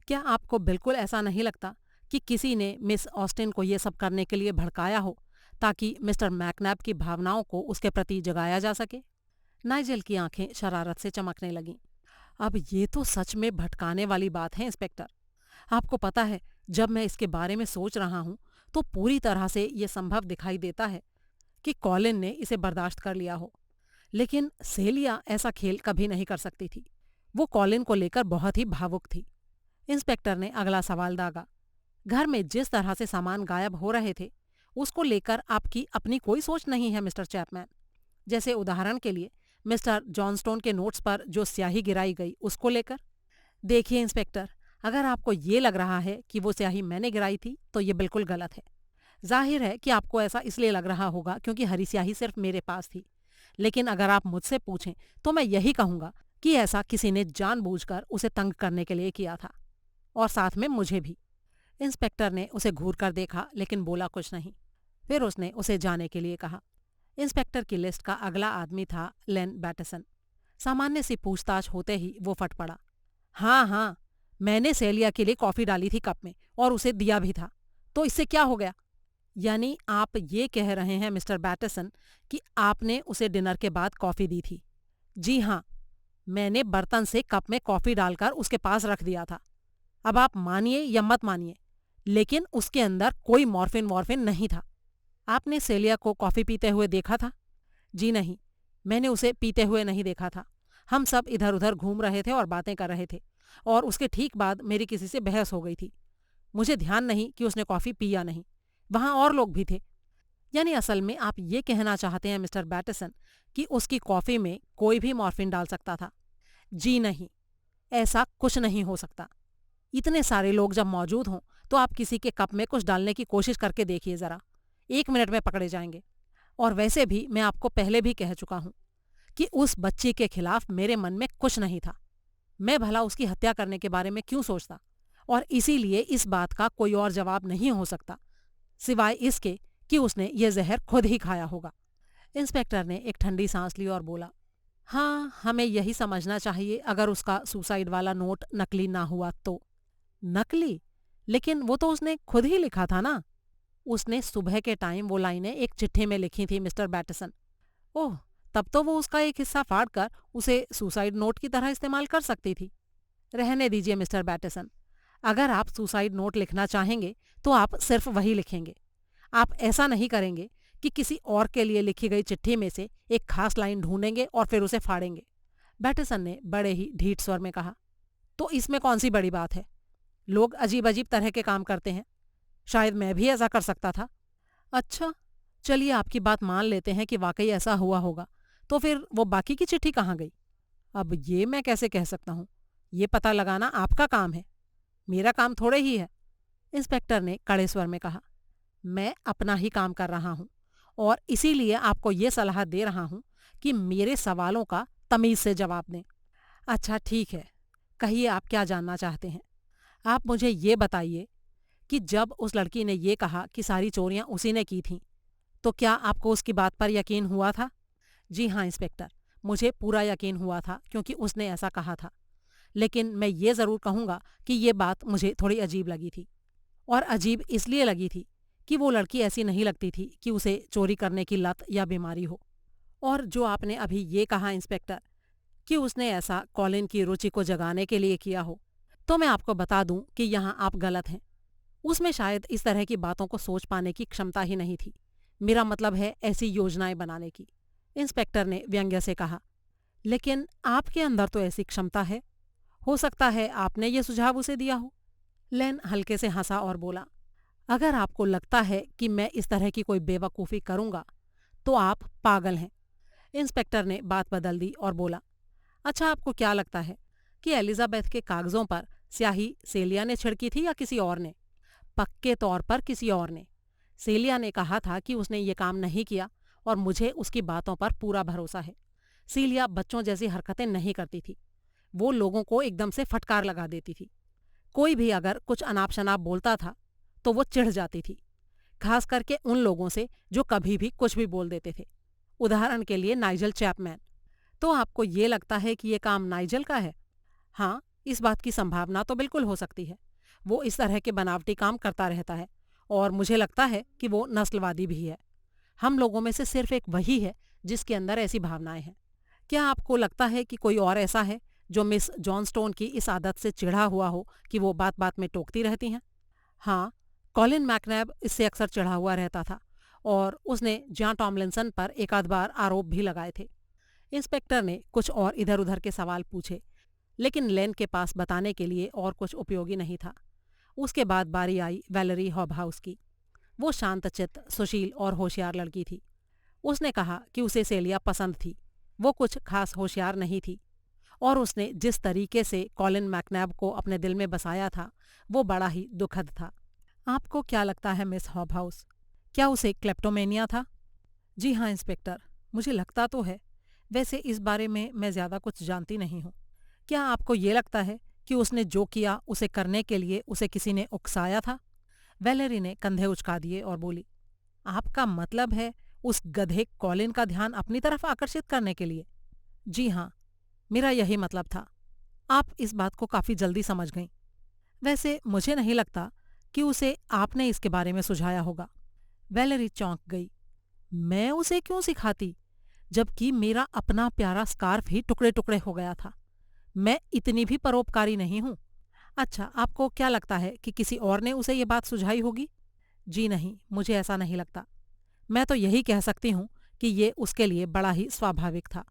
क्या आपको बिल्कुल ऐसा नहीं लगता कि किसी ने मिस ऑस्टिन को ये सब करने के लिए भड़काया हो ताकि मिस्टर मैकनैब की भावनाओं को उसके प्रति जगाया जा सके? नाइजेल की आंखें शरारत से चमकने लगीं। अब ये तो सच में भटकाने वाली बात है इंस्पेक्टर। आपको पता है, जब मैं इसके बारे में सोच रहा हूँ तो पूरी तरह से ये संभव दिखाई देता है कि कॉलिन ने इसे बर्दाश्त कर लिया हो। लेकिन सेलिया ऐसा खेल कभी नहीं कर सकती थी। वो कॉलिन को लेकर बहुत ही भावुक थी। इंस्पेक्टर ने अगला सवाल दागा। घर में जिस तरह से सामान गायब हो रहे थे, उसको लेकर आपकी अपनी कोई सोच नहीं है मिस्टर चैपमैन? जैसे उदाहरण के लिए मिस्टर जॉनस्टोन के नोट्स पर जो स्याही गिराई गई उसको लेकर। देखिए इंस्पेक्टर, अगर आपको ये लग रहा है कि वो स्याही मैंने गिराई थी तो ये बिल्कुल गलत है। जाहिर है कि आपको ऐसा इसलिए लग रहा होगा क्योंकि हरी स्याही सिर्फ मेरे पास थी। लेकिन अगर आप मुझसे पूछें तो मैं यही कहूंगा कि ऐसा किसी ने जानबूझकर उसे तंग करने के लिए किया था, और साथ में मुझे भी। इंस्पेक्टर ने उसे घूर कर देखा लेकिन बोला कुछ नहीं। फिर उसने उसे जाने के लिए कहा। इंस्पेक्टर की लिस्ट का अगला आदमी था लेन बैटसन। सामान्य सी पूछताछ होते ही वो फट पड़ा। हाँ हाँ, मैंने सेलिया के लिए कॉफी डाली थी कप में और उसे दिया भी था, तो इससे क्या हो गया? यानी आप ये कह रहे हैं मिस्टर बैटसन कि आपने उसे डिनर के बाद कॉफी दी थी? जी हाँ, मैंने बर्तन से कप में कॉफी डालकर उसके पास रख दिया था। अब आप मानिए या मत मानिए, लेकिन उसके अंदर कोई मॉर्फिन वॉर्फिन नहीं था। आपने सेलिया को कॉफी पीते हुए देखा था? जी नहीं, मैंने उसे पीते हुए नहीं देखा था। हम सब इधर उधर घूम रहे थे और बातें कर रहे थे, और उसके ठीक बाद मेरी किसी से बहस हो गई थी। मुझे ध्यान नहीं कि उसने कॉफ़ी पी या नहीं। वहाँ और लोग भी थे। यानी असल में आप ये कहना चाहते हैं मिस्टर बैटसन कि उसकी कॉफ़ी में कोई भी मॉर्फिन डाल सकता था? जी नहीं, ऐसा कुछ नहीं हो सकता। इतने सारे लोग जब मौजूद हों तो आप किसी के कप में कुछ डालने की कोशिश करके देखिए ज़रा, 1 मिनट में पकड़े जाएंगे। और वैसे भी मैं आपको पहले भी कह चुका हूँ कि उस बच्ची के खिलाफ मेरे मन में कुछ नहीं था। मैं भला उसकी हत्या करने के बारे में क्यों सोचता? और इसीलिए इस बात का कोई और जवाब नहीं हो सकता सिवाय इसके कि उसने ये जहर खुद ही खाया होगा। इंस्पेक्टर ने एक ठंडी सांस ली और बोला, हाँ, हमें यही समझना चाहिए अगर उसका सुसाइड वाला नोट नकली ना हुआ तो। नकली? लेकिन वो तो उसने खुद ही लिखा था ना। उसने सुबह के टाइम वो लाइनें एक चिट्ठी में लिखी थी मिस्टर बैटसन। ओह, तब तो वो उसका एक हिस्सा फाड़कर उसे सुसाइड नोट की तरह इस्तेमाल कर सकती थी। रहने दीजिए मिस्टर बैटसन, अगर आप सुसाइड नोट लिखना चाहेंगे तो आप सिर्फ वही लिखेंगे। आप ऐसा नहीं करेंगे कि किसी और के लिए लिखी गई चिट्ठी में से एक खास लाइन ढूंढेंगे और फिर उसे फाड़ेंगे। बैटसन ने बड़े ही ढीठ स्वर में कहा, तो इसमें कौन सी बड़ी बात है? लोग अजीब अजीब तरह के काम करते हैं, शायद मैं भी ऐसा कर सकता था। अच्छा, चलिए आपकी बात मान लेते हैं कि वाकई ऐसा हुआ होगा, तो फिर वो बाकी की चिट्ठी कहाँ गई? अब ये मैं कैसे कह सकता हूँ? ये पता लगाना आपका काम है, मेरा काम थोड़े ही है। इंस्पेक्टर ने कड़े स्वर में कहा, मैं अपना ही काम कर रहा हूँ और इसीलिए आपको ये सलाह दे रहा हूँ कि मेरे सवालों का तमीज से जवाब दें। अच्छा ठीक है, कहिए आप क्या जानना चाहते हैं? आप मुझे ये बताइए कि जब उस लड़की ने ये कहा कि सारी चोरियां उसी ने की थीं, तो क्या आपको उसकी बात पर यकीन हुआ था? जी हाँ इंस्पेक्टर, मुझे पूरा यकीन हुआ था क्योंकि उसने ऐसा कहा था। लेकिन मैं ये ज़रूर कहूँगा कि ये बात मुझे थोड़ी अजीब लगी थी। और अजीब इसलिए लगी थी कि वो लड़की ऐसी नहीं लगती थी कि उसे चोरी करने की लत या बीमारी हो। और जो आपने अभी ये कहा इंस्पेक्टर कि उसने ऐसा कॉलिन की रुचि को जगाने के लिए किया हो, तो मैं आपको बता दूं कि यहाँ आप गलत हैं। उसमें शायद इस तरह की बातों को सोच पाने की क्षमता ही नहीं थी। मेरा मतलब है ऐसी योजनाएं बनाने की। इंस्पेक्टर ने व्यंग्य से कहा, लेकिन आपके अंदर तो ऐसी क्षमता है। हो सकता है आपने ये सुझाव उसे दिया हो। लेन हल्के से हंसा और बोला, अगर आपको लगता है कि मैं इस तरह की कोई बेवकूफ़ी करूंगा तो आप पागल हैं। इंस्पेक्टर ने बात बदल दी और बोला, अच्छा आपको क्या लगता है कि एलिजाबेथ के कागजों पर स्याही सेलिया ने छिड़की थी या किसी और ने? पक्के तौर पर किसी और ने। सेलिया ने कहा था कि उसने ये काम नहीं किया और मुझे उसकी बातों पर पूरा भरोसा है। सीलिया बच्चों जैसी हरकतें नहीं करती थी। वो लोगों को एकदम से फटकार लगा देती थी। कोई भी अगर कुछ अनाप शनाप बोलता था तो वो चिढ़ जाती थी, खास करके उन लोगों से जो कभी भी कुछ भी बोल देते थे। उदाहरण के लिए नाइजल चैपमैन। तो आपको ये लगता है कि ये काम नाइजल का है? हाँ, इस बात की संभावना तो बिल्कुल हो सकती है। वो इस तरह के बनावटी काम करता रहता है और मुझे लगता है कि वो नस्लवादी भी है। हम लोगों में से सिर्फ एक वही है जिसके अंदर ऐसी भावनाएं हैं। क्या आपको लगता है कि कोई और ऐसा है जो मिस जॉनस्टोन की इस आदत से चिढ़ा हुआ हो कि वो बात बात में टोकती रहती हैं? हाँ, कॉलिन मैकनैब इससे अक्सर चिढ़ा हुआ रहता था और उसने जॉन टॉमलिंसन पर एक आध बार आरोप भी लगाए थे। इंस्पेक्टर ने कुछ और इधर उधर के सवाल पूछे, लेकिन लेन के पास बताने के लिए और कुछ उपयोगी नहीं था। उसके बाद बारी आई वैलेरी हॉबहाउस की। वो शांतचित्त, सुशील और होशियार लड़की थी। उसने कहा कि उसे सेलिया पसंद थी। वो कुछ खास होशियार नहीं थी और उसने जिस तरीके से कॉलिन मैकनैब को अपने दिल में बसाया था वो बड़ा ही दुखद था। आपको क्या लगता है मिस हॉबहाउस, क्या उसे क्लेप्टोमेनिया था? जी हाँ इंस्पेक्टर, मुझे लगता तो है। वैसे इस बारे में मैं ज़्यादा कुछ जानती नहीं हूँ। क्या आपको ये लगता है कि उसने जो किया उसे करने के लिए उसे किसी ने उकसाया था? वैलेरी ने कंधे उचका दिए और बोली, आपका मतलब है उस गधे कॉलिन का ध्यान अपनी तरफ आकर्षित करने के लिए? जी हाँ, मेरा यही मतलब था। आप इस बात को काफी जल्दी समझ गईं। वैसे मुझे नहीं लगता कि उसे आपने इसके बारे में सुझाया होगा। वैलेरी चौंक गई। मैं उसे क्यों सिखाती, जबकि मेरा अपना प्यारा स्कार्फ ही टुकड़े टुकड़े हो गया था। मैं इतनी भी परोपकारी नहीं हूं। अच्छा, आपको क्या लगता है कि किसी और ने उसे ये बात सुझाई होगी? जी नहीं, मुझे ऐसा नहीं लगता। मैं तो यही कह सकती हूँ कि ये उसके लिए बड़ा ही स्वाभाविक था।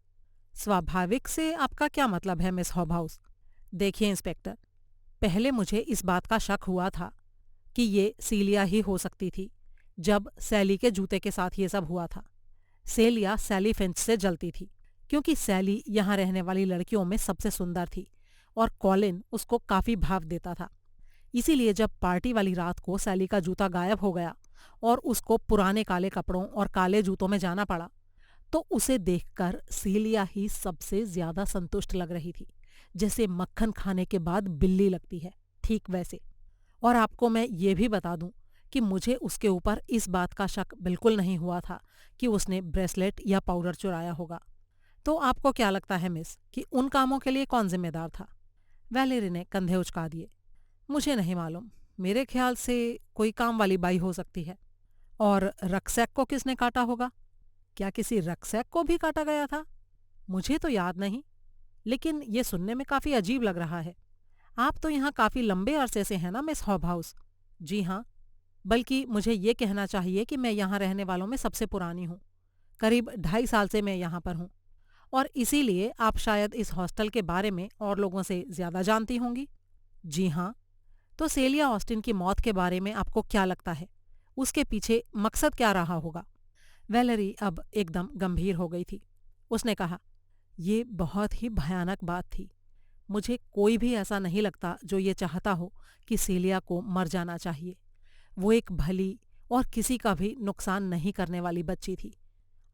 स्वाभाविक से आपका क्या मतलब है मिस हॉबहाउस? देखिए इंस्पेक्टर, पहले मुझे इस बात का शक हुआ था कि ये सीलिया ही हो सकती थी जब सैली के जूते के साथ ये सब हुआ था। सेलिया सैली फिंच से जलती थी क्योंकि सैली यहाँ रहने वाली लड़कियों में सबसे सुंदर थी और कॉलिन उसको काफी भाव देता था। इसीलिए जब पार्टी वाली रात को सैली का जूता गायब हो गया और उसको पुराने काले कपड़ों और काले जूतों में जाना पड़ा, तो उसे देखकर सीलिया ही सबसे ज्यादा संतुष्ट लग रही थी, जैसे मक्खन खाने के बाद बिल्ली लगती है, ठीक वैसे। और आपको मैं ये भी बता दूं कि मुझे उसके ऊपर इस बात का शक बिल्कुल नहीं हुआ था कि उसने ब्रेसलेट या पाउडर चुराया होगा। तो आपको क्या लगता है मिस कि उन कामों के लिए कौन जिम्मेदार था? वैलेरी ने कंधे उचका दिए। मुझे नहीं मालूम, मेरे ख्याल से कोई काम वाली बाई हो सकती है। और रक्सैक को किसने काटा होगा? क्या किसी रक्सैक को भी काटा गया था? मुझे तो याद नहीं, लेकिन ये सुनने में काफी अजीब लग रहा है। आप तो यहाँ काफी लंबे अरसे से हैं ना मिस हॉबहाउस? जी हाँ, बल्कि मुझे ये कहना चाहिए कि मैं यहाँ रहने वालों में सबसे पुरानी हूँ। करीब 2.5 साल से मैं यहाँ पर हूँ और इसीलिए आप शायद इस हॉस्टल के बारे में और लोगों से ज्यादा जानती होंगी। जी हाँ। तो सेलिया ऑस्टिन की मौत के बारे में आपको क्या लगता है? उसके पीछे मकसद क्या रहा होगा? वैलेरी अब एकदम गंभीर हो गई थी। उसने कहा, ये बहुत ही भयानक बात थी। मुझे कोई भी ऐसा नहीं लगता जो ये चाहता हो कि सेलिया को मर जाना चाहिए। वो एक भली और किसी का भी नुकसान नहीं करने वाली बच्ची थी।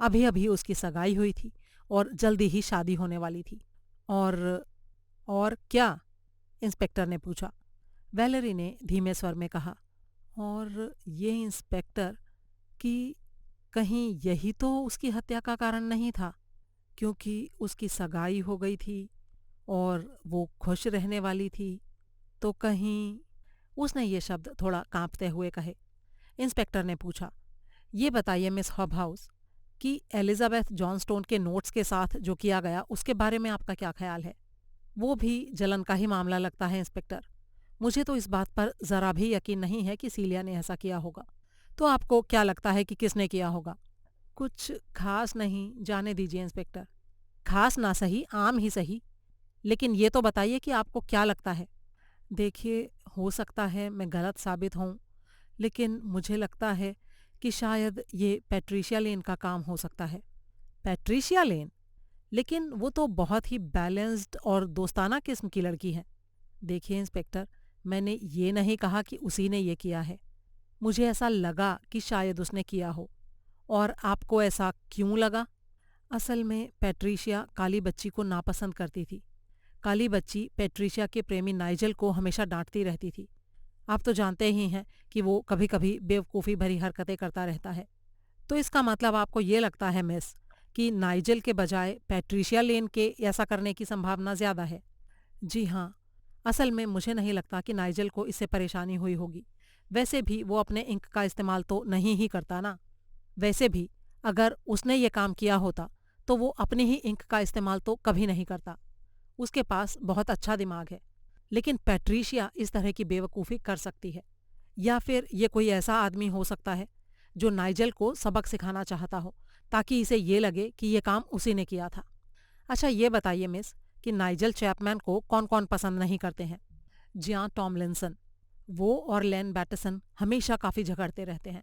अभी अभी उसकी सगाई हुई थी और जल्दी ही शादी होने वाली थी। और क्या? इंस्पेक्टर ने पूछा। वैलेरी ने धीमे स्वर में कहा, और ये इंस्पेक्टर कि कहीं यही तो उसकी हत्या का कारण नहीं था, क्योंकि उसकी सगाई हो गई थी और वो खुश रहने वाली थी, तो कहीं। उसने ये शब्द थोड़ा कांपते हुए कहे। इंस्पेक्टर ने पूछा, ये बताइए मिस हॉबहाउस कि एलिजाबेथ जॉनस्टोन के नोट्स के साथ जो किया गया उसके बारे में आपका क्या ख्याल है? वो भी जलन का ही मामला लगता है इंस्पेक्टर। मुझे तो इस बात पर जरा भी यकीन नहीं है कि सीलिया ने ऐसा किया होगा। तो आपको क्या लगता है कि किसने किया होगा? कुछ खास नहीं, जाने दीजिए इंस्पेक्टर। खास ना सही, आम ही सही, लेकिन ये तो बताइए कि आपको क्या लगता है। देखिए, हो सकता है मैं गलत साबित हूँ, लेकिन मुझे लगता है कि शायद ये पैट्रिशिया लेन का काम हो सकता है। पैट्रिशिया लेन? लेकिन वो तो बहुत ही बैलेंस्ड और दोस्ताना किस्म की लड़की है। देखिए इंस्पेक्टर, मैंने ये नहीं कहा कि उसी ने ये किया है। मुझे ऐसा लगा कि शायद उसने किया हो। और आपको ऐसा क्यों लगा? असल में पैट्रिशिया काली बच्ची को नापसंद करती थी। काली बच्ची पैट्रिशिया के प्रेमी नाइजल को हमेशा डांटती रहती थी। आप तो जानते ही हैं कि वो कभी कभी बेवकूफ़ी भरी हरकतें करता रहता है। तो इसका मतलब आपको ये लगता है मिस कि नाइजल के बजाय पैट्रिशिया लेन के ऐसा करने की संभावना ज़्यादा है? जी हाँ। असल में मुझे नहीं लगता कि नाइजल को इससे परेशानी हुई होगी। वैसे भी वो अपने इंक का इस्तेमाल तो नहीं ही करता ना। वैसे भी अगर उसने ये काम किया होता तो वो अपने ही इंक का इस्तेमाल तो कभी नहीं करता। उसके पास बहुत अच्छा दिमाग है। लेकिन पैट्रिशिया इस तरह की बेवकूफ़ी कर सकती है। या फिर ये कोई ऐसा आदमी हो सकता है जो नाइजल को सबक सिखाना चाहता हो ताकि इसे ये लगे कि ये काम उसी ने किया था। अच्छा, ये बताइए मिस कि नाइजल चैपमैन को कौन कौन पसंद नहीं करते हैं? जियां टॉमलिंसन, वो और लेन बैटसन हमेशा काफ़ी झगड़ते रहते हैं।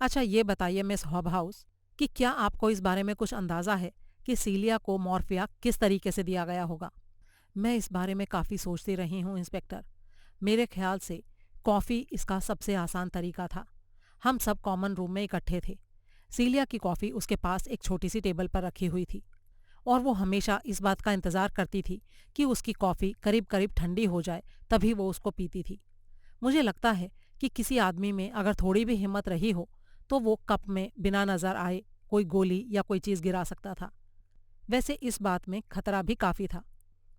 अच्छा, ये बताइए मिस हॉबहाउस कि क्या आपको इस बारे में कुछ अंदाज़ा है कि सीलिया को मॉर्फिया किस तरीके से दिया गया होगा? मैं इस बारे में काफ़ी सोचती रही हूँ इंस्पेक्टर। मेरे ख्याल से कॉफ़ी इसका सबसे आसान तरीका था। हम सब कॉमन रूम में इकट्ठे थे। सीलिया की कॉफ़ी उसके पास एक छोटी सी टेबल पर रखी हुई थी और वो हमेशा इस बात का इंतज़ार करती थी कि उसकी कॉफ़ी करीब करीब ठंडी हो जाए, तभी वो उसको पीती थी। मुझे लगता है कि किसी आदमी में अगर थोड़ी भी हिम्मत रही हो तो वो कप में बिना नज़र आए कोई गोली या कोई चीज़ गिरा सकता था। वैसे इस बात में खतरा भी काफ़ी था।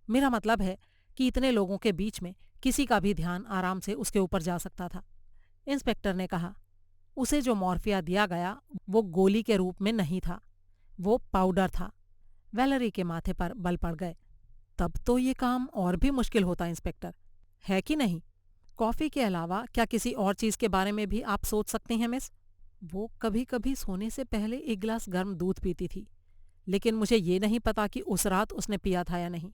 मेरा मतलब है कि इतने लोगों के बीच में किसी का भी ध्यान आराम से उसके ऊपर जा सकता था। इंस्पेक्टर ने कहा, उसे जो मॉर्फिया दिया गया वो गोली के रूप में नहीं था, वो पाउडर था। वैलेरी के माथे पर बल पड़ गए। तब तो ये काम और भी मुश्किल होता इंस्पेक्टर, है कि नहीं? कॉफ़ी के अलावा क्या किसी और चीज़ के बारे में भी आप सोच सकती हैं मिस? वो कभी कभी सोने से पहले एक गिलास गर्म दूध पीती थी, लेकिन मुझे ये नहीं पता कि उस रात उसने पिया था या नहीं।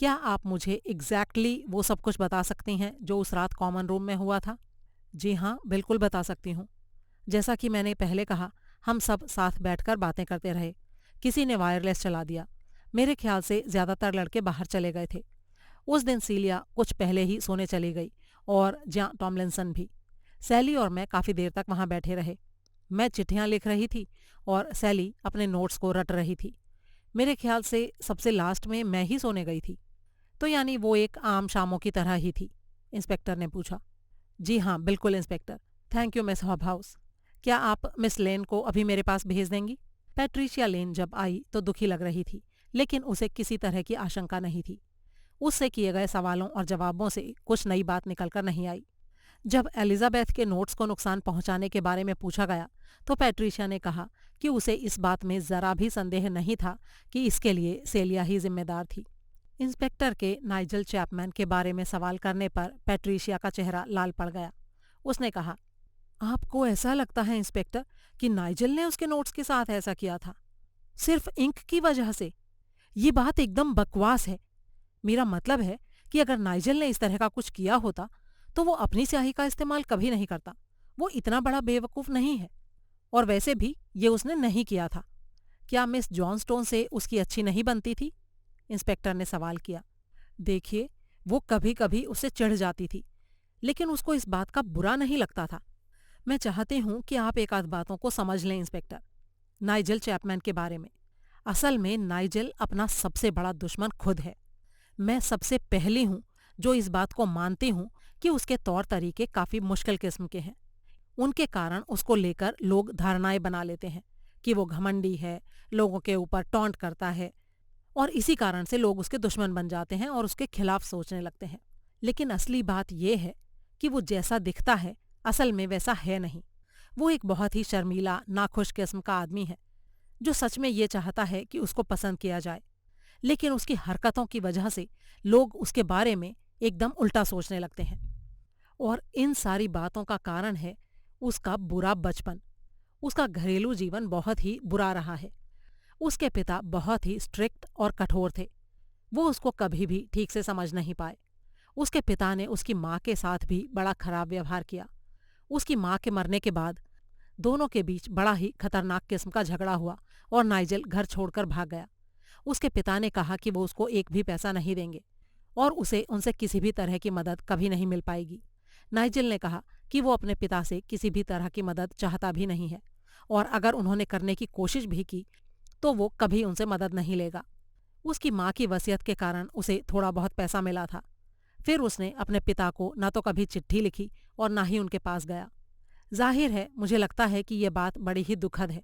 क्या आप मुझे एग्जैक्टली वो सब कुछ बता सकती हैं जो उस रात कॉमन रूम में हुआ था? जी हाँ, बिल्कुल बता सकती हूँ। जैसा कि मैंने पहले कहा, हम सब साथ बैठकर बातें करते रहे। किसी ने वायरलेस चला दिया। मेरे ख्याल से ज़्यादातर लड़के बाहर चले गए थे। उस दिन सीलिया कुछ पहले ही सोने चली गई और ज्यां टॉमलिंसन भी। सैली और मैं काफ़ी देर तक वहाँ बैठे रहे। मैं चिट्ठियाँ लिख रही थी और सैली अपने नोट्स को रट रही थी। मेरे ख्याल से सबसे लास्ट में मैं ही सोने गई थी। तो यानी वो एक आम शामों की तरह ही थी? इंस्पेक्टर ने पूछा। जी हाँ, बिल्कुल inspector. Thank you miss Hobhouse. क्या आप मिस लेन को अभी मेरे पास भेज देंगी? पैट्रिशिया लेन जब आई तो दुखी लग रही थी, लेकिन उसे किसी तरह की आशंका नहीं थी। उससे किए गए सवालों और जवाबों से कुछ नई बात निकलकर नहीं आई। जब एलिजाबेथ के नोट्स को नुकसान पहुंचाने के बारे में पूछा गया तो पैट्रिशिया ने कहा कि उसे इस बात में जरा भी संदेह नहीं था कि इसके लिए सेलिया ही जिम्मेदार थी। इंस्पेक्टर के नाइजल चैपमैन के बारे में सवाल करने पर पैट्रिशिया का चेहरा लाल पड़ गया। उसने कहा, आपको ऐसा लगता है इंस्पेक्टर कि नाइजल ने उसके नोट्स के साथ ऐसा किया था सिर्फ इंक की वजह से? ये बात एकदम बकवास है। मेरा मतलब है कि अगर नाइजल ने इस तरह का कुछ किया होता तो वो अपनी स्याही का इस्तेमाल कभी नहीं करता। वो इतना बड़ा बेवकूफ नहीं है। और वैसे भी ये उसने नहीं किया था। क्या मिस जॉनस्टोन से उसकी अच्छी नहीं बनती थी? इंस्पेक्टर ने सवाल किया। देखिए, वो कभी कभी उससे चिढ़ जाती थी, लेकिन उसको इस बात का बुरा नहीं लगता था। मैं चाहती हूँ कि आप एक आध बातों को समझ लें इंस्पेक्टर, नाइजल चैपमैन के बारे में। असल में नाइजल अपना सबसे बड़ा दुश्मन खुद है। मैं सबसे पहली हूँ जो इस बात को मानती हूँ कि उसके तौर तरीके काफ़ी मुश्किल किस्म के हैं। उनके कारण उसको लेकर लोग धारणाएं बना लेते हैं कि वो घमंडी है, लोगों के ऊपर टॉन्ट करता है, और इसी कारण से लोग उसके दुश्मन बन जाते हैं और उसके खिलाफ सोचने लगते हैं। लेकिन असली बात यह है कि वो जैसा दिखता है असल में वैसा है नहीं। वो एक बहुत ही शर्मीला, नाखुश किस्म का आदमी है जो सच में ये चाहता है कि उसको पसंद किया जाए, लेकिन उसकी हरकतों की वजह से लोग उसके बारे में एकदम उल्टा सोचने लगते हैं। और इन सारी बातों का कारण है उसका बुरा बचपन। उसका घरेलू जीवन बहुत ही बुरा रहा है। उसके पिता बहुत ही स्ट्रिक्ट और कठोर थे। वो उसको कभी भी ठीक से समझ नहीं पाए। उसके पिता ने उसकी माँ के साथ भी बड़ा खराब व्यवहार किया। उसकी माँ के मरने के बाद दोनों के बीच बड़ा ही खतरनाक किस्म का झगड़ा हुआ और नाइजल घर छोड़कर भाग गया। उसके पिता ने कहा कि वो उसको एक भी पैसा नहीं देंगे और उसे उनसे किसी भी तरह की मदद कभी नहीं मिल पाएगी। नाइजल ने कहा कि वो अपने पिता से किसी भी तरह की मदद चाहता भी नहीं है, और अगर उन्होंने करने की कोशिश भी की तो वो कभी उनसे मदद नहीं लेगा। उसकी माँ की वसीयत के कारण उसे थोड़ा बहुत पैसा मिला था। फिर उसने अपने पिता को न तो कभी चिट्ठी लिखी और न ही उनके पास गया। जाहिर है, मुझे लगता है कि यह बात बड़ी ही दुखद है,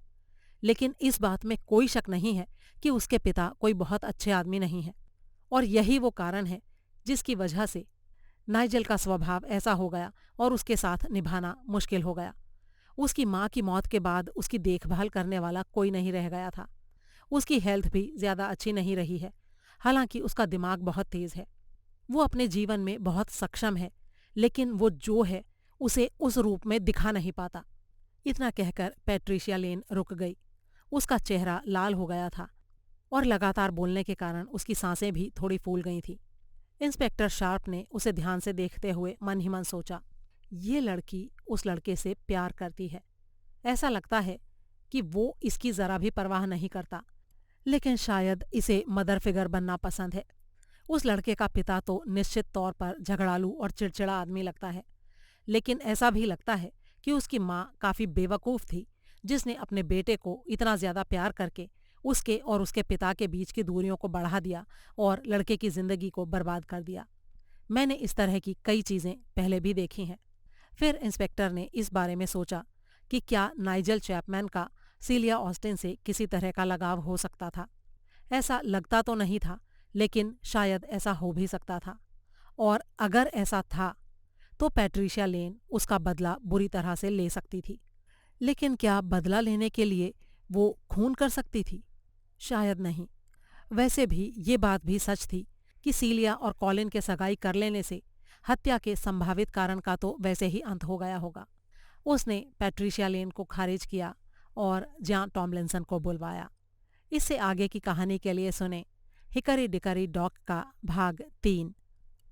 लेकिन इस बात में कोई शक नहीं है कि उसके पिता कोई बहुत अच्छे आदमी नहीं है, और यही वो कारण है जिसकी वजह से नाइजल का स्वभाव ऐसा हो गया और उसके साथ निभाना मुश्किल हो गया। उसकी माँ की मौत के बाद उसकी देखभाल करने वाला कोई नहीं रह गया था। उसकी हेल्थ भी ज़्यादा अच्छी नहीं रही है, हालांकि उसका दिमाग बहुत तेज़ है। वो अपने जीवन में बहुत सक्षम है, लेकिन वो जो है उसे उस रूप में दिखा नहीं पाता। इतना कहकर पैट्रिशिया लेन रुक गई। उसका चेहरा लाल हो गया था और लगातार बोलने के कारण उसकी सांसें भी थोड़ी फूल गई थी। इंस्पेक्टर शार्प ने उसे ध्यान से देखते हुए मन ही मन सोचा, ये लड़की उस लड़के से प्यार करती है। ऐसा लगता है कि वो इसकी जरा भी परवाह नहीं करता, लेकिन शायद इसे मदर फिगर बनना पसंद है। उस लड़के का पिता तो निश्चित तौर पर झगड़ालू और चिड़चिड़ा आदमी लगता है, लेकिन ऐसा भी लगता है कि उसकी माँ काफ़ी बेवकूफ़ थी, जिसने अपने बेटे को इतना ज़्यादा प्यार करके उसके और उसके पिता के बीच की दूरियों को बढ़ा दिया और लड़के की ज़िंदगी को बर्बाद कर दिया। मैंने इस तरह की कई चीज़ें पहले भी देखी हैं। फिर इंस्पेक्टर ने इस बारे में सोचा कि क्या नाइजल चैपमैन का सीलिया ऑस्टिन से किसी तरह का लगाव हो सकता था। ऐसा लगता तो नहीं था, लेकिन शायद ऐसा हो भी सकता था, और अगर ऐसा था तो पैट्रिशिया लेन उसका बदला बुरी तरह से ले सकती थी। लेकिन क्या बदला लेने के लिए वो खून कर सकती थी? शायद नहीं। वैसे भी ये बात भी सच थी कि सीलिया और कॉलिन के सगाई कर लेने से हत्या के संभावित कारण का तो वैसे ही अंत हो गया होगा। उसने पैट्रिशिया लेन को खारिज किया और जॉन टॉमलिंसन को बुलवाया। इससे आगे की कहानी के लिए सुने हिकरी डिकरी डॉग का भाग 3।